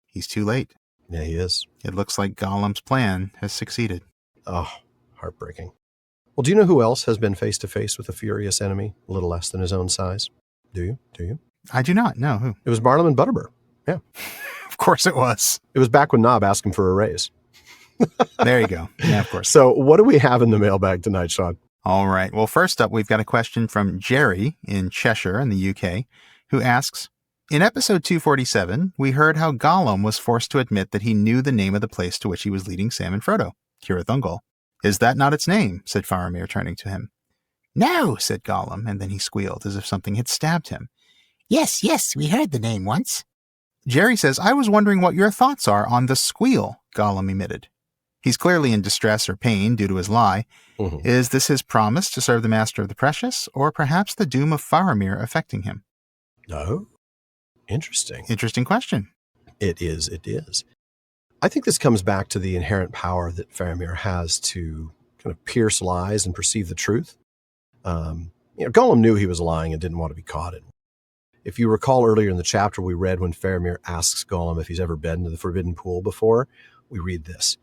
he's too late. Yeah, he is. It looks like Gollum's plan has succeeded. Oh, heartbreaking. Well, do you know who else has been face to face with a furious enemy, a little less than his own size? Do you? I do not. No, who? It was Barnum and Butterbur. Yeah. Of course it was. It was back when Nob asked him for a raise. There you go. Yeah, of course. So what do we have in the mailbag tonight, Sean? All right. Well, first up, we've got a question from Jerry in Cheshire in the UK, who asks, in episode 247, we heard how Gollum was forced to admit that he knew the name of the place to which he was leading Sam and Frodo, Cirith Is that not its name? Said Faramir, turning to him. No, said Gollum, and then he squealed as if something had stabbed him. Yes, we heard the name once. Jerry says, I was wondering what your thoughts are on the squeal Gollum emitted. He's clearly in distress or pain due to his lie. Mm-hmm. Is this his promise to serve the Master of the Precious, or perhaps the doom of Faramir affecting him? No. Interesting. Interesting question. It is. I think this comes back to the inherent power that Faramir has to kind of pierce lies and perceive the truth. Gollum knew he was lying and didn't want to be caught in. If you recall earlier in the chapter we read when Faramir asks Gollum if he's ever been to the Forbidden Pool before, we read this.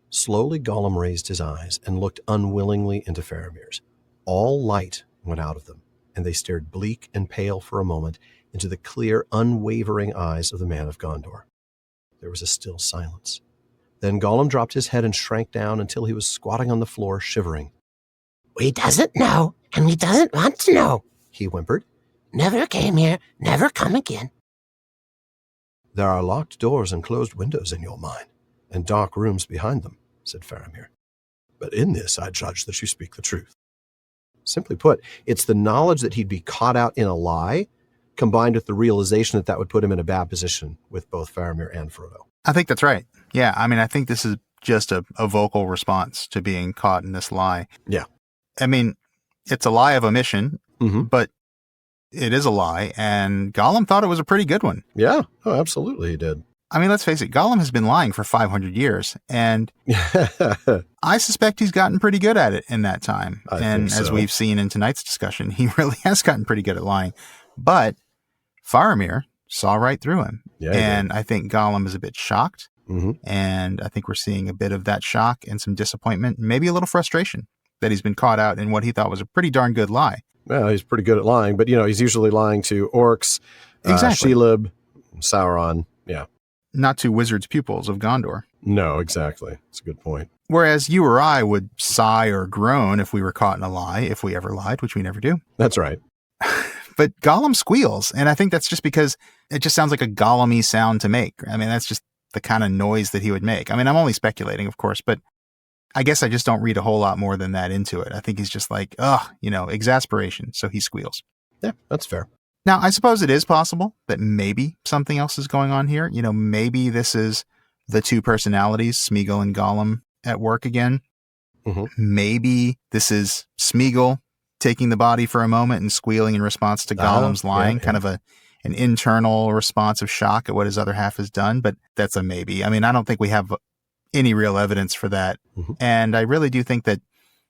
Slowly Gollum raised his eyes and looked unwillingly into Faramir's. All light went out of them, and they stared bleak and pale for a moment into the clear, unwavering eyes of the man of Gondor. There was a still silence. Then Gollum dropped his head and shrank down until he was squatting on the floor, shivering. We doesn't know, and we doesn't want to know, he whimpered. Never came here, never come again. There are locked doors and closed windows in your mind, and dark rooms behind them, said Faramir. But in this I judge that you speak the truth. Simply put, it's the knowledge that he'd be caught out in a lie, combined with the realization that would put him in a bad position with both Faramir and Frodo. I think that's right. Yeah, I think this is just a vocal response to being caught in this lie. Yeah. It's a lie of omission, but it is a lie, and Gollum thought it was a pretty good one. Yeah, absolutely he did. Let's face it, Gollum has been lying for 500 years, and I suspect he's gotten pretty good at it in that time. As we've seen in tonight's discussion, he really has gotten pretty good at lying. But Faramir saw right through him. Yeah, and I think Gollum is a bit shocked. Mm-hmm. And I think we're seeing a bit of that shock and some disappointment, maybe a little frustration that he's been caught out in what he thought was a pretty darn good lie. Well, he's pretty good at lying, but, he's usually lying to orcs, exactly. Shelob, Sauron. Yeah. Not to wizards' pupils of Gondor. No, exactly. That's a good point. Whereas you or I would sigh or groan if we were caught in a lie, if we ever lied, which we never do. That's right. But Gollum squeals, and I think that's just because it just sounds like a Gollum-y sound to make. That's just the kind of noise that he would make. I'm only speculating, of course, but I guess I just don't read a whole lot more than that into it. I think he's just like, exasperation, so he squeals. Yeah, that's fair. Now, I suppose it is possible that maybe something else is going on here. Maybe this is the two personalities, Smeagol and Gollum, at work again. Mm-hmm. Maybe this is Smeagol taking the body for a moment and squealing in response to Gollum's lying, kind of an internal response of shock at what his other half has done, but that's a maybe. I mean, I don't think we have any real evidence for that. Mhm. And I really do think that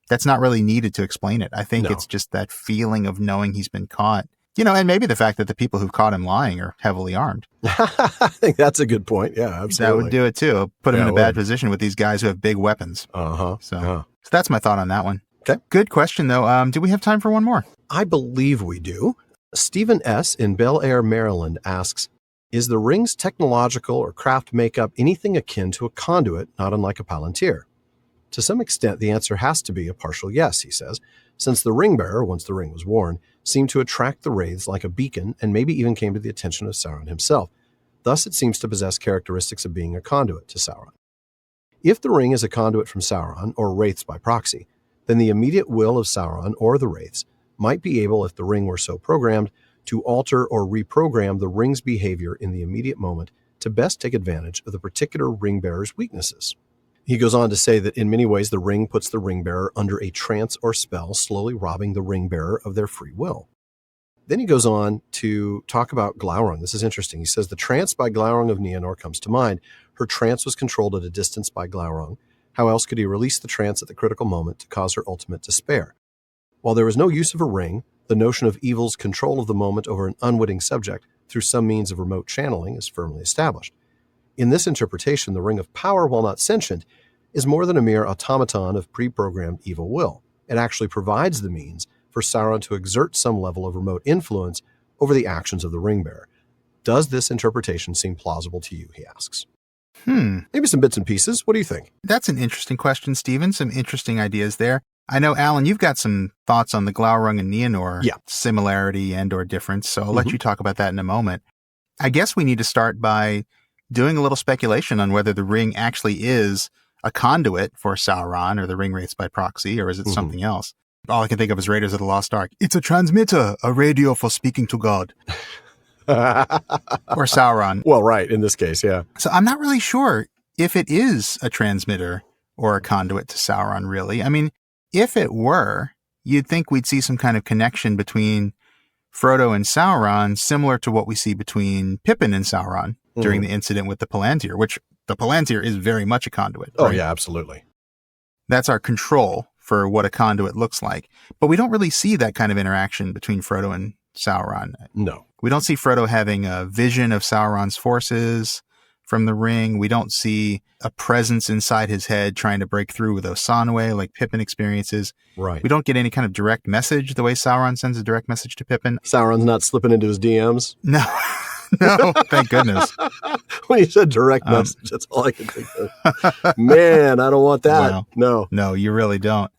that's not really needed to explain it. I think No. it's just that feeling of knowing he's been caught, and maybe the fact that the people who've caught him lying are heavily armed. I think that's a good point. Yeah, absolutely. That would do it too. Put him Yeah, in a it bad would. position with these guys who have big weapons. Uh-huh. So that's my thought on that one. Okay. Good question, though. Do we have time for one more? I believe we do. Stephen S. in Bel Air, Maryland asks, is the ring's technological or craft makeup anything akin to a conduit, not unlike a palantír? To some extent, the answer has to be a partial yes, he says, since the ring bearer, once the ring was worn, seemed to attract the wraiths like a beacon and maybe even came to the attention of Sauron himself. Thus, it seems to possess characteristics of being a conduit to Sauron. If the ring is a conduit from Sauron, or wraiths by proxy, then the immediate will of Sauron or the wraiths might be able, if the ring were so programmed, to alter or reprogram the ring's behavior in the immediate moment to best take advantage of the particular ring bearer's weaknesses. He goes on to say that in many ways the ring puts the ring bearer under a trance or spell, slowly robbing the ring bearer of their free will. Then he goes on to talk about Glaurung. This is interesting. He says, the trance by Glaurung of Nienor comes to mind. Her trance was controlled at a distance by Glaurung. How else could he release the trance at the critical moment to cause her ultimate despair? While there was no use of a ring, the notion of evil's control of the moment over an unwitting subject through some means of remote channeling is firmly established. In this interpretation, the Ring of Power, while not sentient, is more than a mere automaton of pre-programmed evil will. It actually provides the means for Sauron to exert some level of remote influence over the actions of the ring bearer. Does this interpretation seem plausible to you, he asks. Maybe some bits and pieces. What do you think? That's an interesting question, Stephen. Some interesting ideas there. I know, Alan, you've got some thoughts on the Glaurung and Nienor similarity and or difference, so I'll let you talk about that in a moment. I guess we need to start by doing a little speculation on whether the ring actually is a conduit for Sauron or the ring wraiths by proxy, or is it something else? All I can think of is Raiders of the Lost Ark. It's a transmitter, a radio for speaking to God. Or Sauron. Well, right, in this case, yeah. So I'm not really sure if it is a transmitter or a conduit to Sauron, really. I mean, if it were, you'd think we'd see some kind of connection between Frodo and Sauron, similar to what we see between Pippin and Sauron during the incident with the palantír, which the palantír is very much a conduit. Oh, right? yeah, absolutely. That's our control for what a conduit looks like. But we don't really see that kind of interaction between Frodo and Sauron. No. We don't see Frodo having a vision of Sauron's forces from the ring. We don't see a presence inside his head trying to break through with Osanwe like Pippin experiences. Right. We don't get any kind of direct message the way Sauron sends a direct message to Pippin. Sauron's not slipping into his DMs. No. No, thank goodness. When you said direct message, that's all I can think of. Man, I don't want that. Wow. No. No, you really don't.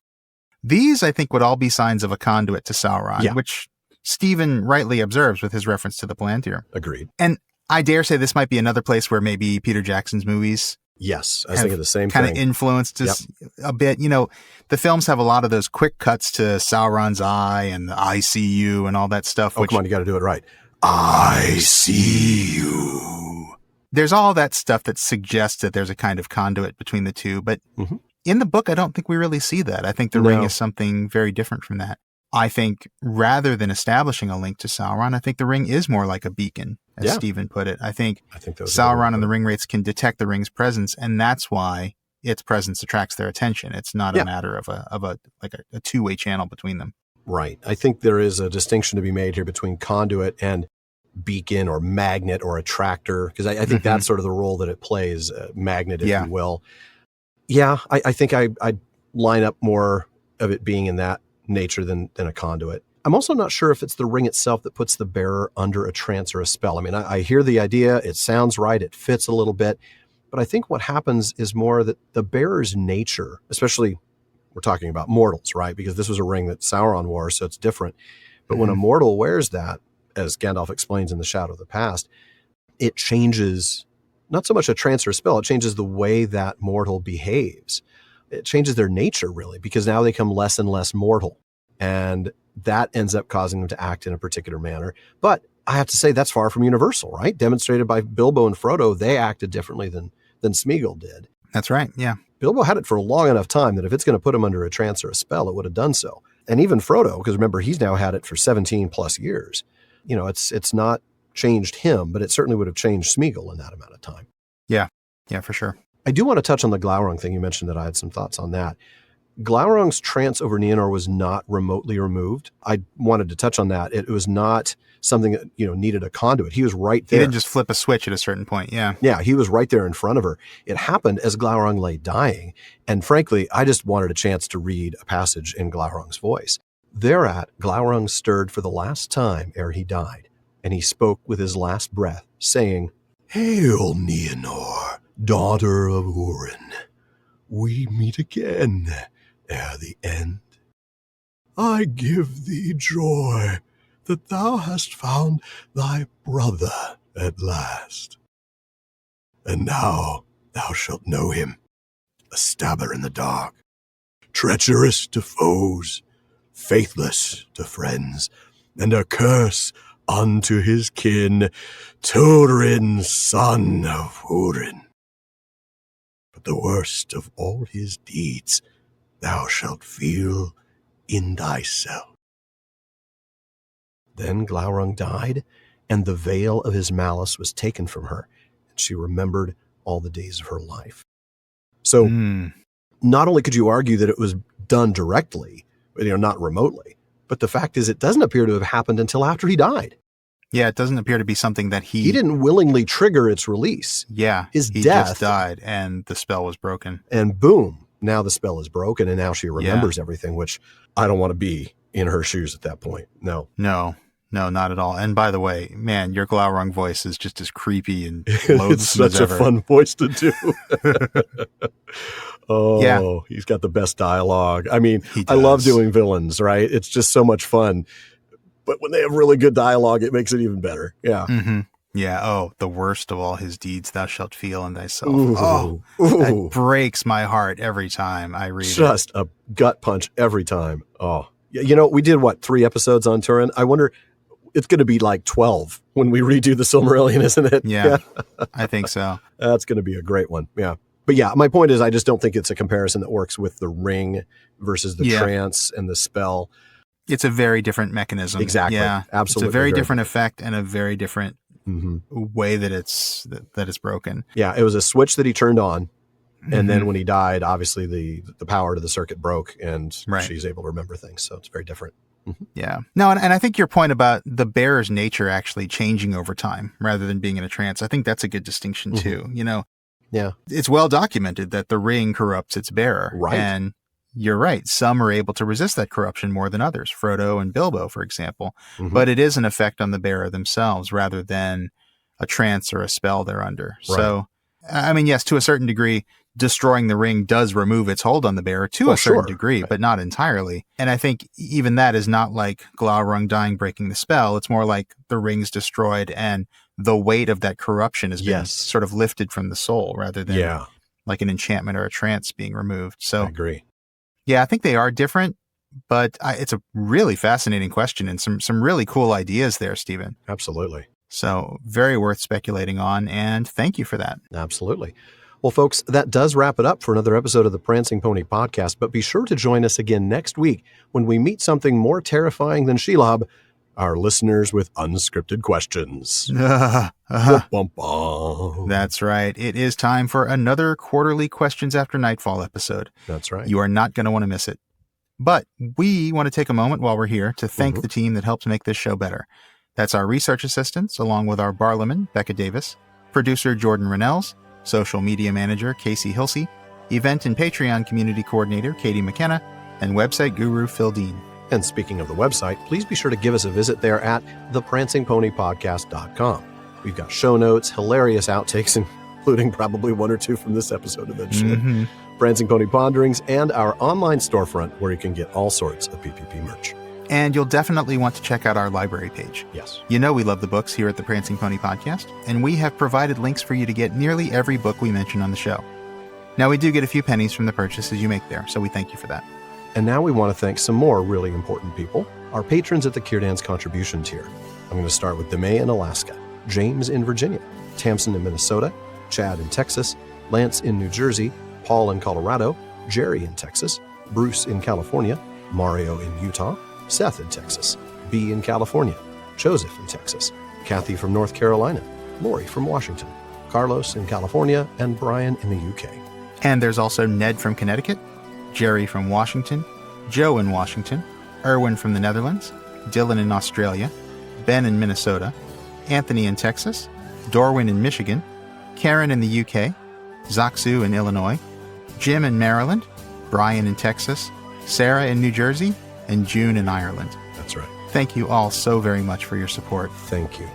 These, I think, would all be signs of a conduit to Sauron, which Stephen rightly observes with his reference to the palantír. Agreed. And I dare say this might be another place where maybe Peter Jackson's movies Yes, I was thinking the same kind thing. of influenced us a bit. You know, the films have a lot of those quick cuts to Sauron's eye and the I see you and all that stuff. Oh, come on, you got to do it right. I see you. There's all that stuff that suggests that there's a kind of conduit between the two. But in the book, I don't think we really see that. I think the ring is something very different from that. I think rather than establishing a link to Sauron, I think the ring is more like a beacon, as Stephen put it. I think Sauron and the ring wraiths can detect the ring's presence, and that's why its presence attracts their attention. It's not a matter of a two-way channel between them. Right. I think there is a distinction to be made here between conduit and beacon or magnet or attractor, because I think that's sort of the role that it plays, magnet, if you will. Yeah, I think I'd line up more of it being in that nature than a conduit. I'm also not sure if it's the ring itself that puts the bearer under a trance or a spell. I mean, I hear the idea, it sounds right, it fits a little bit, but I think what happens is more that the bearer's nature, especially we're talking about mortals, right? Because this was a ring that Sauron wore, so it's different. But when a mortal wears that, as Gandalf explains in The Shadow of the Past, it changes not so much a trance or a spell, it changes the way that mortal behaves. It changes their nature, really, because now they become less and less mortal. And that ends up causing them to act in a particular manner. But I have to say that's far from universal, right? Demonstrated by Bilbo and Frodo, they acted differently than Smeagol did. That's right, yeah. Bilbo had it for a long enough time that if it's going to put him under a trance or a spell, it would have done so. And even Frodo, because remember, he's now had it for 17 plus years. You know, it's not changed him, but it certainly would have changed Smeagol in that amount of time. Yeah, for sure. I do want to touch on the Glaurung thing. You mentioned that. I had some thoughts on that. Glaurung's trance over Nienor was not remotely removed. I wanted to touch on that. It was not something that, needed a conduit. He was right there. He didn't just flip a switch at a certain point. Yeah. Yeah, he was right there in front of her. It happened as Glaurung lay dying. And frankly, I just wanted a chance to read a passage in Glaurung's voice. Thereat, Glaurung stirred for the last time ere he died, and he spoke with his last breath, saying, Hail, Nienor, daughter of Urin. We meet again ere the end. I give thee joy that thou hast found thy brother at last. And now thou shalt know him, a stabber in the dark, treacherous to foes, faithless to friends, and a curse unto his kin, Turin, son of Urin. But the worst of all his deeds thou shalt feel in thyself. Then Glaurung died, and the veil of his malice was taken from her, and she remembered all the days of her life. So, not only could you argue that it was done directly, not remotely, but the fact is it doesn't appear to have happened until after he died. Yeah, it doesn't appear to be something that he didn't willingly trigger its release. Yeah, his he death just died, and the spell was broken. And boom, now the spell is broken, and now she remembers everything, which I don't want to be in her shoes at that point. No, not at all. And by the way, man, your Glaurung voice is just as creepy and loathsome it's such as ever. A fun voice to do. He's got the best dialogue. I mean, I love doing villains, right? It's just so much fun. But when they have really good dialogue, it makes it even better. Yeah. Mm-hmm. Yeah. Oh, the worst of all his deeds thou shalt feel in thyself. Ooh. That breaks my heart every time I read it. Just a gut punch every time. Oh, we did 3 episodes on Turin? I wonder, it's going to be like 12 when we redo the Silmarillion, isn't it? Yeah. I think so. That's going to be a great one. Yeah. But yeah, my point is I just don't think it's a comparison that works with the ring versus the trance and the spell. It's a very different mechanism. Exactly. Yeah. Absolutely. It's a very different effect and a very different way that it's broken. Yeah. It was a switch that he turned on. And then when he died, obviously the power to the circuit broke and she's able to remember things. So it's very different. Mm-hmm. Yeah. No, and I think your point about the bearer's nature actually changing over time rather than being in a trance, I think that's a good distinction too. Yeah. It's well documented that the ring corrupts its bearer. Right. And you're right. Some are able to resist that corruption more than others. Frodo and Bilbo, for example. Mm-hmm. But it is an effect on the bearer themselves rather than a trance or a spell they're under. Right. So, I mean, yes, to a certain degree, destroying the ring does remove its hold on the bearer to a certain degree, but not entirely. And I think even that is not like Glaurung dying, breaking the spell. It's more like the ring's destroyed and the weight of that corruption has been sort of lifted from the soul rather than like an enchantment or a trance being removed. So I agree. Yeah, I think they are different, but it's a really fascinating question and some really cool ideas there, Stephen. Absolutely. So very worth speculating on, and thank you for that. Absolutely. Well, folks, that does wrap it up for another episode of the Prancing Pony Podcast, but be sure to join us again next week when we meet something more terrifying than Shelob, our listeners with unscripted questions. That's right. It is time for another quarterly Questions After Nightfall episode. That's right. You are not going to want to miss it. But we want to take a moment while we're here to thank the team that helps make this show better. That's our research assistants, along with our barlowman, Becca Davis, producer Jordan Rennells, social media manager Casey Hilsey, event and Patreon community coordinator Katie McKenna, and website guru Phil Dean. And speaking of the website, please be sure to give us a visit there at theprancingponypodcast.com. We've got show notes, hilarious outtakes, including probably 1 or 2 from this episode eventually, Prancing Pony Ponderings, and our online storefront where you can get all sorts of PPP merch. And you'll definitely want to check out our library page. Yes. You know we love the books here at the Prancing Pony Podcast, and we have provided links for you to get nearly every book we mention on the show. Now, we do get a few pennies from the purchases you make there, so we thank you for that. And now we want to thank some more really important people, our patrons at the Kierdance contribution tier. I'm going to start with Demay in Alaska, James in Virginia, Tamsin in Minnesota, Chad in Texas, Lance in New Jersey, Paul in Colorado, Jerry in Texas, Bruce in California, Mario in Utah, Seth in Texas, B in California, Joseph in Texas, Kathy from North Carolina, Lori from Washington, Carlos in California, and Brian in the UK. And there's also Ned from Connecticut, Jerry from Washington, Joe in Washington, Erwin from the Netherlands, Dylan in Australia, Ben in Minnesota, Anthony in Texas, Dorwin in Michigan, Karen in the UK, Zaksu in Illinois, Jim in Maryland, Brian in Texas, Sarah in New Jersey, and June in Ireland. That's right. Thank you all so very much for your support. Thank you.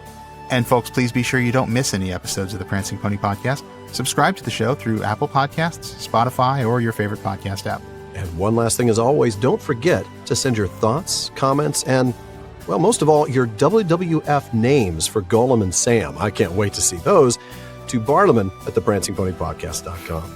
And folks, please be sure you don't miss any episodes of the Prancing Pony Podcast. Subscribe to the show through Apple Podcasts, Spotify, or your favorite podcast app. And one last thing as always, don't forget to send your thoughts, comments, and, well, most of all, your WWF names for Gollum and Sam. I can't wait to see those. To Barliman at theprancingponypodcast.com.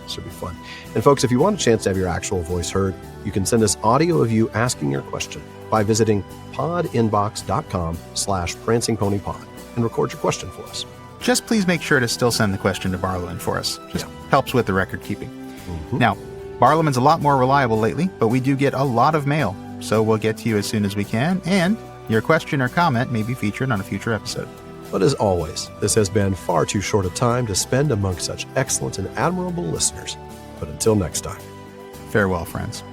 Should be fun. And folks, if you want a chance to have your actual voice heard, you can send us audio of you asking your question by visiting podinbox.com/prancingponypod and record your question for us. Just please make sure to still send the question to Barliman for us. Just helps with the record keeping. Mm-hmm. Now, Barliman's a lot more reliable lately, but we do get a lot of mail, so we'll get to you as soon as we can, and your question or comment may be featured on a future episode. But as always, this has been far too short a time to spend among such excellent and admirable listeners. But until next time. Farewell, friends.